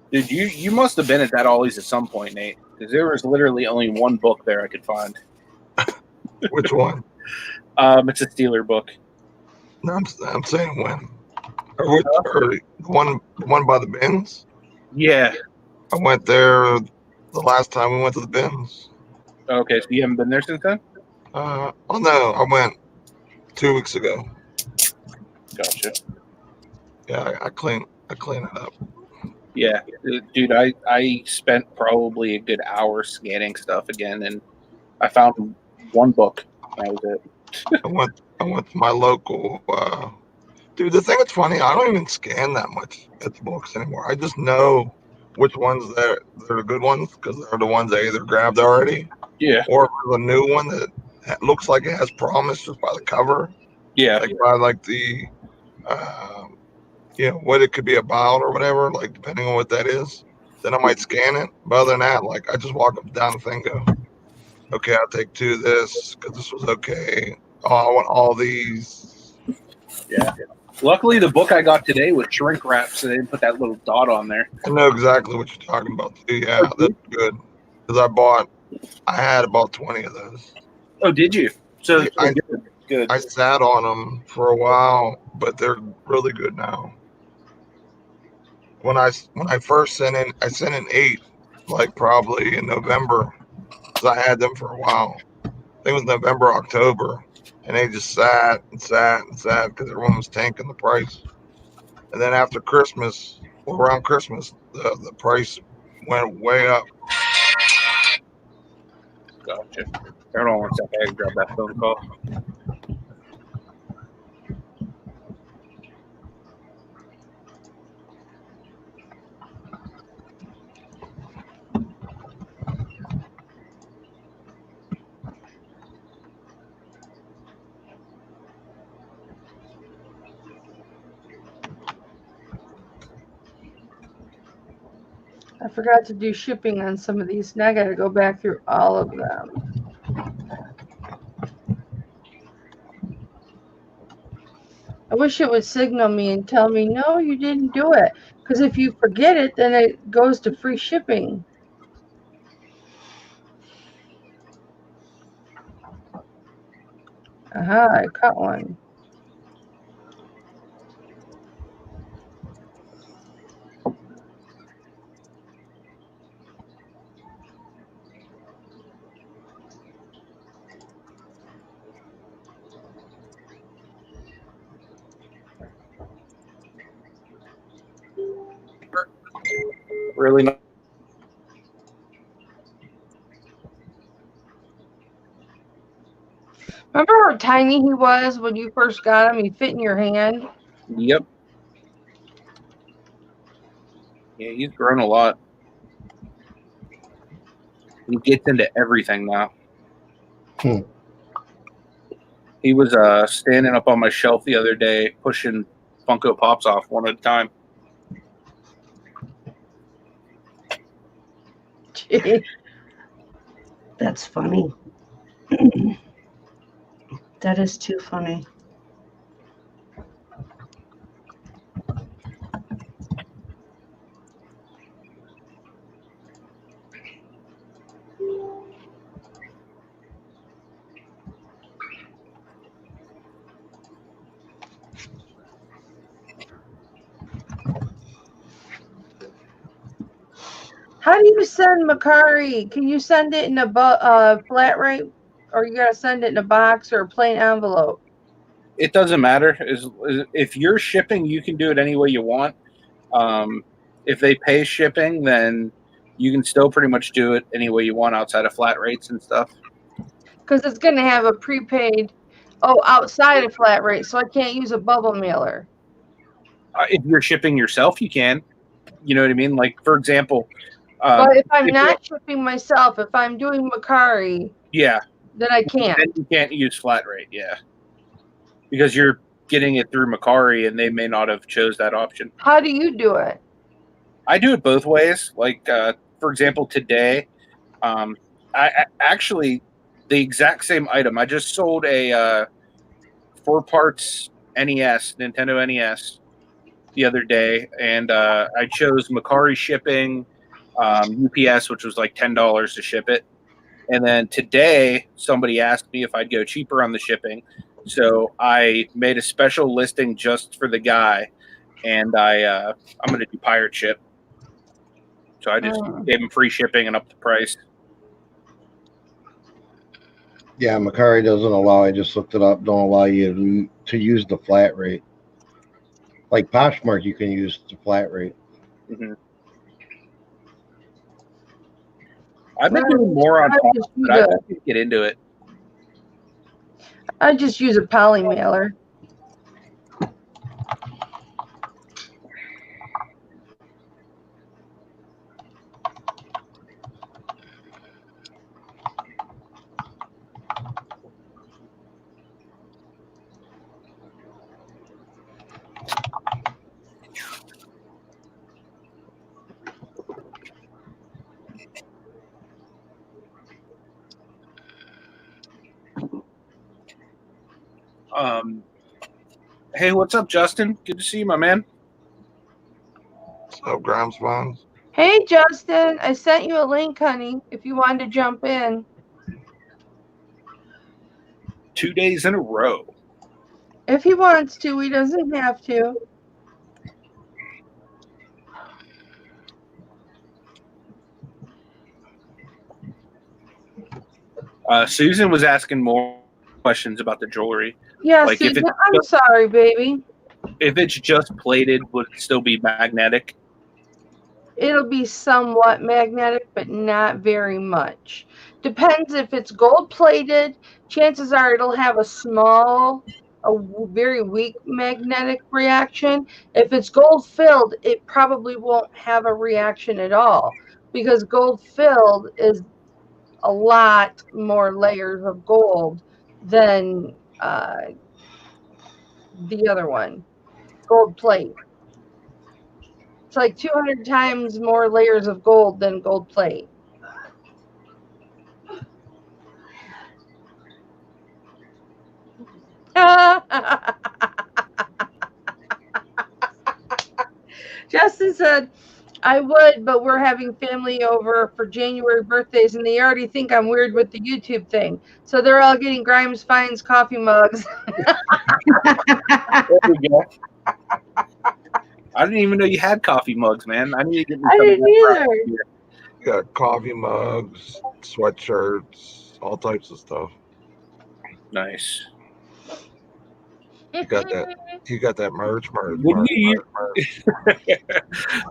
Dude, you must have been at that Ollie's at some point, Nate, because there was literally only one book there I could find. Which one? It's a Steeler book. No, I'm saying when. Or the one by the bins? Yeah. I went there the last time we went to the bins. Okay, so you haven't been there since then? Oh no, I went 2 weeks ago. Gotcha. Yeah, I clean it up. Yeah, dude, I spent probably a good hour scanning stuff again, and I found one book. That was it. I went to my local. Dude, the thing that's funny, I don't even scan that much at the books anymore. I just know which ones they're the good ones because they're the ones I either grabbed already, Yeah, or the new one that looks like it has promise just by the cover. Yeah, like by like the, what it could be about or whatever, like depending on what that is. Then I might scan it. But other than that, like I just walk up down the thing, go, okay, I'll take 2 of this because this was okay. Oh, I want all these. Yeah. Luckily, the book I got today was shrink wrapped, so they didn't put that little dot on there. I know exactly what you're talking about. Yeah, that's good. Because I had about 20 of those. Oh, did you? So good. I sat on them for a while, but they're really good now. When I first sent in, I sent in 8, like probably in November, because I had them for a while. I think it was November, October, and they just sat and sat and sat because everyone was tanking the price. And then after Christmas, around Christmas, the price went way up. Gotcha. Hold on one second. I can grab that phone call. I forgot to do shipping on some of these. Now I got to go back through all of them. I wish it would signal me and tell me, no, you didn't do it. Because if you forget it, then it goes to free shipping. Aha, I caught one. Really not. Remember how tiny he was when you first got him? He fit in your hand? Yep. Yeah, he's grown a lot. He gets into everything now. He was standing up on my shelf the other day, pushing Funko Pops off one at a time. That's funny. That is too funny. How do you send Macari? Can you send it in a flat rate or you gotta send it in a box or a plain envelope? It doesn't matter. If you're shipping, you can do it any way you want. If they pay shipping, then you can still pretty much do it any way you want outside of flat rates and stuff. Because it's going to have a prepaid, outside of flat rate, so I can't use a bubble mailer. If you're shipping yourself, you can. You know what I mean? Like, for example... but if I'm not shipping myself, if I'm doing Macari, yeah, then I can't. Then you can't use flat rate, yeah. Because you're getting it through Macari, and they may not have chose that option. How do you do it? I do it both ways. Like, for example, today, I actually, the exact same item. I just sold a 4 parts Nintendo NES, the other day, and I chose Macari shipping, UPS, which was like $10 to ship it. And then today, somebody asked me if I'd go cheaper on the shipping. So I made a special listing just for the guy, and I'm going to do pirate ship. So I just gave him free shipping and up the price. Yeah, Macari doesn't allow. I just looked it up. Don't allow you to use the flat rate. Like Poshmark, you can use the flat rate. Mm-hmm. I've been doing more on Posh, but I just get into it. I just use a poly mailer. Hey, what's up, Justin? Good to see you, my man. What's up, Grimes Bonds? Hey, Justin, I sent you a link, honey, if you wanted to jump in. 2 days in a row. If he wants to, he doesn't have to. Susan was asking more questions about the jewelry. Yeah, like Susan, I'm sorry, baby. If it's just plated, would it still be magnetic? It'll be somewhat magnetic, but not very much. Depends if it's gold plated. Chances are it'll have a very weak magnetic reaction. If it's gold filled, it probably won't have a reaction at all, because gold filled is a lot more layers of gold than the other one, gold plate. It's like 200 times more layers of gold than gold plate. Justin said, I would, but we're having family over for January birthdays, and they already think I'm weird with the YouTube thing. So they're all getting Grimes Fines coffee mugs. There we go. I didn't even know you had coffee mugs, man. I need to get me some. I didn't either. You got coffee mugs, sweatshirts, all types of stuff. Nice. You got that merch.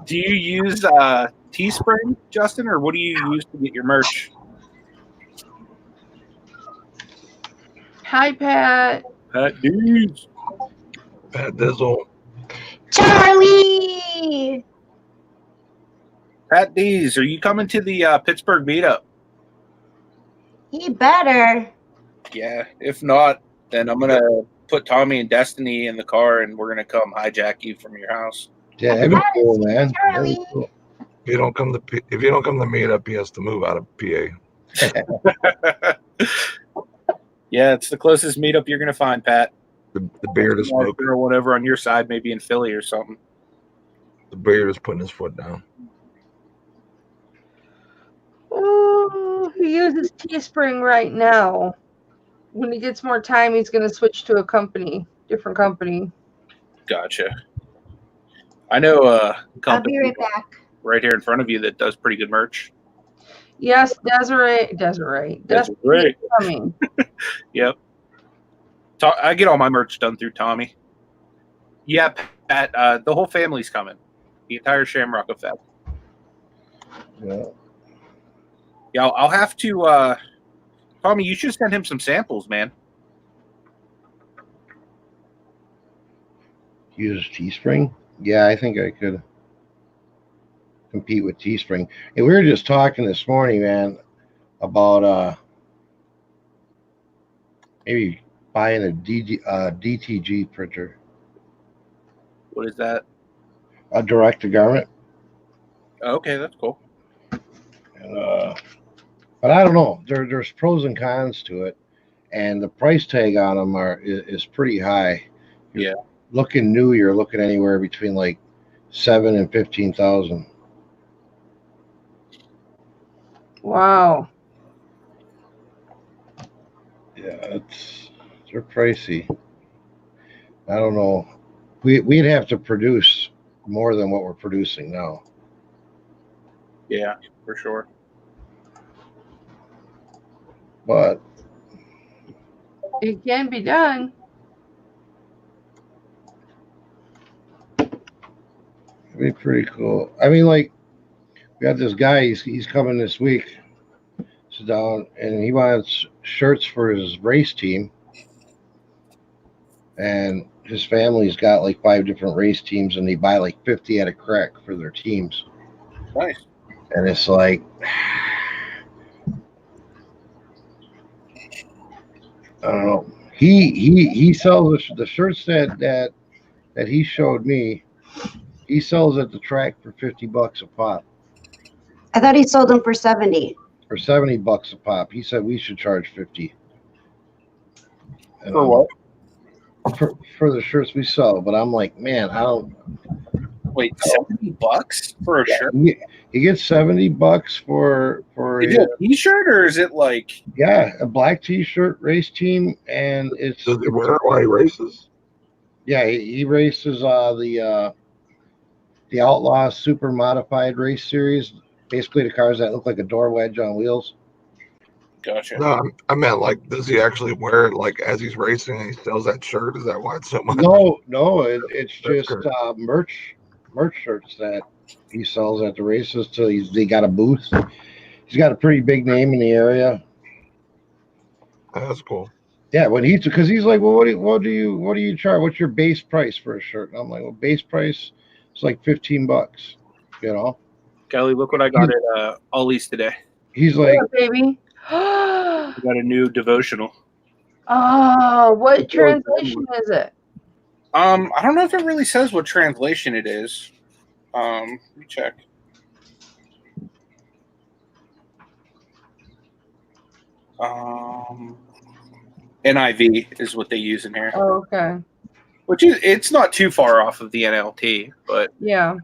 Do you use Teespring, Justin, or what do you use to get your merch? Hi, Pat. Pat Dizzle. Pat Dizzle. Charlie. Pat D's, are you coming to the Pittsburgh meetup? He better. Yeah. If not, then I'm gonna put Tommy and Destiny in the car, and we're gonna come hijack you from your house. Yeah, that'd be cool, man. Charlie. Cool. If you don't come to meet up, he has to move out of PA. Yeah, it's the closest meetup you're gonna find, Pat. The beard is smoking or whatever on your side, maybe in Philly or something. The beard is putting his foot down. Oh, he uses Teespring right now. When he gets more time, he's going to switch to a different company. Gotcha. I know a company I'll be right back. right here in front of you that does pretty good merch. Yes, Desiree coming. Yep. I get all my merch done through Tommy. Yeah, Pat. The whole family's coming. The entire Shamrock Effect. Yeah, I'll have to. Tommy, you should send him some samples, man. Use Teespring? Yeah, I think I could compete with Teespring. And we were just talking this morning, man, about maybe buying a DTG printer. What is that? A direct to garment. Okay, that's cool. And, but I don't know. There's pros and cons to it, and the price tag on them is pretty high. Yeah. Looking new, you're looking anywhere between like 7,000 and 15,000. Wow. Yeah, they're pricey. I don't know. We'd have to produce more than what we're producing now. Yeah, for sure. But it can be done. It'd be pretty cool. I mean, like, we got this guy. He's coming this week. Sit down, and he wants shirts for his race team. And his family's got like 5 different race teams, and they buy like 50 at a crack for their teams. Nice. And it's like, I don't know. He sells the shirts that he showed me. He sells at the track for $50 a pop. I thought he sold them for 70. For $70 a pop. He said we should charge 50. For what? For the shirts we sell. But I'm like, man, I don't. Wait, $70 for a shirt? He gets $70 for Is it a t-shirt or is it like? Yeah, a black t-shirt race team, and it's. Does he wear it while he races? Yeah, he races the Outlaw Super Modified Race Series. Basically, the cars that look like a door wedge on wheels. Gotcha. No, I meant like, does he actually wear it like as he's racing and he sells that shirt? Is that why it's so much? No, it's just merch shirts that he sells at the races. Till they got a booth. He's got a pretty big name in the area. That's cool. Yeah, because he's like, well, what do you charge? What's your base price for a shirt? And I'm like, well, base price is like $15. You know. Kelly, look what I got at Ollie's today. He's like, yeah, baby. We got a new devotional. Oh, what translation is it? I don't know if it really says what translation it is. Let me check. NIV is what they use in here. Oh, okay. Which it's not too far off of the NLT, but yeah,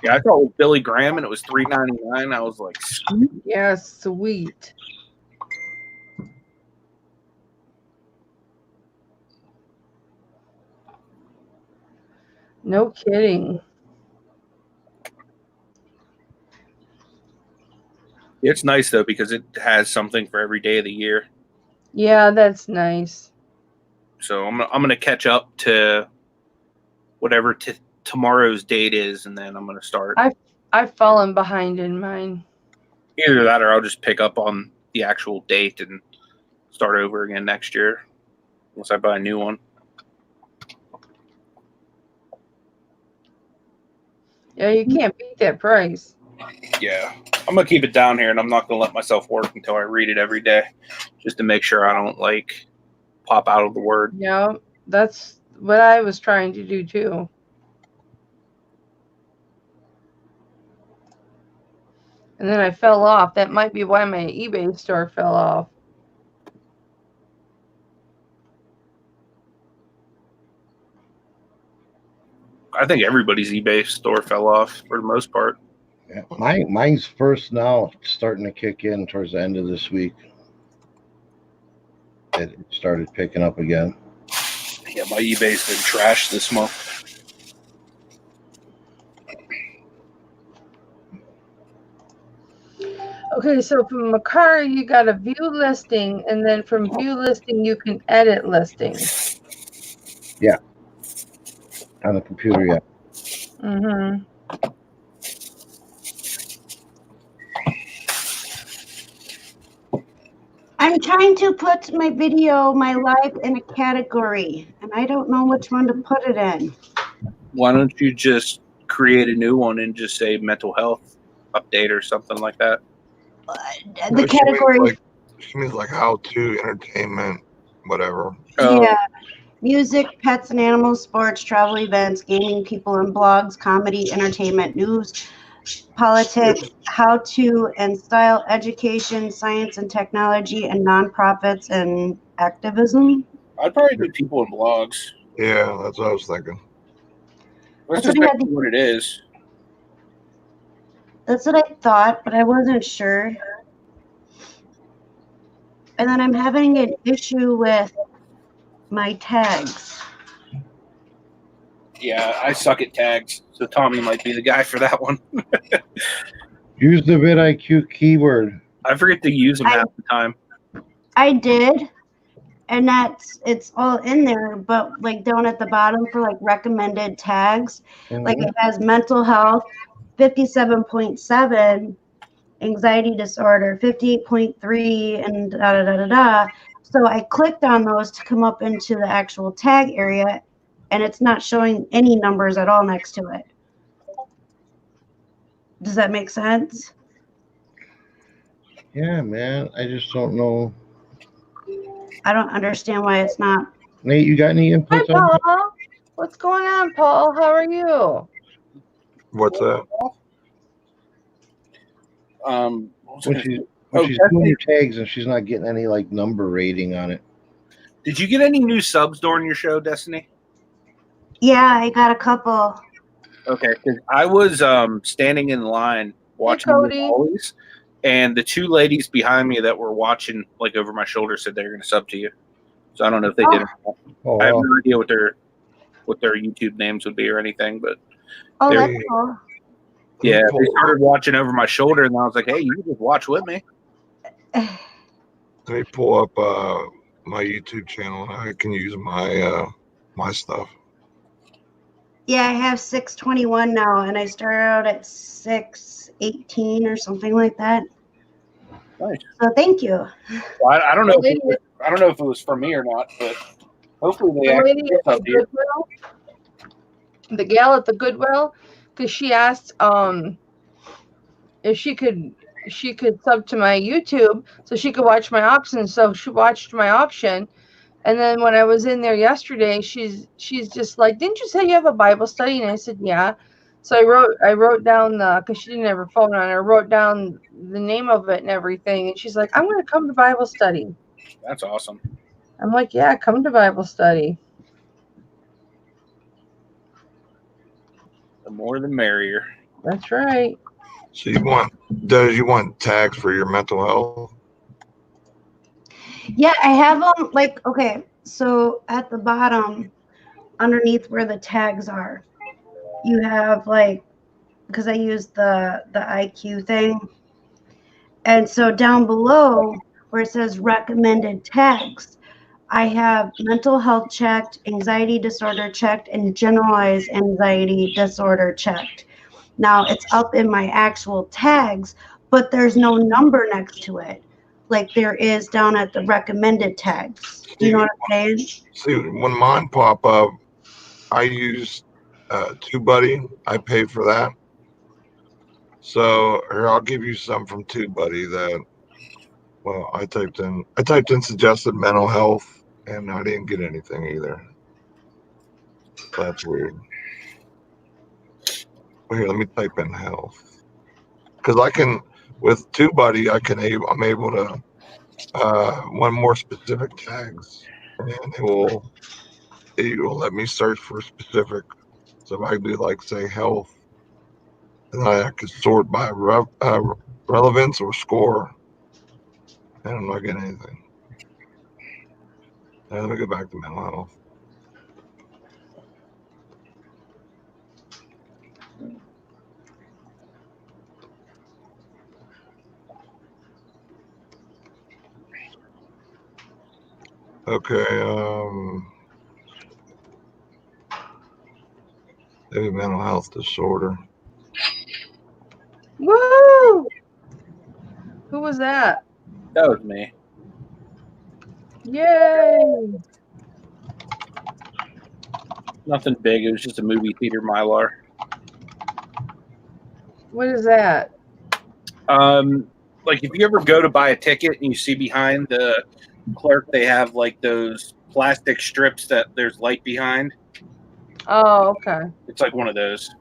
I thought it was Billy Graham and it was $3.99. I was like, sweet. Yeah, sweet. No kidding. It's nice though because it has something for every day of the year. Yeah, that's nice. So I'm gonna catch up to whatever tomorrow's date is, and then I'm gonna start. I've fallen behind in mine. Either that, or I'll just pick up on the actual date and start over again next year, unless I buy a new one. Yeah, you can't beat that price. Yeah, I'm gonna keep it down here, and I'm not gonna let myself work until I read it every day, just to make sure I don't like pop out of the word. Yeah, that's what I was trying to do too. And then I fell off. That might be why my eBay store fell off. I think everybody's eBay store fell off for the most part. Yeah, mine's first now starting to kick in towards the end of this week. It started picking up again. Yeah, my eBay's been trashed this month. Okay, so from Macari, you got a view listing, and then from view listing, you can edit listings. Yeah. On the computer, yeah. Mm-hmm. I'm trying to put my video, my live, in a category, and I don't know which one to put it in. Why don't you just create a new one and just say mental health update or something like that? The category. She means like how to, entertainment, whatever. Yeah. Music, pets and animals, sports, travel, events, gaming, people and blogs, comedy, entertainment, news, politics, how to and style, education, science and technology, and nonprofits and activism. I'd probably do people and blogs. Yeah, that's what I was thinking. Let's just make it what it is. That's what I thought, but I wasn't sure. And then I'm having an issue with my tags. Yeah, I suck at tags, so Tommy might be the guy for that one. Use the vidIQ keyword. I forget to use them half the time. I did, and it's all in there, but like down at the bottom for like recommended tags, like it has mental health, 57.7, anxiety disorder, 58.3, and da da da da da. So I clicked on those to come up into the actual tag area, and it's not showing any numbers at all next to it. Does that make sense? Yeah, man. I just don't know. I don't understand why it's not. Nate, you got any input on that? Paul. What's going on, Paul? How are you? What's that? When she's doing your tags and she's not getting any like number rating on it. Did you get any new subs during your show, Destiny? Yeah, I got a couple. Okay, because I was standing in line watching you always, and the two ladies behind me that were watching like over my shoulder said they were going to sub to you. So I don't know if they did. Oh, I have no idea what their YouTube names would be or anything, but that's cool. Yeah, they started watching over my shoulder, and I was like, "Hey, you can just watch with me." Let me pull up my YouTube channel, and I can use my my stuff. Yeah, I have 621 now, and I started out at 618 or something like that. Nice. So thank you. Well, I don't know. I don't know if it was for me or not, but hopefully they actually did help you. The gal at the Goodwill, because she asked if she could sub to my YouTube so she could watch my auction. So she watched my auction, and then when I was in there yesterday, she's just like, "Didn't you say you have a Bible study?" And I said, "Yeah." So I wrote down because she didn't have her phone on. I wrote down the name of it and everything, and she's like, "I'm going to come to Bible study." That's awesome. I'm like, "Yeah, come to Bible study." The more the merrier. That's right. So you want tags for your mental health? Yeah, I have them okay, so at the bottom underneath where the tags are, you have because I use the IQ thing. And so down below where it says recommended tags, I have mental health checked, anxiety disorder checked, and generalized anxiety disorder checked. Now it's up in my actual tags, but there's no number next to it, like there is down at the recommended tags. Do you know what I'm saying? See, when mine pop up, I use TubeBuddy. I pay for that. So here, I'll give you some from TubeBuddy that. Well, I typed in suggested mental health, and I didn't get anything either. That's weird. Well, here, let me type in health, because I can with TubeBuddy, I'm able to one more specific tags, and it will let me search for specific. So if I do like say health, and I can sort by relevance or score, and I'm not getting anything. Now, let me go back to mental health. Okay. Maybe mental health disorder. Woo! Who was that? That was me. Yay! Nothing big. It was just a movie theater Mylar. What is that? Like if you ever go to buy a ticket and you see behind the clerk, they have like those plastic strips that there's light behind. Oh, okay. It's like one of those.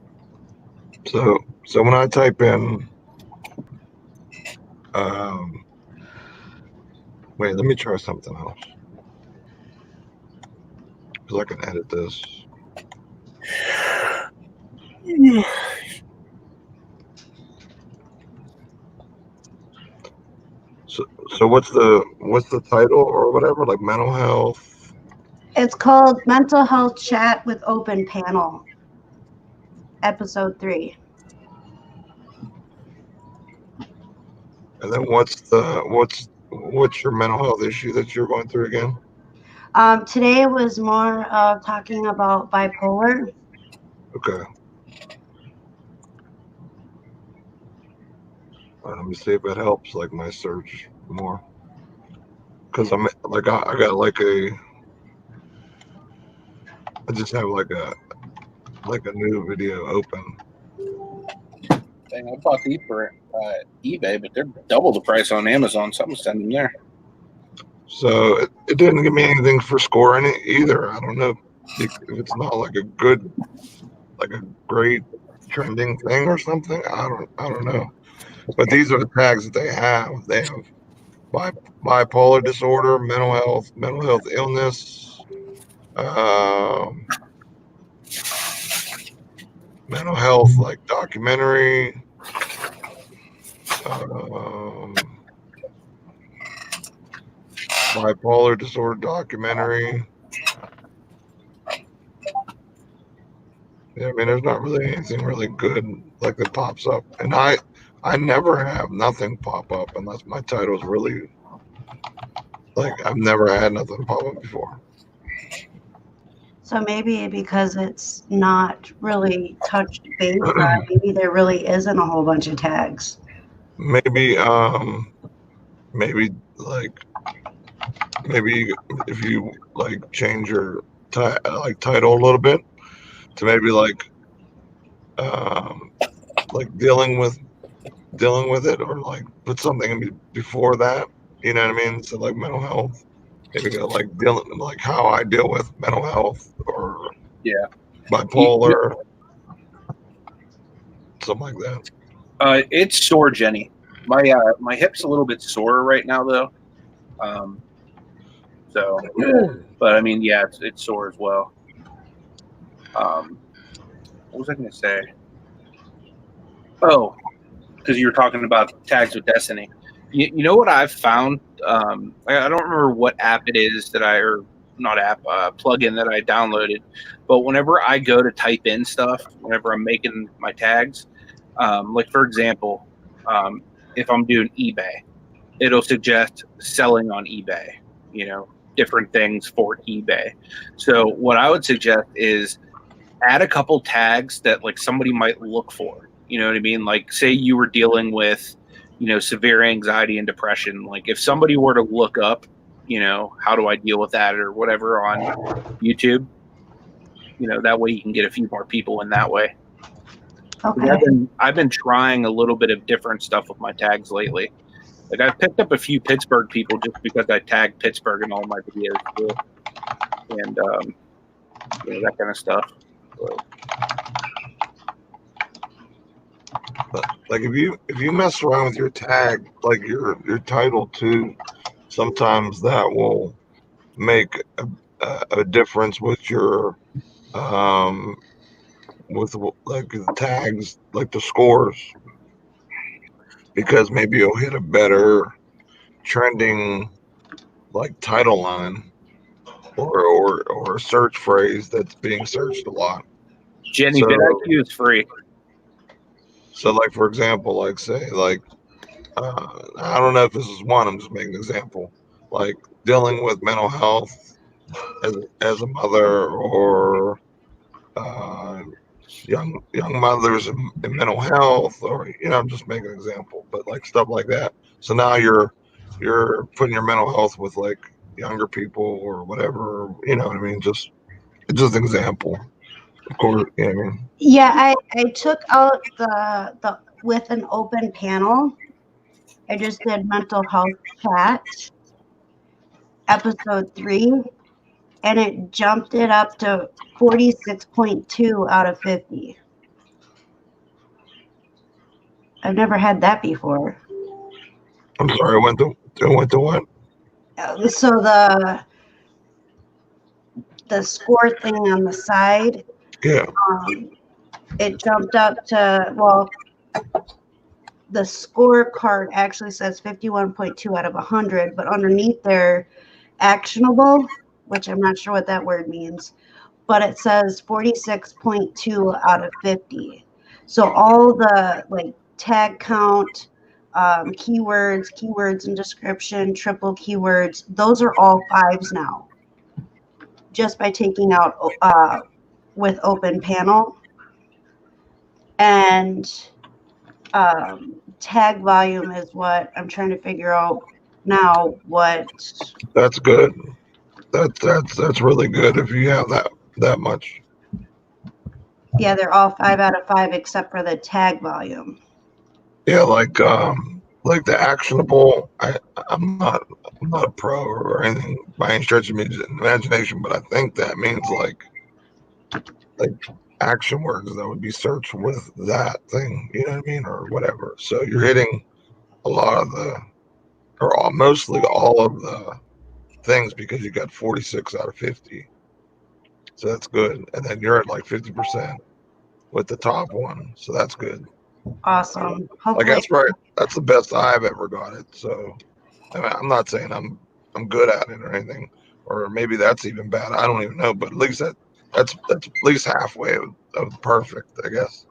So when I type in, wait, let me try something else. Because I can edit this. So what's the title or whatever? Like mental health? It's called Mental Health Chat with Open Panel, episode 3. And then what's your mental health issue that you're going through again? Today was more of talking about bipolar. Okay. Let me see if it helps, like my search more. Because I'm like I got like I just have like a new video open. Dang, I bought these for eBay, but they're double the price on Amazon. So I'm gonna send them there. So it didn't give me anything for scoring it either. I don't know if it's not like a great trending thing or something. I don't know. But these are the tags that they have. They have bipolar disorder, mental health illness, mental health like documentary, bipolar disorder documentary. Yeah, I mean, there's not really anything really good like that pops up, and I never have nothing pop up unless my title's really like I've never had nothing pop up before. So maybe because it's not really touched base on, maybe there really isn't a whole bunch of tags. Maybe if you like change your title a little bit to maybe like dealing with it, or like put something before that, you know what I mean? So like mental health, maybe go like dealing like how I deal with mental health, or bipolar, something like that. It's sore, Jenny. My hip's a little bit sore right now though. So, but I mean, yeah, it's sore as well. What was I going to say? Oh, because you were talking about tags with Destiny. You know what I've found? I don't remember what app it is that plugin that I downloaded, but whenever I go to type in stuff, whenever I'm making my tags, like for example, if I'm doing eBay, it'll suggest selling on eBay, different things for eBay. So what I would suggest is add a couple tags that like somebody might look for. You know what I mean? Like say you were dealing with, severe anxiety and depression. Like if somebody were to look up, how do I deal with that or whatever on YouTube, that way you can get a few more people in that way. Okay. I've been trying a little bit of different stuff with my tags lately. Like I've picked up a few Pittsburgh people just because I tagged Pittsburgh in all my videos too. And that kind of stuff. But like if you mess around with your tag, like your title too, sometimes that will make a difference with your with like the tags, like the scores, because maybe you'll hit a better trending like title line or a search phrase that's being searched a lot. Jenny, vidIQ is free. So like for example, like say like I don't know if this is one, I'm just making an example. like dealing with mental health as a mother, or young mothers in mental health, or I'm just making an example, but like stuff like that. So now you're putting your mental health with like younger people or whatever, what I mean? Just an example. Of course, I mean. Yeah, I took out the with an open panel. I just did mental health chat episode 3, and it jumped it up to 46.2 out of 50. I've never had that before. I'm sorry, went to what? So the score thing on the side, Yeah. It jumped up to, well, the scorecard actually says 51.2 out of 100, but underneath there, actionable, which I'm not sure what that word means, but it says 46.2 out of 50. So all the like tag count, keywords and description, triple keywords, those are all 5s now, just by taking out with open panel. And tag volume is what I'm trying to figure out now. What? That's good. That's really good if you have that much. Yeah, they're all 5 out of 5 except for the tag volume. Yeah, like the actionable. I'm not a pro or anything by any stretch of imagination, but I think that means like action words that would be searched with that thing. You know what I mean, or whatever. So you're hitting a lot of mostly all of the things because you got 46 out of 50. So that's good, and then you're at like 50% with the top one. So that's good. Awesome. Like that's right. That's the best I've ever got it. So I mean, I'm not saying I'm good at it or anything, or maybe that's even bad. I don't even know. But at least that's at least halfway of perfect, I guess.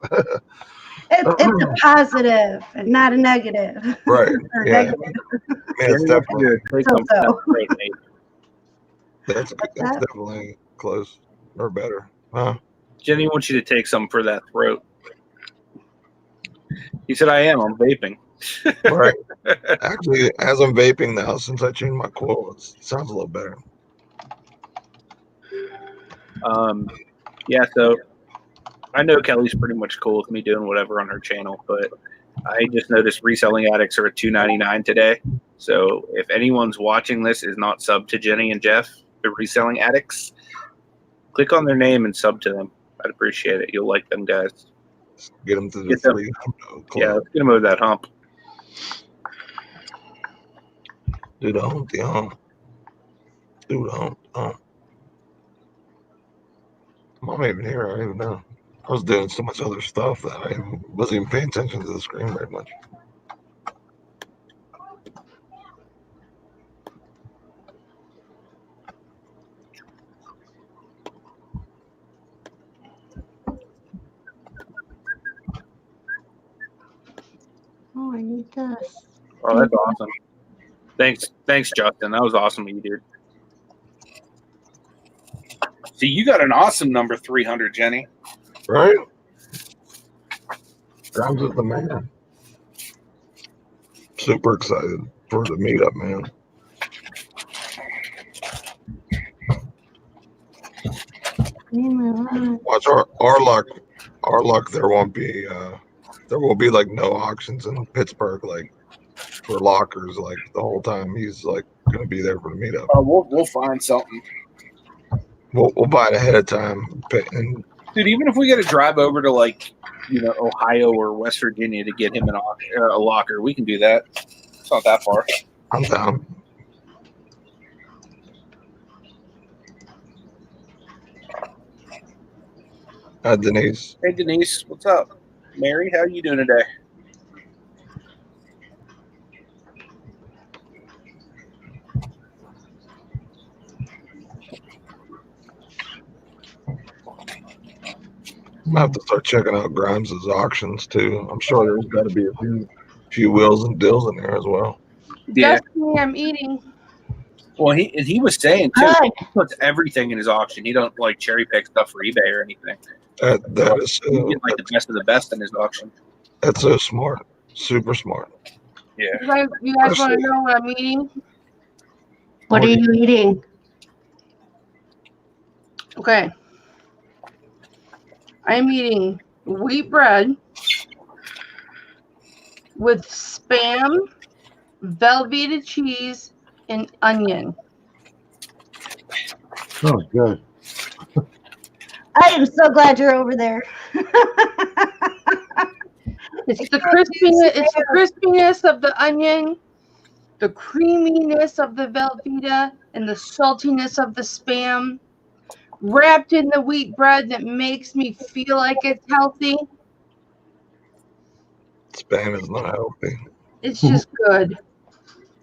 It's a positive and not a negative. Right. Yeah. Negative. I mean, it's definitely That's definitely close or better. Huh? Jenny wants you to take something for that throat. He said, "I am. I'm vaping." Right. Actually, as I'm vaping now, since I changed my coil, it sounds a little better. Yeah. So I know Kelly's pretty much cool with me doing whatever on her channel, but I just noticed Reselling Addicts are at $2.99 today. So if anyone's watching this is not sub to Jenny and Jeff, the Reselling Addicts, click on their name and sub to them. I'd appreciate it. You'll like them guys. Get them to the free club. Yeah, let's get them over that hump. Do the humpty hump. Do the hump. I'm not even here. I don't even know. I was doing so much other stuff that I wasn't even paying attention to the screen very much. Oh, I need this. Oh, that's awesome. Thanks, Justin. That was awesome what you did. See, you got an awesome number 300, Jenny. Right? Grimes is the man. Super excited for the meetup, man. Watch our luck. Our luck. There will be like no auctions in Pittsburgh, like for lockers, like the whole time. He's like going to be there for the meetup. We'll find something. We'll buy it ahead of time. And dude, even if we got to drive over to like Ohio or West Virginia to get him a locker, we can do that. It's not that far. I'm down. Denise. Hey, Denise. What's up? Mary, how are you doing today? I'm gonna have to start checking out Grimes's auctions too. I'm sure there's got to be a few wheels and deals in there as well. Yeah, I'm eating. Well, he was saying too, Good. he puts everything in his auction. He don't like cherry pick stuff for eBay or anything. That is he get like the best of the best in his auction. That's so smart, super smart. Yeah. You guys want to know what I'm eating? What are you eating? Okay. I'm eating wheat bread with Spam, Velveeta cheese, and onion. Oh, good. I am so glad you're over there. It's the crispiness. It's the crispiness of the onion, the creaminess of the Velveeta, and the saltiness of the Spam, wrapped in the wheat bread that makes me feel like it's healthy. Spam is not healthy. It's just good.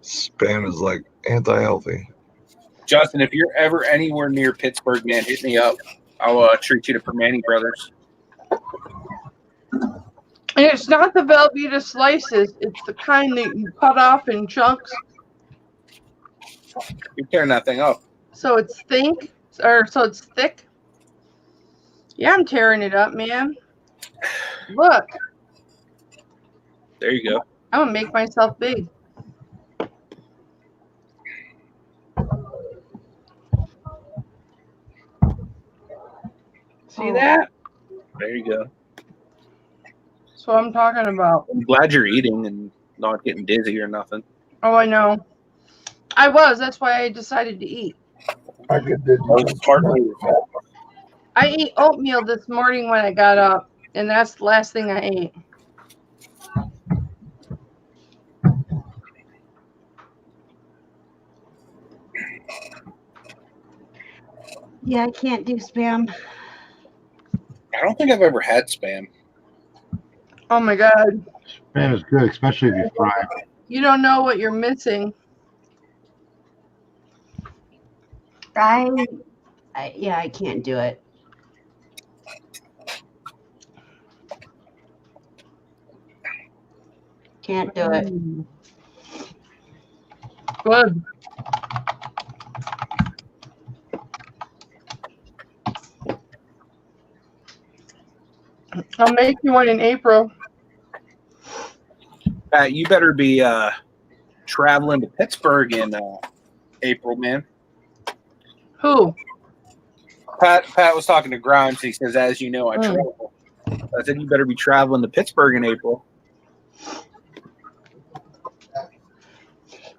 Spam is like anti-healthy. Justin, if you're ever anywhere near Pittsburgh, man, hit me up. I'll treat you to Permane Brothers. And it's not the Velveeta slices. It's the kind that you cut off in chunks. You're tearing that thing up. So it's thick. Yeah, I'm tearing it up, man. Look. There you go. I'm going to make myself big. See that? There you go. That's what I'm talking about. I'm glad you're eating and not getting dizzy or nothing. Oh, I know. I was. That's why I decided to eat. I get dizzy. I ate oatmeal this morning when I got up, and that's the last thing I ate. Yeah, I can't do Spam. I don't think I've ever had Spam. Oh my God. Spam is good, especially if you fry. You don't know what you're missing. I can't do it. Can't do it. Good. I'll make you one in April. You better be traveling to Pittsburgh in April, man. Who? Pat was talking to Grimes. He says, as you know, I travel. I said, you better be traveling to Pittsburgh in April.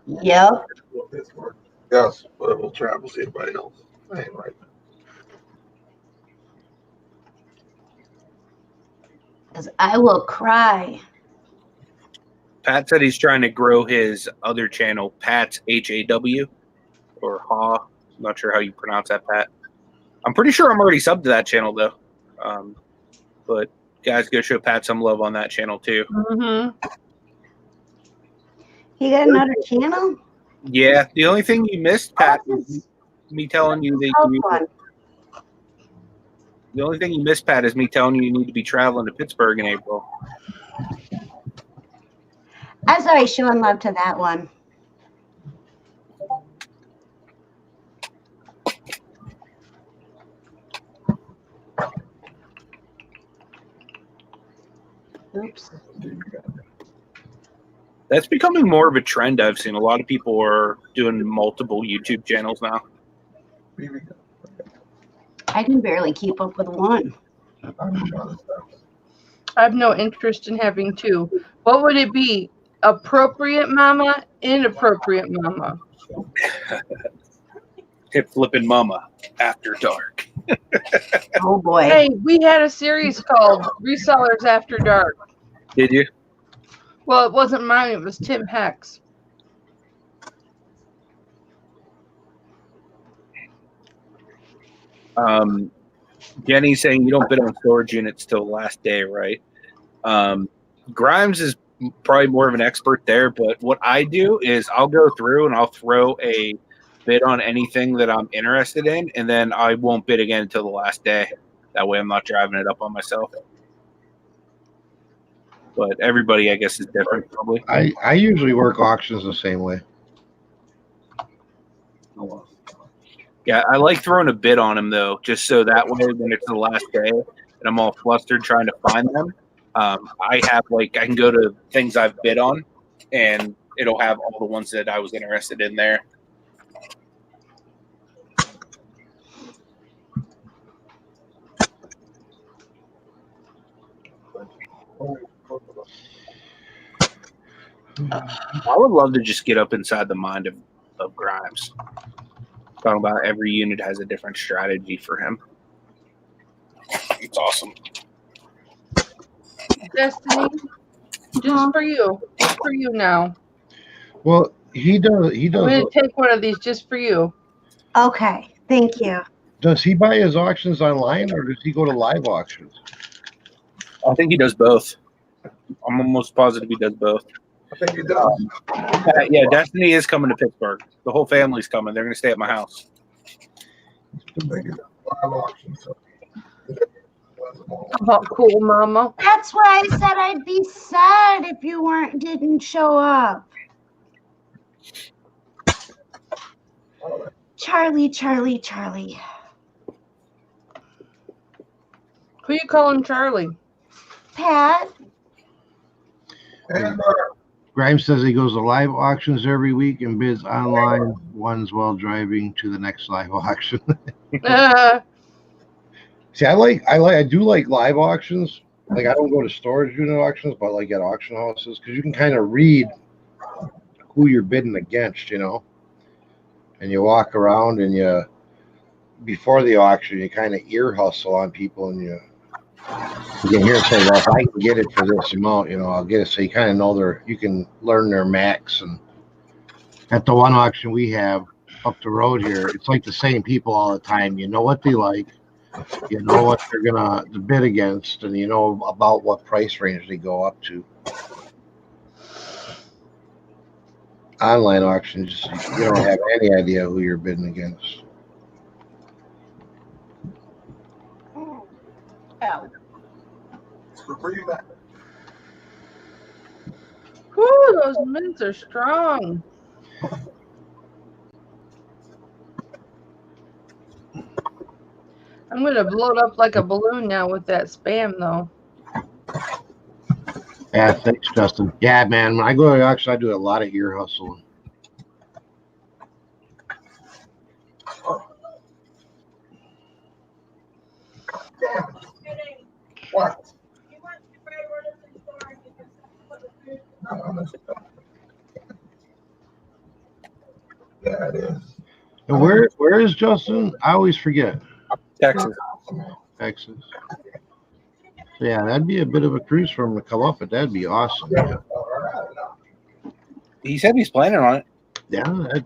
Yep. Yes, but we'll travel see everybody else. I ain't right. Because I will cry. Pat said he's trying to grow his other channel, Pat's HAW or HAW. I'm not sure how you pronounce that, Pat. I'm pretty sure I'm already subbed to that channel, though. But guys, go show Pat some love on that channel, too. Mm-hmm. He got another channel? Yeah. The only thing you missed, Pat, is me telling you that the only thing you missed, Pat, is me telling you need to be traveling to Pittsburgh in April. I was already showing love to that one. Oops. That's becoming more of a trend I've seen. A lot of people are doing multiple YouTube channels now. I can barely keep up with one. I have no interest in having two. What would it be? Appropriate mama, inappropriate mama. Hip flipping mama after dark. Oh boy. Hey, we had a series called Resellers After Dark. Did you? Well, it wasn't mine, it was Tim Heck's. Jenny's saying you don't bid on storage units till the last day, right? Grimes is probably more of an expert there, but what I do is I'll go through and I'll throw a bid on anything that I'm interested in, and then I won't bid again until the last day. That way I'm not driving it up on myself. But everybody, I guess, is different probably. I usually work auctions the same way. Yeah, I like throwing a bid on them though, just so that way when it's the last day and I'm all flustered trying to find them, I can go to things I've bid on, and it'll have all the ones that I was interested in there. I would love to just get up inside the mind of Grimes. Talking about every unit has a different strategy for him. It's awesome. Destiny, just for you. Just for you now. Well, he does. I'm going to take one of these just for you. Okay, thank you. Does he buy his auctions online, or does he go to live auctions? I think he does both. I'm almost positive he does both. I think he does. Yeah, Destiny is coming to Pittsburgh. The whole family's coming. They're going to stay at my house. About cool, Mama. That's why I said I'd be sad if you didn't show up. Charlie. Who you calling Charlie? Pat. Grimes says he goes to live auctions every week and bids online ones while driving to the next live auction. See, I do like live auctions. Like, I don't go to storage unit auctions, but like at auction houses, because you can kind of read who you're bidding against, you know. And you walk around and before the auction, you kind of ear hustle on people, and you can hear say, well, if I can get it for this amount, you know, I'll get it. So you kind of know you can learn their max. And at the one auction we have up the road here, it's like the same people all the time. You know what they like, you know what they're gonna bid against, and you know about what price range they go up to. Online auctions, you don't have any idea who you're bidding against. Ow. Whew, those mints are strong. I'm going to blow it up like a balloon now with that Spam, though. Yeah, thanks, Justin. Yeah, man, when I go to the auction, I do a lot of ear hustling. What? Yeah, it is. And where is Justin? I always forget. Texas. So yeah, that'd be a bit of a cruise for him to come up, but that'd be awesome. Yeah. He said he's planning on it. Yeah.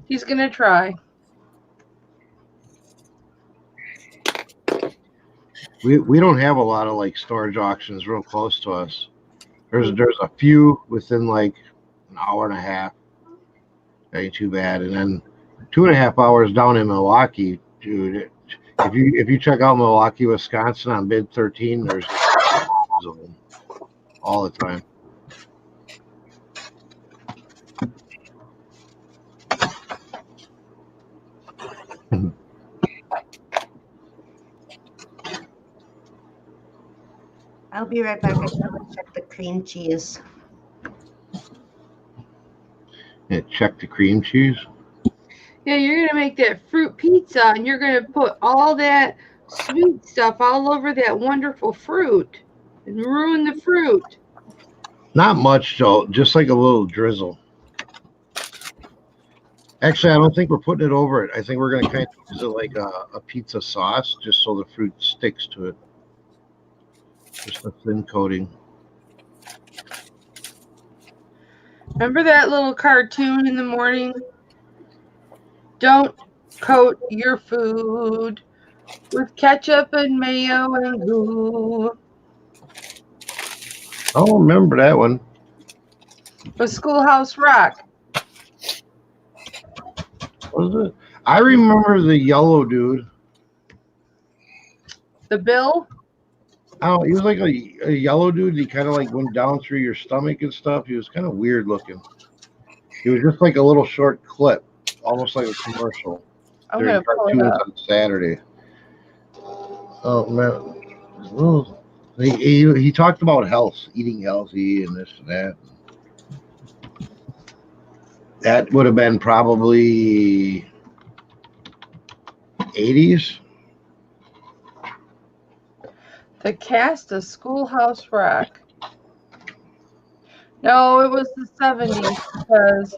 He's going to try. We don't have a lot of like storage auctions real close to us. There's a few within like an hour and a half. Ain't too bad. And then 2.5 hours down in Milwaukee, dude. If you check out Milwaukee, Wisconsin on bid 13, there's of them all the time. I'll be right back. I gotta check the cream cheese. Yeah, check the cream cheese. Yeah, you're going to make that fruit pizza, and you're going to put all that sweet stuff all over that wonderful fruit and ruin the fruit. Not much, though. Just like a little drizzle. Actually, I don't think we're putting it over it. I think we're going to kind of use it like a pizza sauce, just so the fruit sticks to it. Just a thin coating. Remember that little cartoon in the morning? Don't coat your food with ketchup and mayo and goo. I don't remember that one. With Schoolhouse Rock. What was it? I remember the yellow dude. The Bill? Oh, he was like a yellow dude. He kind of like went down through your stomach and stuff. He was kind of weird looking. It was just like a little short clip, almost like a commercial. I'm During gonna pull it cartoons up. on Saturday. Oh man, well, he talked about health, eating healthy, and this and that. That would have been probably 80s. The cast of Schoolhouse Rock. No, it was the 70s because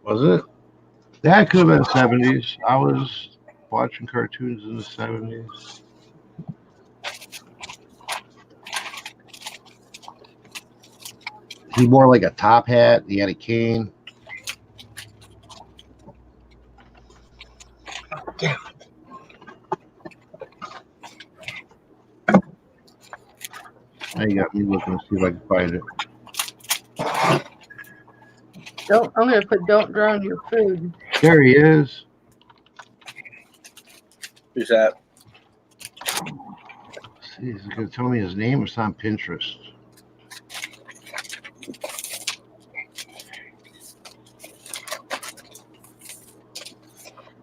Was it? That could have been 70s. I was watching cartoons in the 70s. He wore like a top hat. He had a cane. Damn. Now you got me looking to see if I can find it. I'm gonna put "Don't Drown Your Food." There he is. Who's that? See, is it going to tell me his name? It's on Pinterest.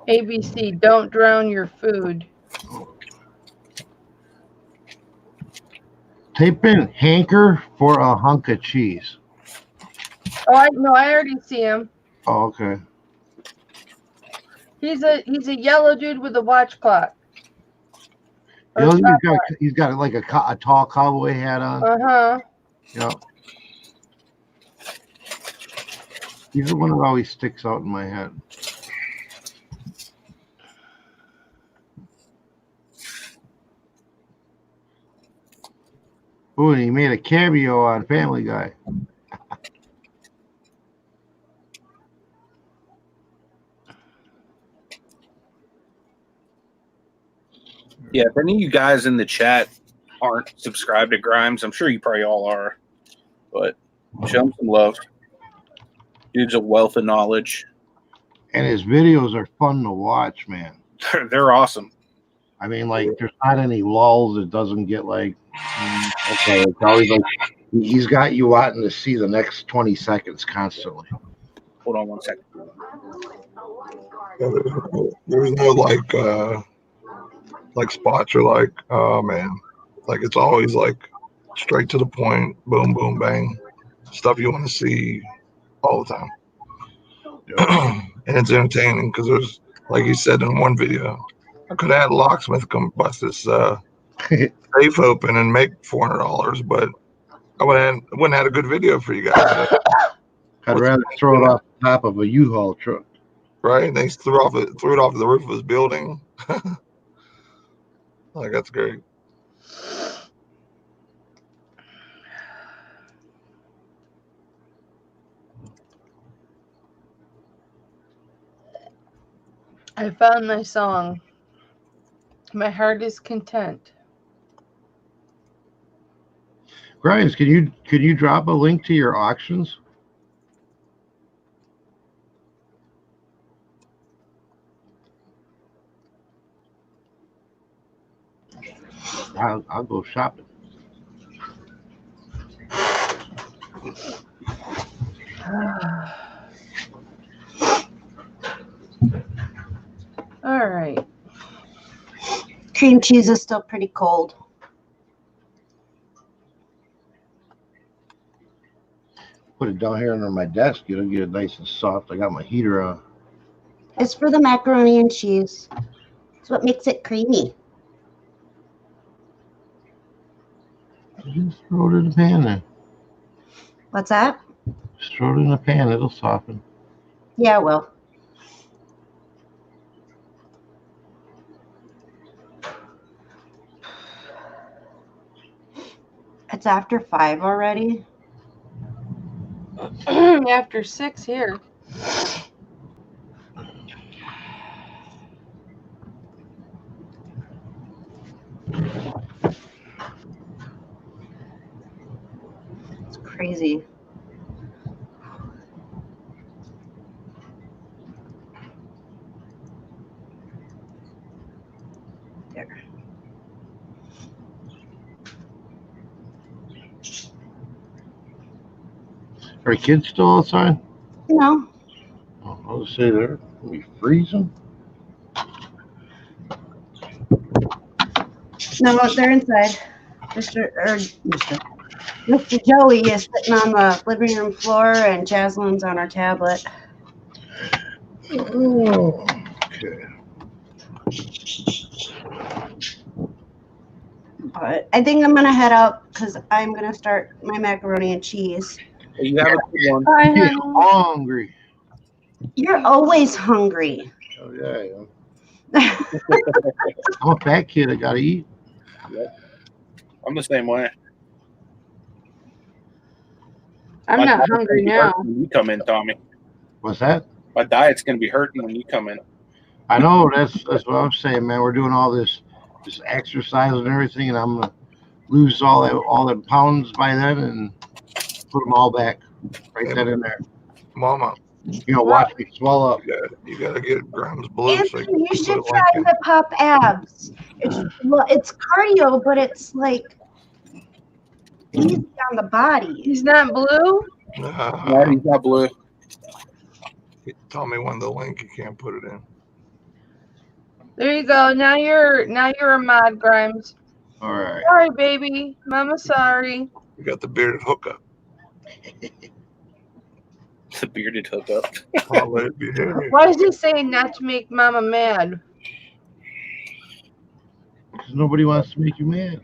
ABC, "Don't Drown Your Food." Type in hanker for a hunk of cheese. Oh, I already see him. Oh, okay. He's a yellow dude with a watch clock. You know, he's got like a tall cowboy hat on. Uh-huh. Yeah. He's the one that always sticks out in my head. Oh, and he made a cameo on Family Guy. Yeah, if any of you guys in the chat aren't subscribed to Grimes, I'm sure you probably all are. But show him some love. Dude's a wealth of knowledge. And his videos are fun to watch, man. They're awesome. I mean, like, there's not any lulls. It doesn't get like, okay, it's always like, he's got you wanting to see the next 20 seconds constantly. Hold on one second. There's no like spots or like, oh man, like it's always like straight to the point, boom, boom, bang, stuff you want to see all the time. Yeah. And it's entertaining because there's, like you said in one video, I could have had a locksmith come bust this safe open and make $400, but I wouldn't have had a good video for you guys. I'd rather throw it off the top of a U-Haul truck. Right? And they threw it off the roof of his building. Like, that's great. I found my song. My heart is content. Grimes, can you drop a link to your auctions? I'll go shopping. All right. Cream cheese is still pretty cold. Put it down here under my desk. It'll get it nice and soft. I got my heater on. It's for the macaroni and cheese. It's what makes it creamy. Just throw it in the pan then. What's that? Just throw it in the pan. It'll soften. Yeah, well. It's after 5 already. After 6 here. It's crazy. There. Are kids still outside? No, to say there. We freezing. No, they're inside. Mr. Joey is sitting on the living room floor, and Jaslyn's on her tablet. Oh, okay. But I think I'm gonna head out because I'm gonna start my macaroni and cheese. You have a good one. Bye, Yeah, honey. hungry. You're always hungry. Oh yeah. I'm a fat kid. I gotta eat. Yep. I'm the same way. I'm not hungry now. When you come in, Tommy. What's that? My diet's gonna be hurting when you come in. I know that's what I'm saying, man. We're doing all this exercise and everything, and I'm gonna lose all the pounds by then and put them all back. Right then and there. Mama, Watch me swell up. you gotta get Grimes Blue. Anthony, you should try Hip Hop Abs. It's cardio, but it's like easy on the body. He's not blue? No, he's not blue. Tell me when the link. You can't put it in. There you go. Now you're a mod, Grimes. All right. Sorry, baby. Mama, sorry. You got the bearded hookup. The bearded hookup. Why is he saying not to make Mama mad? Because nobody wants to make you mad.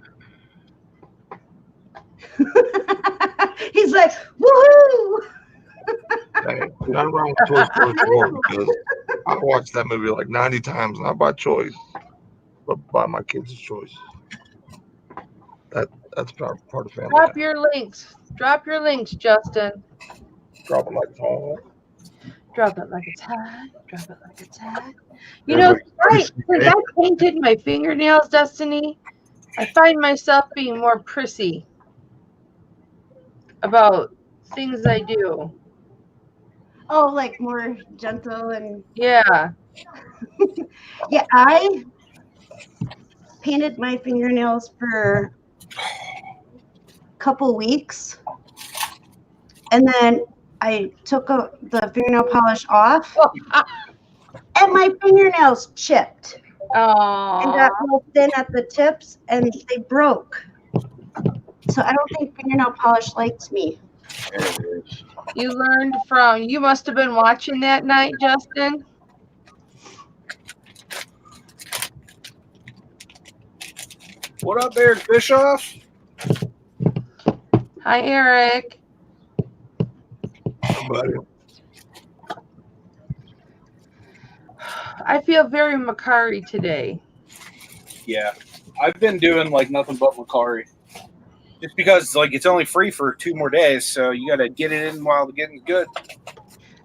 He's like, woohoo! Hey, nothing wrong with Toy Story 4 because I watched that movie like 90 times, not by choice, but by my kids' choice. That's part of family. Drop your links. Drop your links, Justin. Drop it like it's hot. Drop it like it's hot. Drop it like it's hot. You know, right, since I painted my fingernails, Destiny, I find myself being more prissy about things I do. Oh, like more gentle and... Yeah. Yeah, I painted my fingernails for a couple weeks. And then I took the fingernail polish off. And my fingernails chipped. Aww. And got real thin at the tips, and they broke. So I don't think fingernail polish likes me. You learned from, you must have been watching that night, Justin. What up, Eric Bischoff? Hi, Eric. Somebody. I feel very Macari today. Yeah, I've been doing like nothing but Macari. Just because like it's only free for 2 more days, so you got to get it in while the getting's good.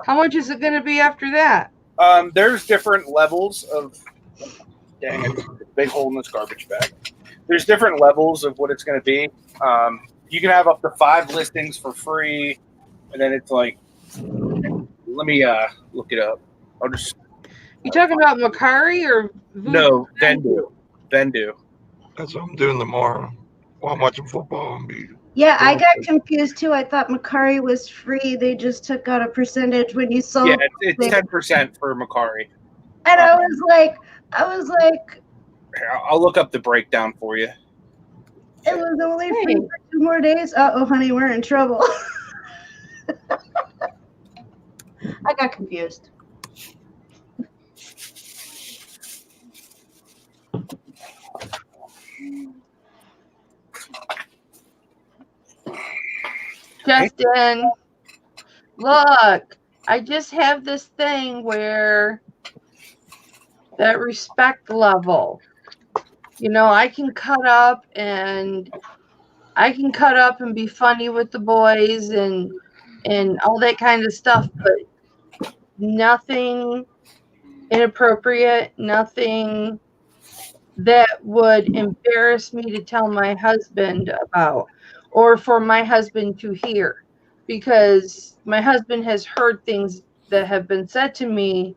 How much is it going to be after that? There's different levels of. Dang it! Big hole in this garbage bag. There's different levels of what it's going to be. You can have up to 5 listings for free, and then it's like, let me look it up. I'll just. You talking about Macari or No, Vendu. That's what I'm doing tomorrow while I'm watching football. Yeah, I got confused too. I thought Macari was free. They just took out a percentage when you sold. Yeah, it's 10% for Macari. And I was like, I'll look up the breakdown for you. It was only free for 2 more days. Uh-oh, honey, we're in trouble. I got confused. Justin, look, I just have this thing where that respect level, I can cut up and be funny with the boys and all that kind of stuff, but nothing inappropriate, nothing that would embarrass me to tell my husband about or for my husband to hear, because my husband has heard things that have been said to me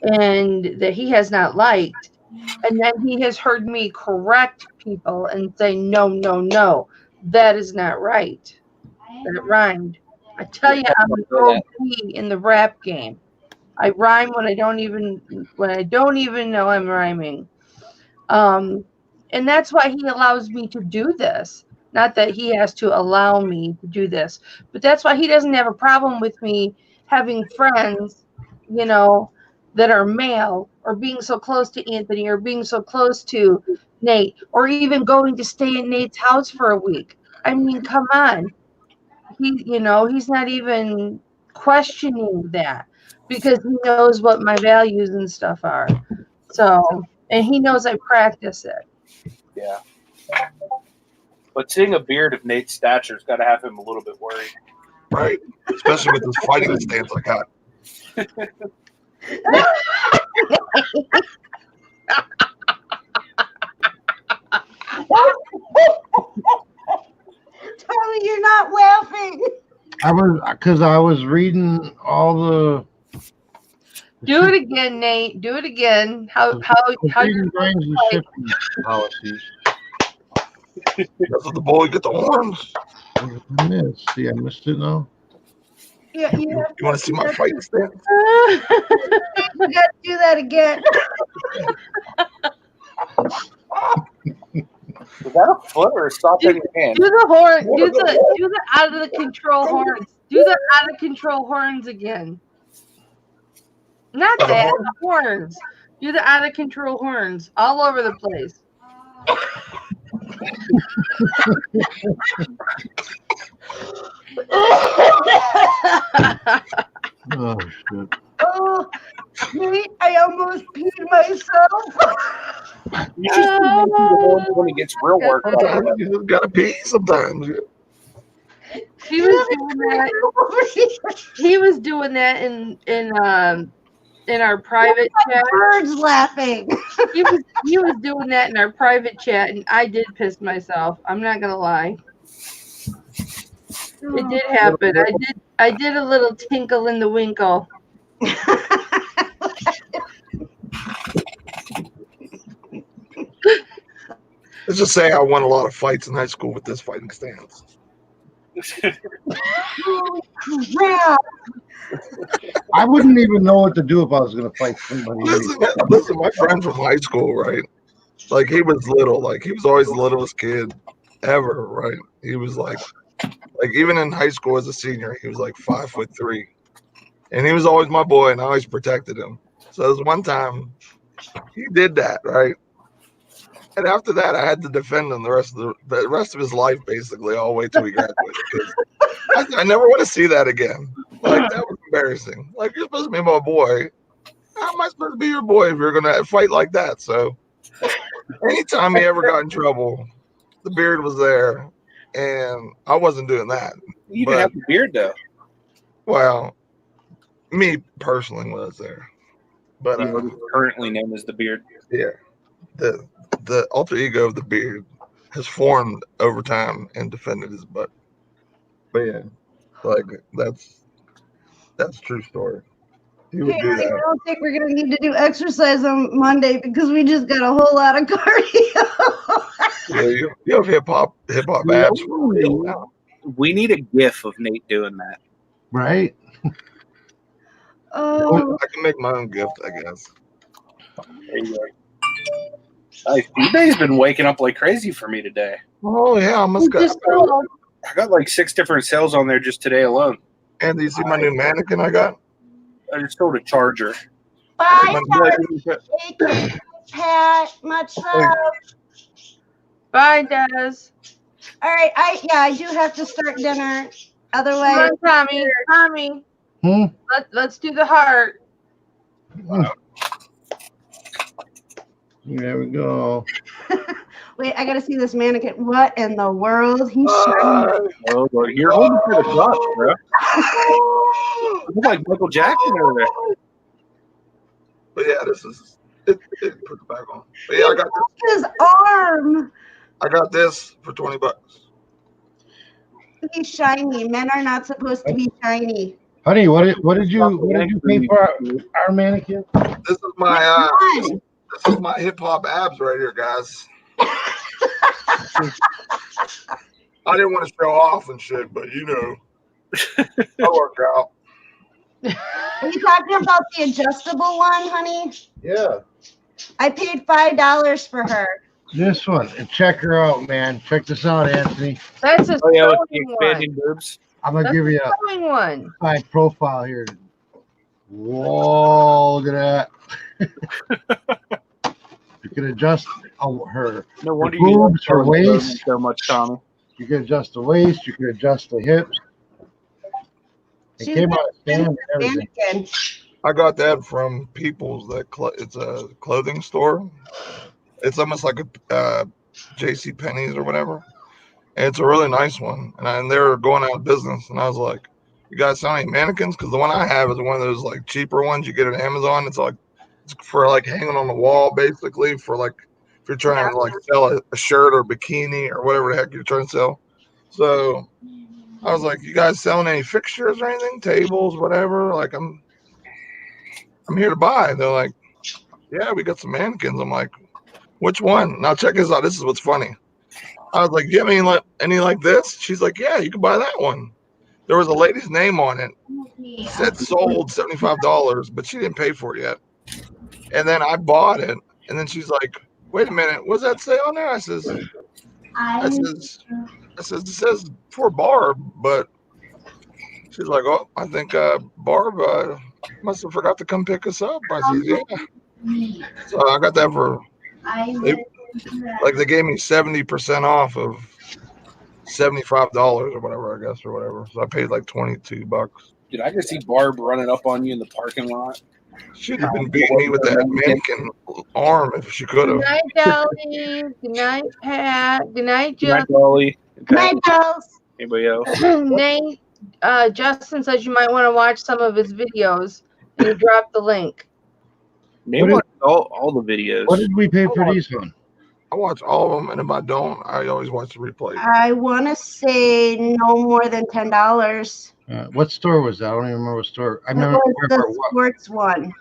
and that he has not liked. And then he has heard me correct people and say, no, that is not right. That rhymed. I tell you, I'm an OG in the rap game. I rhyme when I don't even know I'm rhyming. And that's why he allows me to do this. Not that he has to allow me to do this, but that's why he doesn't have a problem with me having friends, that are male, or being so close to Anthony, or being so close to Nate, or even going to stay in Nate's house for a week. I mean, come on. He's not even questioning that, because he knows what my values and stuff are. So, and he knows I practice it. Yeah. But seeing a beard of Nate's stature's got to have him a little bit worried. Right. Especially with this fighting stance I got. Tony, you're not laughing. I was reading all the. Do it again, Nate. Do it again. How you're the shipping policies. Because of the boy get the horns. I missed. See, I missed it now. Yeah, you want to see my fighting stance? You got to do that again. Is that a foot or a stop in your hand? Do the horn. Do the out of the control horns. Do the out of control horns again. Not that, the horns. Do the out of control horns all over the place. Oh shit. Oh, Nate, I almost peed myself. You just see the horns when he gets real work. You just gotta pee sometimes. He was doing that. He was doing that in our private chat. Birds laughing. He was doing that in our private chat, and I did piss myself. I'm not gonna lie. It did happen. I did a little tinkle in the winkle. Let's just say I won a lot of fights in high school with this fighting stance. Crap. I wouldn't even know what to do if I was going to fight somebody. Listen, my friend from high school, right? Like, he was little. Like, he was always the littlest kid ever, right? He was like even in high school as a senior, he was like 5'3", and he was always my boy, and I always protected him. So there was one time he did that, right? And after that, I had to defend him the rest of his life, basically, all the way till he graduated. Because I never want to see that again. Like, that was embarrassing. Like, you're supposed to be my boy. How am I supposed to be your boy if you're gonna fight like that? So, anytime he ever got in trouble, the beard was there, and I wasn't doing that. You didn't have the beard though. Well, me personally was there, but currently known as the beard. Yeah, the alter ego of the beard has formed over time and defended his butt. But yeah, like that's a true story. He would do that. I don't think we're gonna need to do exercise on Monday because we just got a whole lot of cardio. Yeah, you have hip hop abs for real now. We need a GIF of Nate doing that. Right? Oh, I can make my own gift, I guess. There you go. Nice. eBay's been waking up like crazy for me today. Oh yeah, I got like 6 different sales on there just today alone. And do you see my new mannequin I got? I just sold a charger. bye, Pat. Much love. Bye, Des. All right, I do have to start dinner. Otherwise, Tommy. Let's do the heart. There we go. Wait, I gotta see this mannequin. What in the world? He's shining. Oh, Lord. You're holding for the cross, bro. You look like Michael Jackson over there. But yeah, this is it. Put it back on. But yeah, I got his arm. I got this for $20. He's shiny. Men are not supposed to be shiny. Honey, what did you pay for our mannequin? This is my hip hop abs right here, guys. I didn't want to show off and shit, but I work out. Are you talking about the adjustable one, honey? Yeah. I paid $5 for her. This one. And check her out, man. Check this out, Anthony. That's a with the sewing expanding one. boobs. I'm gonna That's give you a sewing one. my profile here. Whoa, look at that. You can adjust her, No wonder her you love boobs, her selling clothing waist. so much, Tommy. You can adjust the waist. You can adjust the hips. It came out of stand and everything. Mannequin. I got that from People's. It's a clothing store. It's almost like a J.C. Penney's or whatever. And it's a really nice one. And they're going out of business. And I was like, "You guys sell any mannequins?" Because the one I have is one of those like cheaper ones you get at Amazon. It's for like hanging on the wall, basically. For like if you're trying to like sell a shirt or bikini or whatever the heck you're trying to sell. So I was like, "You guys selling any fixtures or anything? Tables, whatever?" Like I'm here to buy. They're like, "Yeah, we got some mannequins." I'm like, "Which one?" Now check this out. This is what's funny. I was like, "Do you have any like this?" She's like, "Yeah, you can buy that one." There was a lady's name on it. It said sold $75, but she didn't pay for it yet. And then I bought it, and then she's like, "Wait a minute, what's that say on there?" I says, "It says for Barb," but she's like, "Oh, I think Barb must have forgot to come pick us up." I says, "Yeah." So I got that for they gave me 70% off of $75 or whatever, I guess, or whatever. So I paid like $22. Dude, I could see Barb running up on you in the parking lot. She'd have been beating me with that mannequin arm if she could have. Good night, Dolly. Good night, Pat. Good night, Good night, Justin. Dolly. Good night, girls. Anybody else? Nate, Justin says you might want to watch some of his videos, and he dropped the link. Name all the videos. What did we pay for these on? I watch all of them, and if I don't, I always watch the replay. I want to say no more than $10. What store was that? I don't even remember what store. I It remember was the sports one.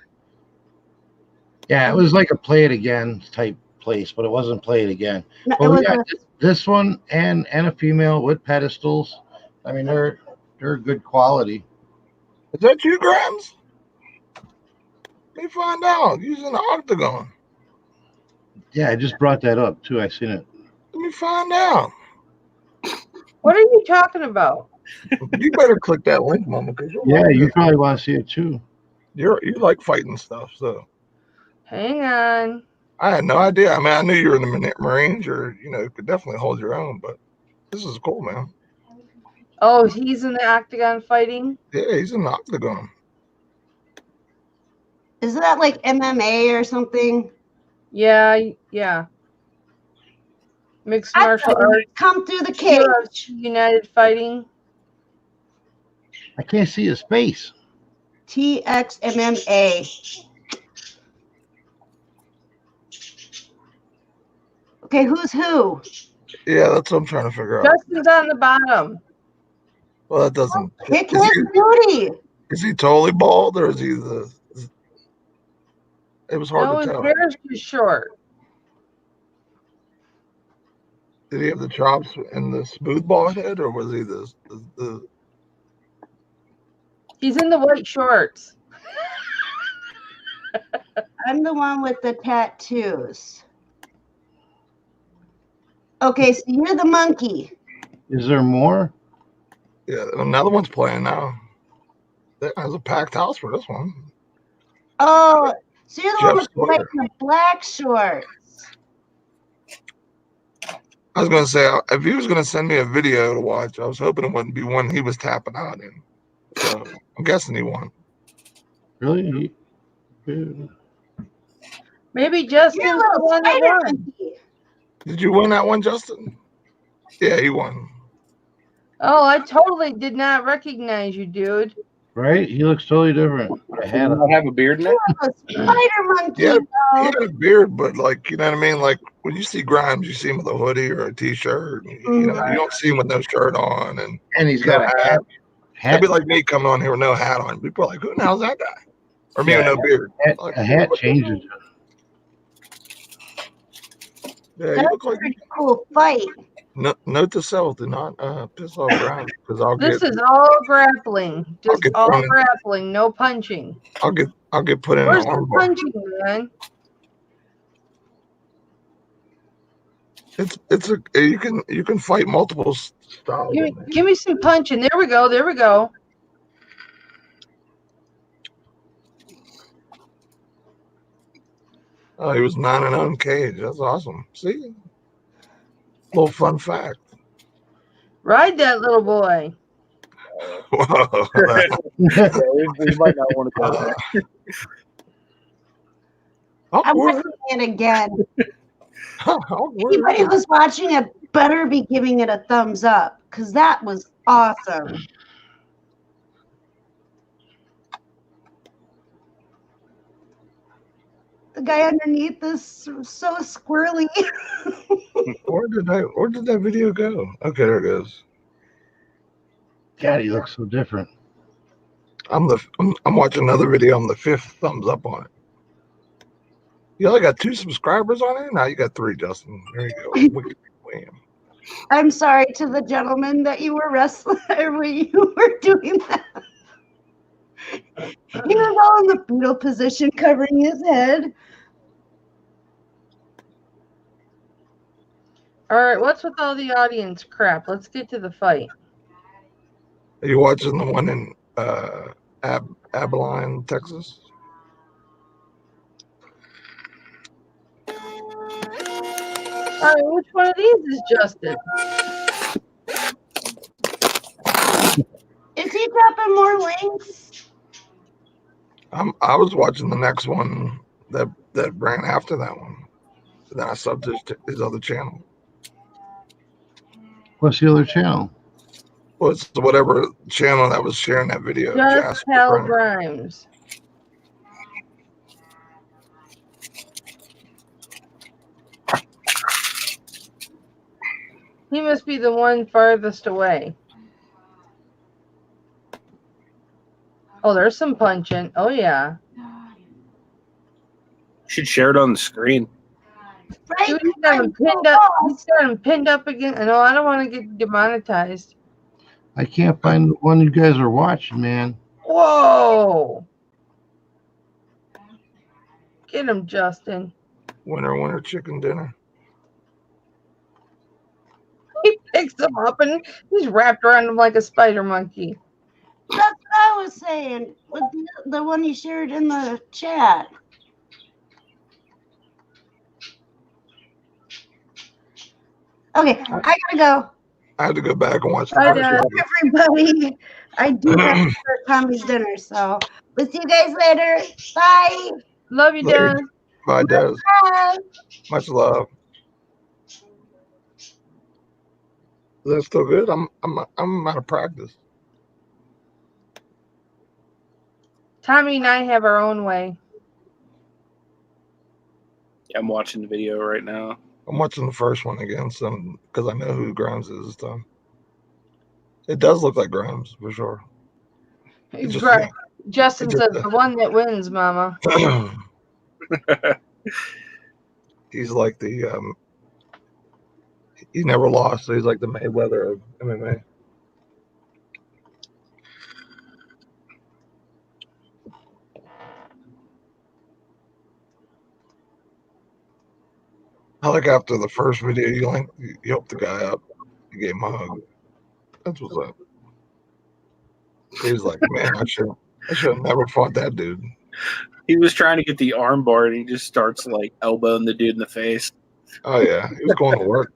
Yeah, it was like a play it again type place, but it wasn't play it again. No, But it was we got this one and a female with pedestals. I mean, they're good quality. Is that you, Grams? Let me find out. Using the octagon. Yeah, I just brought that up too. I seen it. Let me find out. What are you talking about? You better click that link, Mama, because you probably want to see it too. You like fighting stuff, so. Hang on. I had no idea. I mean, I knew you were in the Marines, or could definitely hold your own. But this is cool, man. Oh, he's in the octagon fighting. Yeah, he's in the octagon. Isn't that like MMA or something? Yeah. Mixed martial arts. Come through the cage. United Fighting. I can't see his face. TXMMA. Okay, who's who? Yeah, that's what I'm trying to figure out. Justin's on the bottom. Well, that doesn't. Pick his booty. Is he totally bald, or is he the? It was hard to tell. His hair's too short. Did he have the chops and the smooth bald head, or was he the? He's in the white shorts. I'm the one with the tattoos. Okay, so you're the monkey. Is there more? Yeah, another one's playing now. There's a packed house for this one. Oh, so you're the one with like the black shorts. I was gonna say, if he was gonna send me a video to watch, I was hoping it wouldn't be one he was tapping out in. So I'm guessing he won. Really? Maybe Justin's the one that won. Did you win that one, Justin? Yeah, he won. Oh, I totally did not recognize you, dude. Right? He looks totally different. I have a beard now. Spider monkey. Yeah, he had a beard, but like, you know what I mean? Like when you see Grimes, you see him with a hoodie or a t-shirt. You don't see him with no shirt on, and he's got a hat. That'd be like me coming on here with no hat on. People are like, "Who the hell's that guy?" Or me with no beard. A hat changes. Yeah, That's a pretty cool fight. Note to self: do not piss off Grimes because I'll This get. is all grappling, just all thrown in- grappling, no punching. I'll get put in Where's an the arm bar. punching, man? It's a you can fight multiple styles. Give me some punching. There we go. There we go. Oh, he was 9-0 in cage. That's awesome. See, little fun fact. Ride that little boy. Whoa. We might not want to go there. I'm watching it again. Anybody who's watching it better be giving it a thumbs up because that was awesome. The guy underneath is so squirrely. Where did that video go? Okay, there it goes. God, he looks so different. I'm watching another video. I'm the 5th thumbs up on it. You only got 2 subscribers on it? Now you got 3, Justin. There you go. Wham. I'm sorry to the gentleman that you were wrestling where you were doing that. He was all in the fetal position covering his head. All right, what's with all the audience crap? Let's get to the fight. Are you watching the one in Abilene, Texas? All right, which one of these is Justin? Is he dropping more links? I was watching the next one that ran after that one. And then I subbed his other channel. What's the other channel? Well, it's whatever channel that was sharing that video. Just Hell Grimes. He must be the one farthest away. Oh, there's some punching. Oh, yeah. Should share it on the screen. Right? Dude, he's got him pinned up again. No, I don't want to get demonetized. I can't find the one you guys are watching, man. Whoa. Get him, Justin. Winner, chicken dinner. He picks him up and he's wrapped around him like a spider monkey. That's what I was saying with the one he shared in the chat. Okay, I gotta go. I had to go back and watch the Everybody, I do have to start Tommy's dinner, so we'll see you guys later. Bye. Love you, Dad. Bye, Dad. Much love. Is that still good? I'm out of practice. Tommy and I have our own way. Yeah, I'm watching the video right now. I'm watching the first one again, because I know who Grimes is this time. It does look like Grimes for sure. He's right. Justin says the one that wins, Mama. He's like the he never lost, so he's like the Mayweather of MMA. I like after the first video, you helped the guy up, you gave him a hug. That's what's up. He was like, man, I should have never fought that dude. He was trying to get the arm bar and he just starts like elbowing the dude in the face. Oh yeah, he was going to work.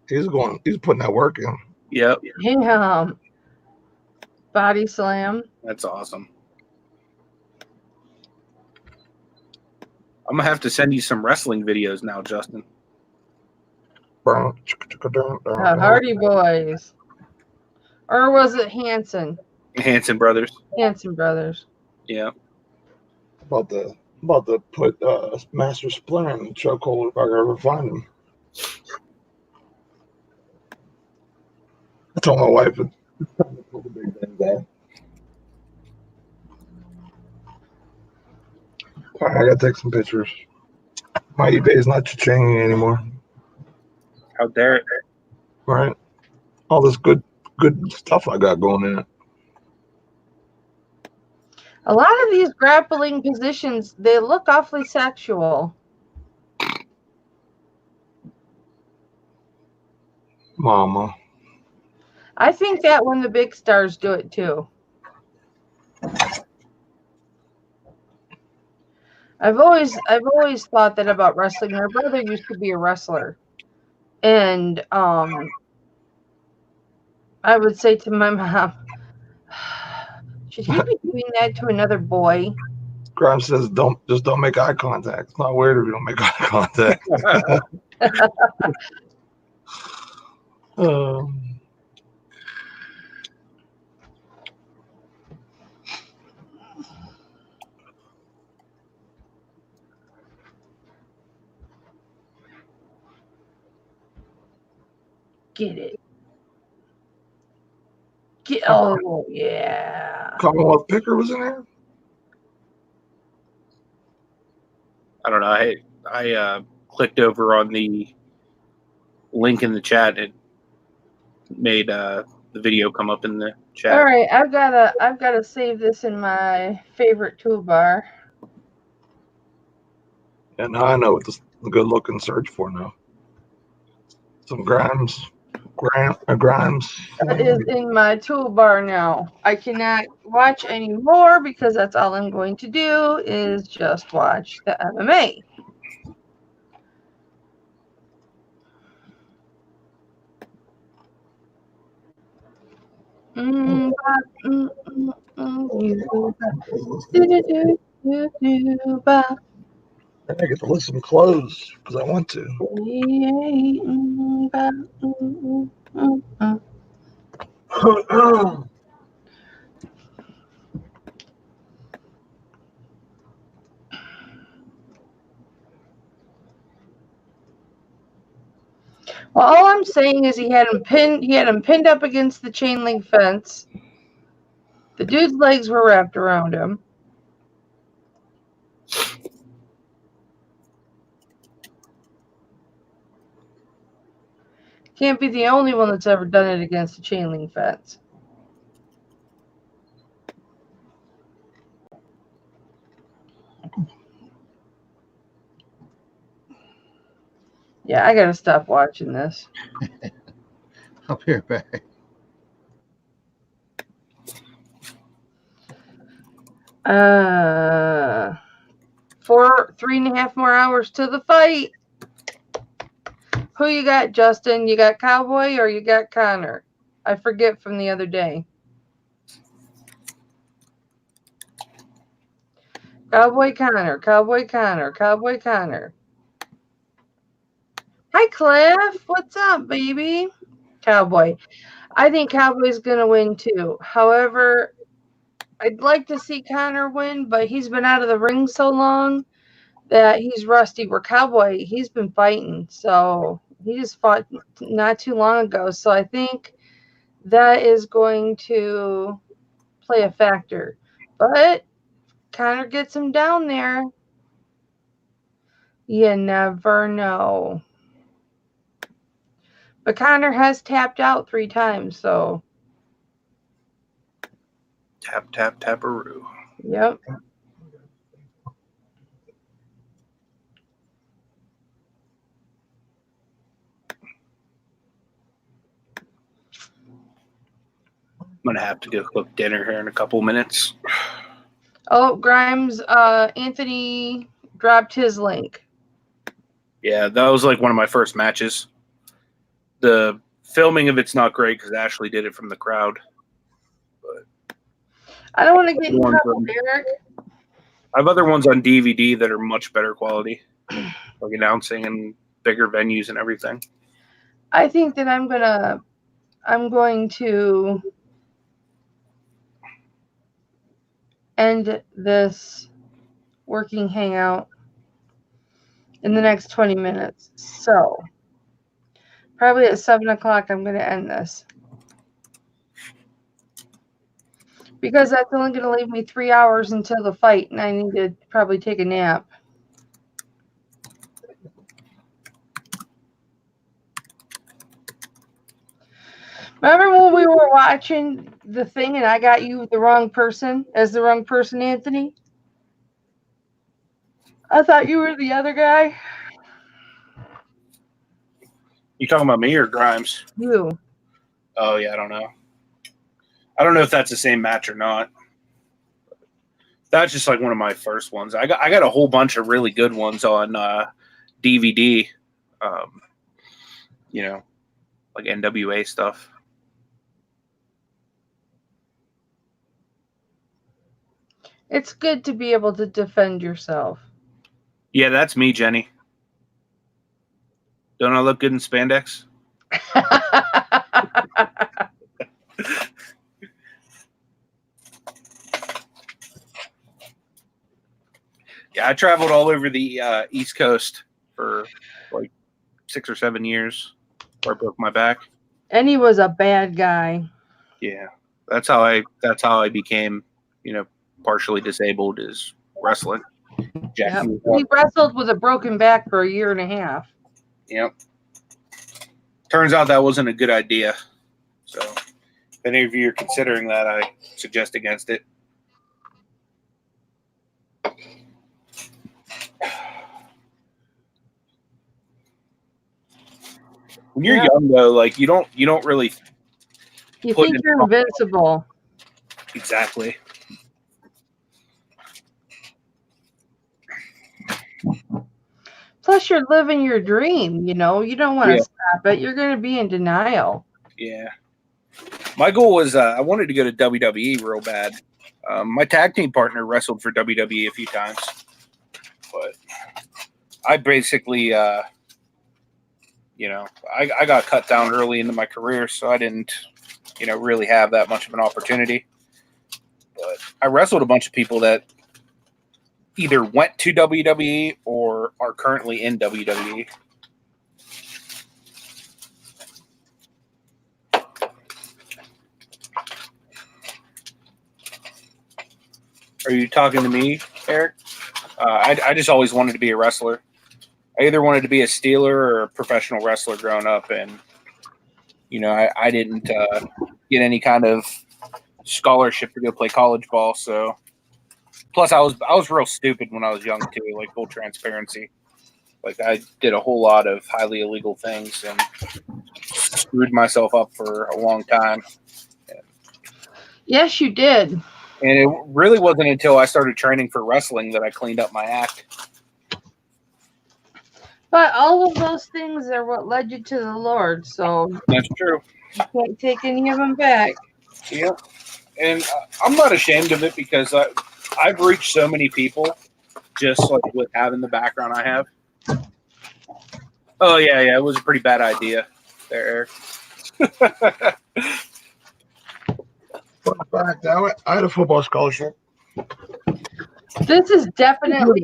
He's putting that work in. Yep. Yeah. Body slam. That's awesome. I'm gonna have to send you some wrestling videos now, Justin. Hardy Boys. Or was it Hanson? Hanson Brothers. Hanson Brothers. Yeah. About to put Master Splinter in the chokehold if I could ever find him. I told my wife it's a big thing, Dad. All right, I gotta take some pictures. My eBay is not cha-chinging anymore. How dare it? Right. All this good stuff I got going in it. A lot of these grappling positions, they look awfully sexual. Mama. I think that when the big stars do it too. I've always thought that about wrestling. My brother used to be a wrestler. And I would say to my mom, should he be doing that to another boy? Grimes says, don't make eye contact. It's not weird if you don't make eye contact. Get it. Oh, yeah. Commonwealth Picker was in there? I don't know. I clicked over on the link in the chat. It made the video come up in the chat. All right, I've gotta save this in my favorite toolbar. Yeah, now I know what the good looking search for now. Some Grimes. That is in my toolbar now. I cannot watch anymore because that's all I'm going to do is just watch the MMA. I get to listen close because I want to. Well, all I'm saying is he had him pinned up against the chain link fence. The dude's legs were wrapped around him. Can't be the only one that's ever done it against a chain link fence. Yeah, I gotta stop watching this. I'll be right back. For 3.5 more hours to the fight. Who you got, Justin? You got Cowboy or you got Connor? I forget from the other day. Cowboy Connor, Cowboy Connor, Cowboy Connor. Hi, Cliff. What's up, baby? Cowboy. I think Cowboy's going to win, too. However, I'd like to see Connor win, but he's been out of the ring so long that he's rusty. Where Cowboy, he's been fighting. So he just fought not too long ago. So I think that is going to play a factor. But Connor gets him down there. You never know. But Connor has tapped out 3 times, so. Tap, tap, taparoo. Yep. I'm going to have to go cook dinner here in a couple minutes. Oh, Grimes, Anthony dropped his link. Yeah, that was like one of my first matches. The filming of it's not great because Ashley did it from the crowd. But I don't want to get in trouble, Eric. I have other ones on DVD that are much better quality, like announcing and bigger venues and everything. I think that I'm going to end this working hangout in the next 20 minutes. So probably at 7 o'clock, I'm going to end this. Because that's only going to leave me 3 hours until the fight, and I need to probably take a nap. Remember when we were watching the thing and I got you the wrong person, Anthony? I thought you were the other guy. You talking about me or Grimes? You. Oh, yeah, I don't know. I don't know if that's the same match or not. That's just like one of my first ones. I got a whole bunch of really good ones on DVD. You know, like NWA stuff. It's good to be able to defend yourself. Yeah, that's me, Jenny. Don't I look good in spandex? Yeah, I traveled all over the East Coast for like 6 or 7 years where I broke my back. And he was a bad guy. Yeah, that's how I became, partially disabled, is wrestling. Yep. He wrestled with a broken back for 1.5 years. Yep. Turns out that wasn't a good idea. So, if any of you are considering that, I suggest against it. When you're young, though, like you don't really. You think you're invincible. Exactly. Plus, you're living your dream. You don't want to stop it. You're going to be in denial. Yeah. My goal was I wanted to go to WWE real bad. My tag team partner wrestled for WWE a few times, but I basically, I got cut down early into my career, so I didn't, really have that much of an opportunity. But I wrestled a bunch of people that either went to WWE or are currently in WWE. Are you talking to me, Eric? I just always wanted to be a wrestler. I either wanted to be a Steeler or a professional wrestler growing up, and I didn't get any kind of scholarship to go play college ball. So, plus I was real stupid when I was young too. Like, full transparency, like I did a whole lot of highly illegal things and screwed myself up for a long time. Yes, you did. And it really wasn't until I started training for wrestling that I cleaned up my act. But all of those things are what led you to the Lord, so that's true. You can't take any of them back. Yeah, and I'm not ashamed of it because I've reached so many people just like with having the background I have. Oh yeah, it was a pretty bad idea there, Eric. Fun fact, I had a football scholarship. This is definitely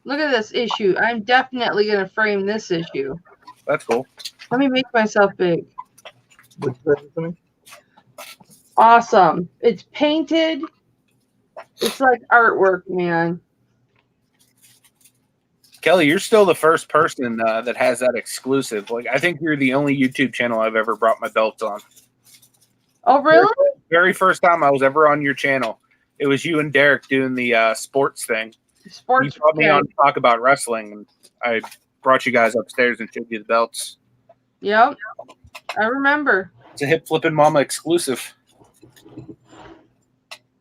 Look at this issue. I'm definitely going to frame this issue. That's cool. Let me make myself big. Awesome. It's painted. It's like artwork, man. Kelly, you're still the first person that has that exclusive. Like, I think you're the only YouTube channel I've ever brought my belts on. Oh, really? Very first time I was ever on your channel, it was you and Derek doing the sports thing. You brought me on to talk about wrestling, and I brought you guys upstairs and showed you the belts. Yep, I remember. It's a Hip Flippin' Mama exclusive.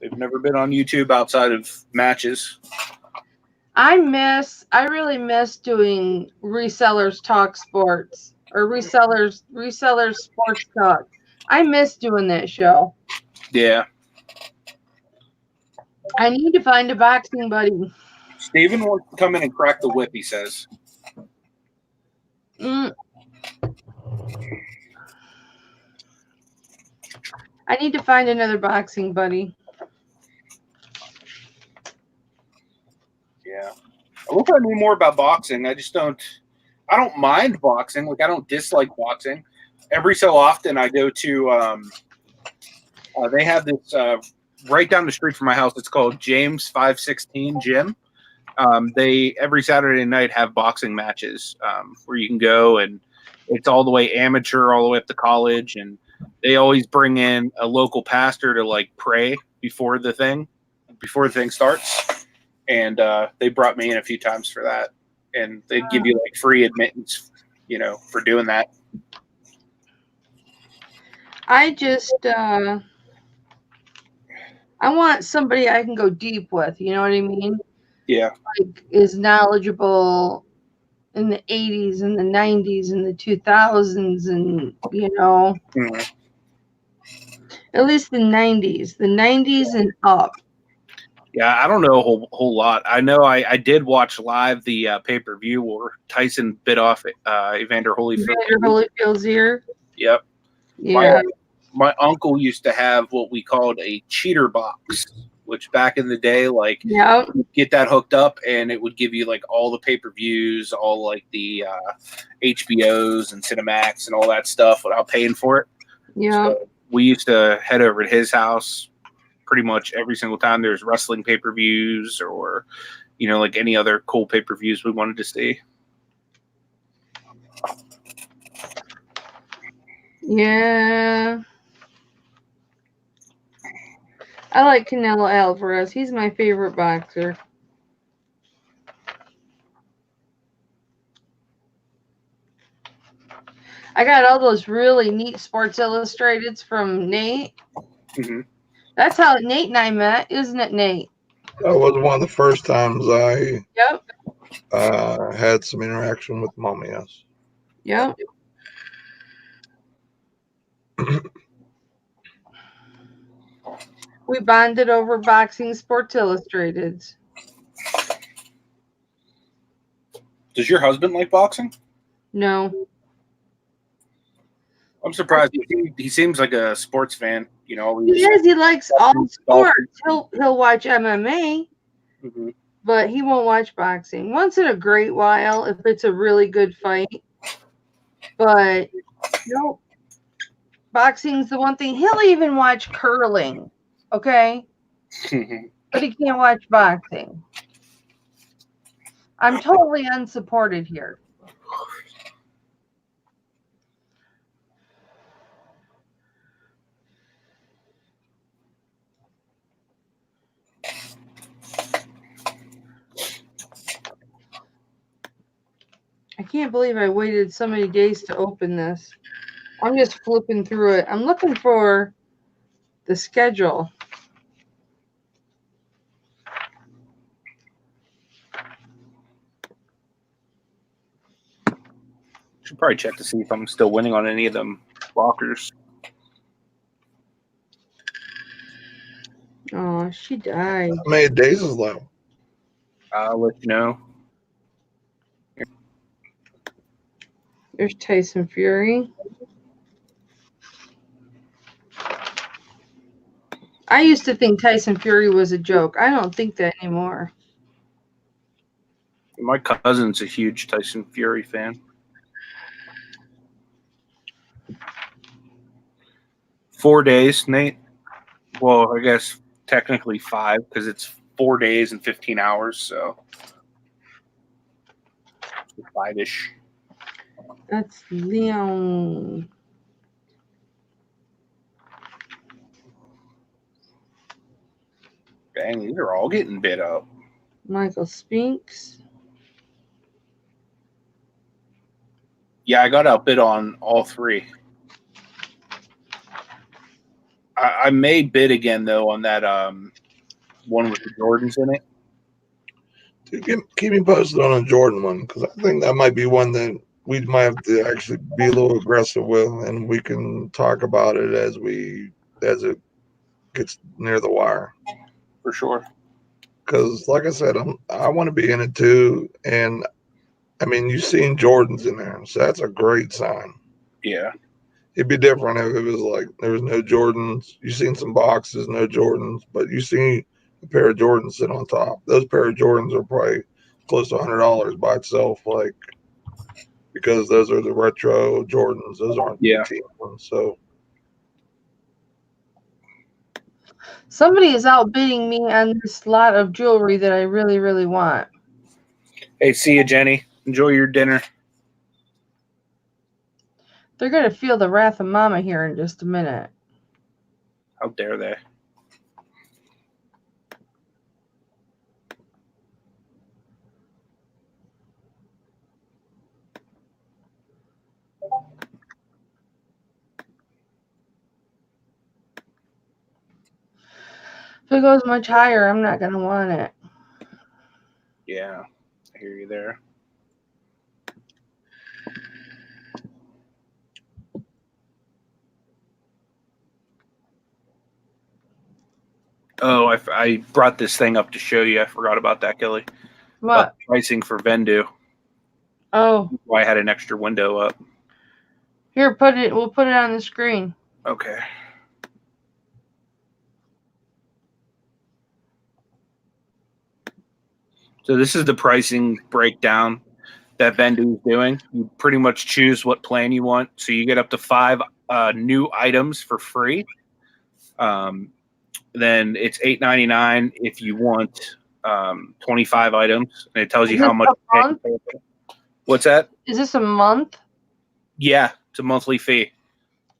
They've never been on YouTube outside of matches. I really miss doing Resellers Talk Sports or Resellers Sports Talk. I miss doing that show. Yeah. I need to find a boxing buddy. Steven wants to come in and crack the whip, he says. I need to find another boxing buddy. Yeah. I wish I knew more about boxing. I don't mind boxing. Like, I don't dislike boxing. Every so often I go to, they have this right down the street from my house. It's called James 516 Gym. They every Saturday night have boxing matches where you can go and it's all the way amateur, all the way up to college, and they always bring in a local pastor to like pray before the thing starts. And they brought me in a few times for that, and they give you like free admittance, for doing that. I just I want somebody I can go deep with. You know what I mean? Yeah. Like is knowledgeable in the 80s and the 90s and the 2000s and Mm-hmm. At least the 90s and up. Yeah, I don't know a whole lot. I know I did watch live the pay-per-view where Tyson bit off Evander Holyfield's ear. Yep. Yeah. My uncle used to have what we called a cheater box, which back in the day, like, you'd get that hooked up and it would give you like all the pay-per-views, all like the HBOs and Cinemax and all that stuff without paying for it. Yeah. So we used to head over to his house pretty much every single time there's wrestling pay-per-views or, like any other cool pay-per-views we wanted to see. Yeah. I like Canelo Alvarez. He's my favorite boxer. I got all those really neat Sports Illustrateds from Nate. Mm-hmm. That's how Nate and I met, isn't it, Nate? That was one of the first times I Yep. had some interaction with Mama, yes. Yep. We bonded over boxing Sports Illustrated. Does your husband like boxing? No. I'm surprised. He seems like a sports fan. He is. He likes all sports. He'll watch MMA, but he won't watch boxing. Once in a great while, if it's a really good fight. But nope. Boxing's the one thing. He'll even watch curling. Okay? But he can't watch boxing. I'm totally unsupported here. I can't believe I waited so many days to open this. I'm just flipping through it. I'm looking for the schedule. Should probably check to see if I'm still winning on any of them blockers. Oh, she died. How many days is left? I'll let you know. There's Tyson Fury. I used to think Tyson Fury was a joke. I don't think that anymore. My cousin's a huge Tyson Fury fan. 4 days, Nate. Well, I guess technically 5 because it's 4 days and 15 hours, so 5-ish. That's Leon. Dang, these are all getting bid up. Michael Spinks. Yeah, I got outbid on all 3. I may bid again though on that one with the Jordans in it. Dude, keep me posted on a Jordan one because I think that might be one that we might have to actually be a little aggressive with, and we can talk about it as it gets near the wire. For sure. Because, like I said, I want to be in it too, and I mean, you've seen Jordans in there, so that's a great sign. Yeah. It'd be different if it was like there was no Jordans. You've seen some boxes, no Jordans, but you see a pair of Jordans sit on top. Those pair of Jordans are probably close to $100 by itself, like because those are the retro Jordans. Those aren't the team ones. So somebody is outbidding me on this lot of jewelry that I really, really want. Hey, see you, Jenny. Enjoy your dinner. They're going to feel the wrath of Mama here in just a minute. How dare they? If it goes much higher, I'm not going to want it. Yeah, I hear you there. Oh, I brought this thing up to show you. I forgot about that, Kelly. What? Pricing for Vendu. Oh. Why I had an extra window up. Here, we'll put it on the screen. Okay. So this is the pricing breakdown that Vendu is doing. You pretty much choose what plan you want. So you get up to 5 new items for free. Then it's $8.99 if you want 25 items, and it tells you how much. What's that? Is this a month? Yeah, it's a monthly fee.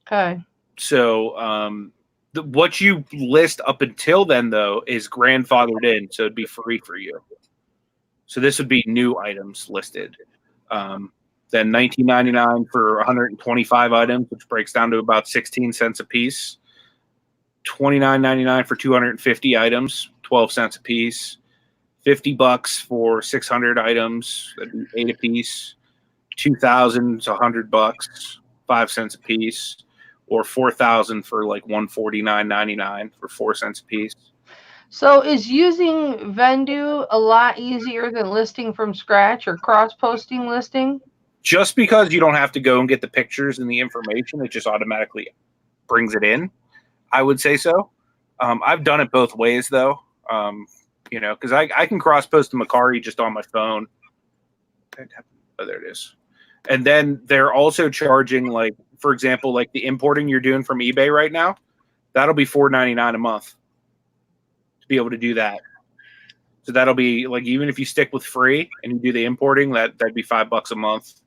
Okay. So what you list up until then, though, is grandfathered in, so it'd be free for you. So this would be new items listed. Then $19.99 for 125 items, which breaks down to about 16 cents a piece. $29.99 for 250 items, 12 cents a piece. $50 for 600 items, that'd be 8 a piece. 2,000 is $100, 5 cents a piece, or 4,000 for like $149.99 for 4 cents a piece. So is using Vendu a lot easier than listing from scratch or cross-posting listing? Just because you don't have to go and get the pictures and the information, it just automatically brings it in. I would say so. I've done it both ways, though. Because I can cross-post to Macari just on my phone. Oh, there it is. And then they're also charging, like, for example, like the importing you're doing from eBay right now, that'll be $4.99 a month to be able to do that. So that'll be like, even if you stick with free and you do the importing, that'd be $5 a month.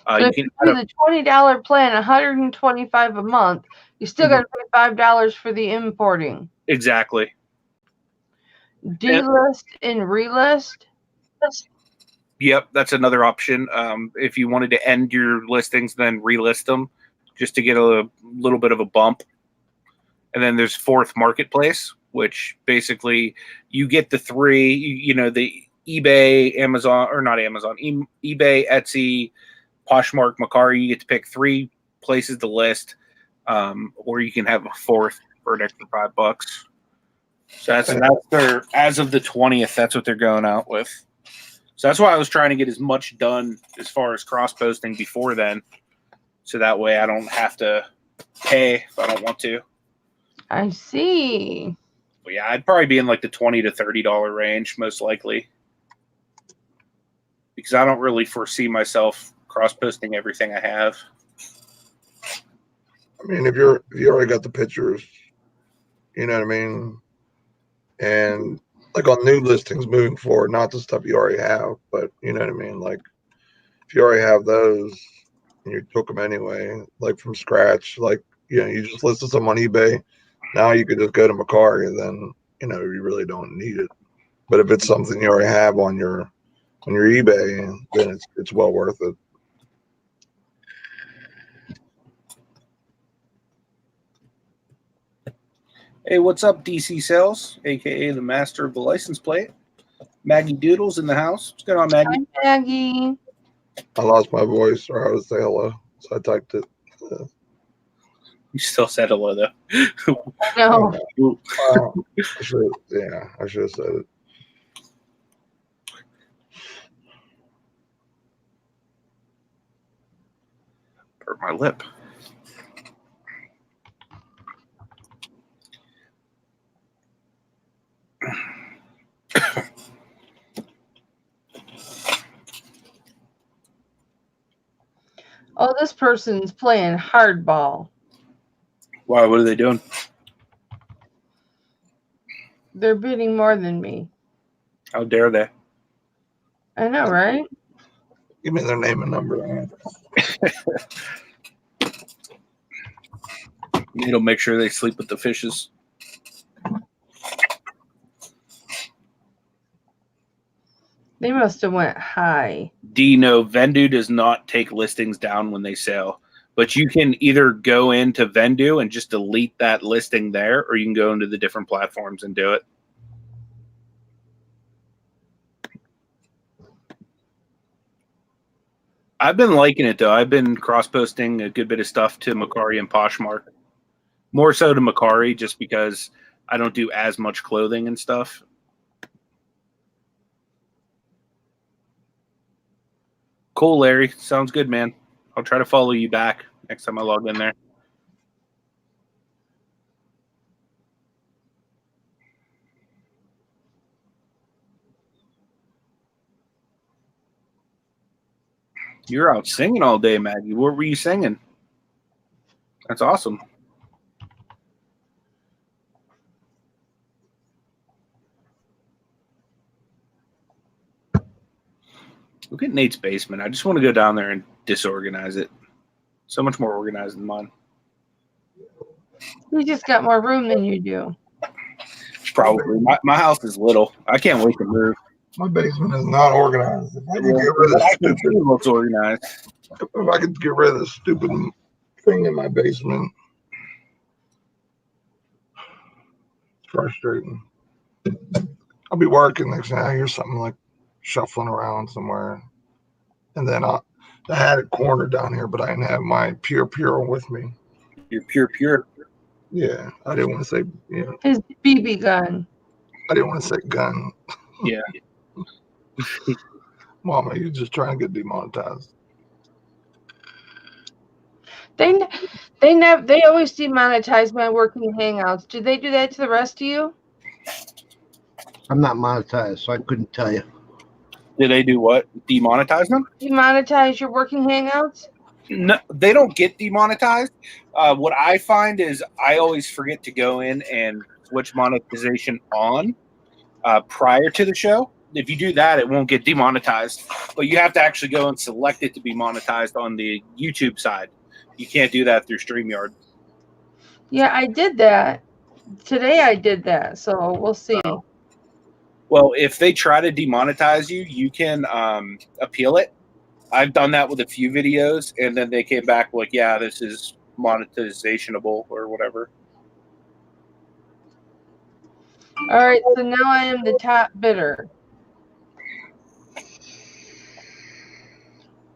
You can do the $20 plan, $125 a month. You still got to pay $5 for the importing. Exactly. Delist and relist. Yep, that's another option. If you wanted to end your listings, then relist them just to get a little bit of a bump. And then there's Fourth Marketplace, which basically you get the 3, the eBay, Amazon, or not Amazon, eBay, Etsy, Poshmark, Macari. You get to pick 3 places to list, or you can have a 4th for an extra $5. So that's their, as of the 20th, that's what they're going out with. So that's why I was trying to get as much done as far as cross-posting before then. So that way I don't have to pay if I don't want to. I see. But yeah, I'd probably be in like the $20 to $30 range, most likely. Because I don't really foresee myself cross-posting everything I have. I mean, if you already got the pictures, you know what I mean? And like on new listings moving forward, not the stuff you already have, but you know what I mean? Like if you already have those and you took them anyway, like from scratch, like, you just listed some on eBay. Now you could just go to Macari and then, you really don't need it. But if it's something you already have on your eBay, then it's well worth it. Hey, what's up, DC Sales, aka the master of the license plate? Maggie Doodles in the house. What's going on, Maggie? Hi, Maggie. I lost my voice, or I would say hello, so I typed it. You still said hello, though. No. I should have said it. Hurt my lip. Oh, this person's playing hardball. Why? What are they doing? They're bidding more than me. How dare they? I know, right? Give me their name and number. It'll make sure they sleep with the fishes. They must have went high. No, Vendu does not take listings down when they sell. But you can either go into Vendu and just delete that listing there, or you can go into the different platforms and do it. I've been liking it, though. I've been cross-posting a good bit of stuff to Macari and Poshmark. More so to Macari, just because I don't do as much clothing and stuff. Cool, Larry. Sounds good, man. I'll try to follow you back next time I log in there. You're out singing all day, Maggie. What were you singing? That's awesome. Look at Nate's basement. I just want to go down there and disorganize it. So much more organized than mine. You just got more room than you do. Probably. My house is little. I can't wait to move. My basement is not organized. If I could get rid of this stupid, looks organized. If I could get rid of this stupid thing in my basement, it's frustrating. I'll be working next thing I hear something like shuffling around somewhere, and then I had it cornered down here, but I didn't have my pure with me. Your pure. Yeah, I didn't want to say. Yeah, his BB gun. I didn't want to say gun. Yeah. Mama, you're just trying to get demonetized. They always demonetize my working hangouts. Do they do that to the rest of you? I'm not monetized, so I couldn't tell you. Do they do what? Demonetize them? Demonetize your working hangouts? No, they don't get demonetized. What I find is I always forget to go in and switch monetization on prior to the show. If you do that, it won't get demonetized. But you have to actually go and select it to be monetized on the YouTube side. You can't do that through StreamYard. Yeah, I did that. Today I did that, so we'll see. Well, if they try to demonetize you, you can appeal it. I've done that with a few videos, and then they came back like, yeah, this is monetizationable or whatever. All right, so now I am the top bidder.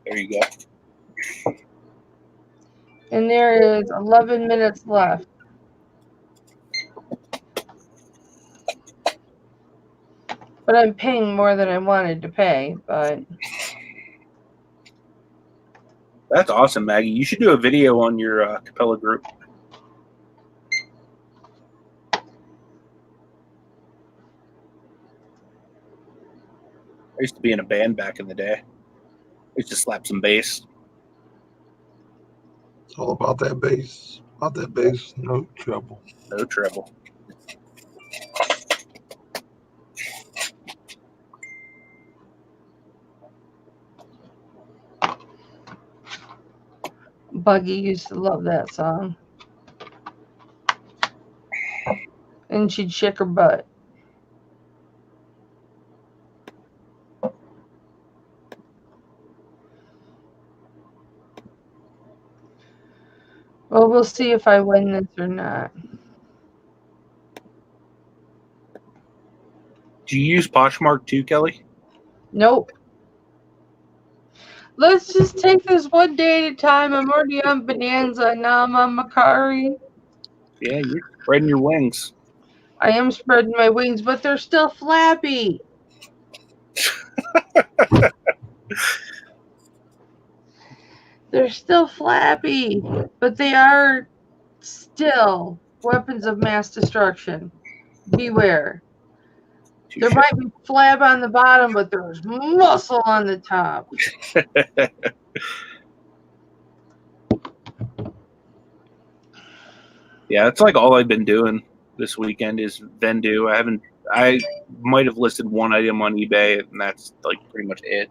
There you go. And there is 11 minutes left. But I'm paying more than I wanted to pay, but... That's awesome, Maggie. You should do a video on your Capella group. I used to be in a band back in the day. I used to slap some bass. It's all about that bass. About that bass, no trouble. No trouble. Buggy used to love that song. And she'd shake her butt. Well, we'll see if I win this or not. Do you use Poshmark too, Kelly? Nope. Let's just take this one day at a time. I'm already on Bonanza, and now I'm on Macari. Yeah, you're spreading your wings. I am spreading my wings, but they're still flappy. They're still flappy, but they are still weapons of mass destruction. Beware. There might be flab on the bottom, but there's muscle on the top. Yeah, that's like all I've been doing this weekend is Vendu. I might have listed one item on eBay, and that's like pretty much it.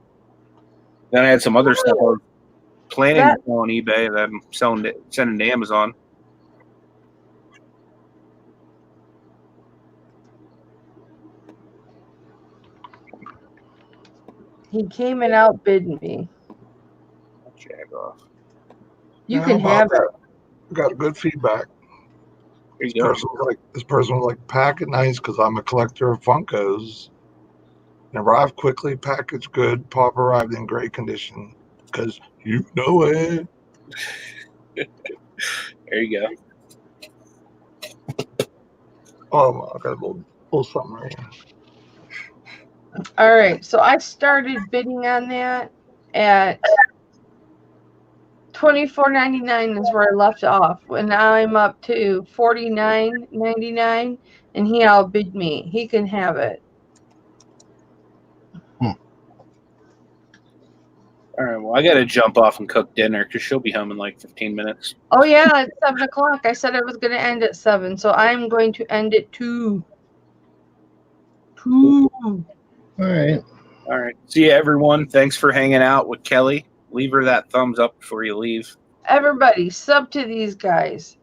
Then I had some other stuff I was planning to sell on eBay that I'm sending to Amazon. He came and outbid me. Jag off. You can have it. Got good feedback. There you go. This person was like, pack it nice because I'm a collector of Funkos. And arrived quickly, packaged good. Pop arrived in great condition because you know it. There you go. Oh, I got a little something right here. All right, so I started bidding on that at $24.99 is where I left off. And now I'm up to $49.99, and he outbid me. He can have it. All right, well, I got to jump off and cook dinner because she'll be home in like 15 minutes. Oh, yeah, it's 7 o'clock. I said I was going to end at 7, so I'm going to end at 2. All right. All right. See you, everyone. Thanks for hanging out with Kelly. Leave her that thumbs up before you leave. Everybody, sub to these guys.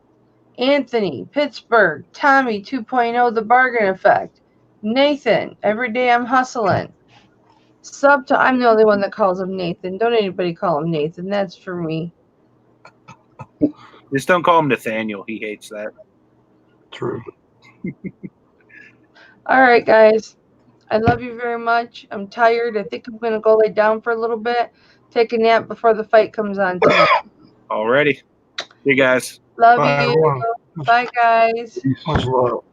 Anthony, Pittsburgh, Tommy 2.0, The Bargain Effect, Nathan, Every Day I'm Hustling. Sub to, I'm the only one that calls him Nathan. Don't anybody call him Nathan. That's for me. Just don't call him Nathaniel. He hates that. True. All right, guys. I love you very much. I'm tired. I think I'm going to go lay down for a little bit, take a nap before the fight comes on tonight. Alrighty. See you guys. Love Bye, you. everyone. Bye, guys. Much love.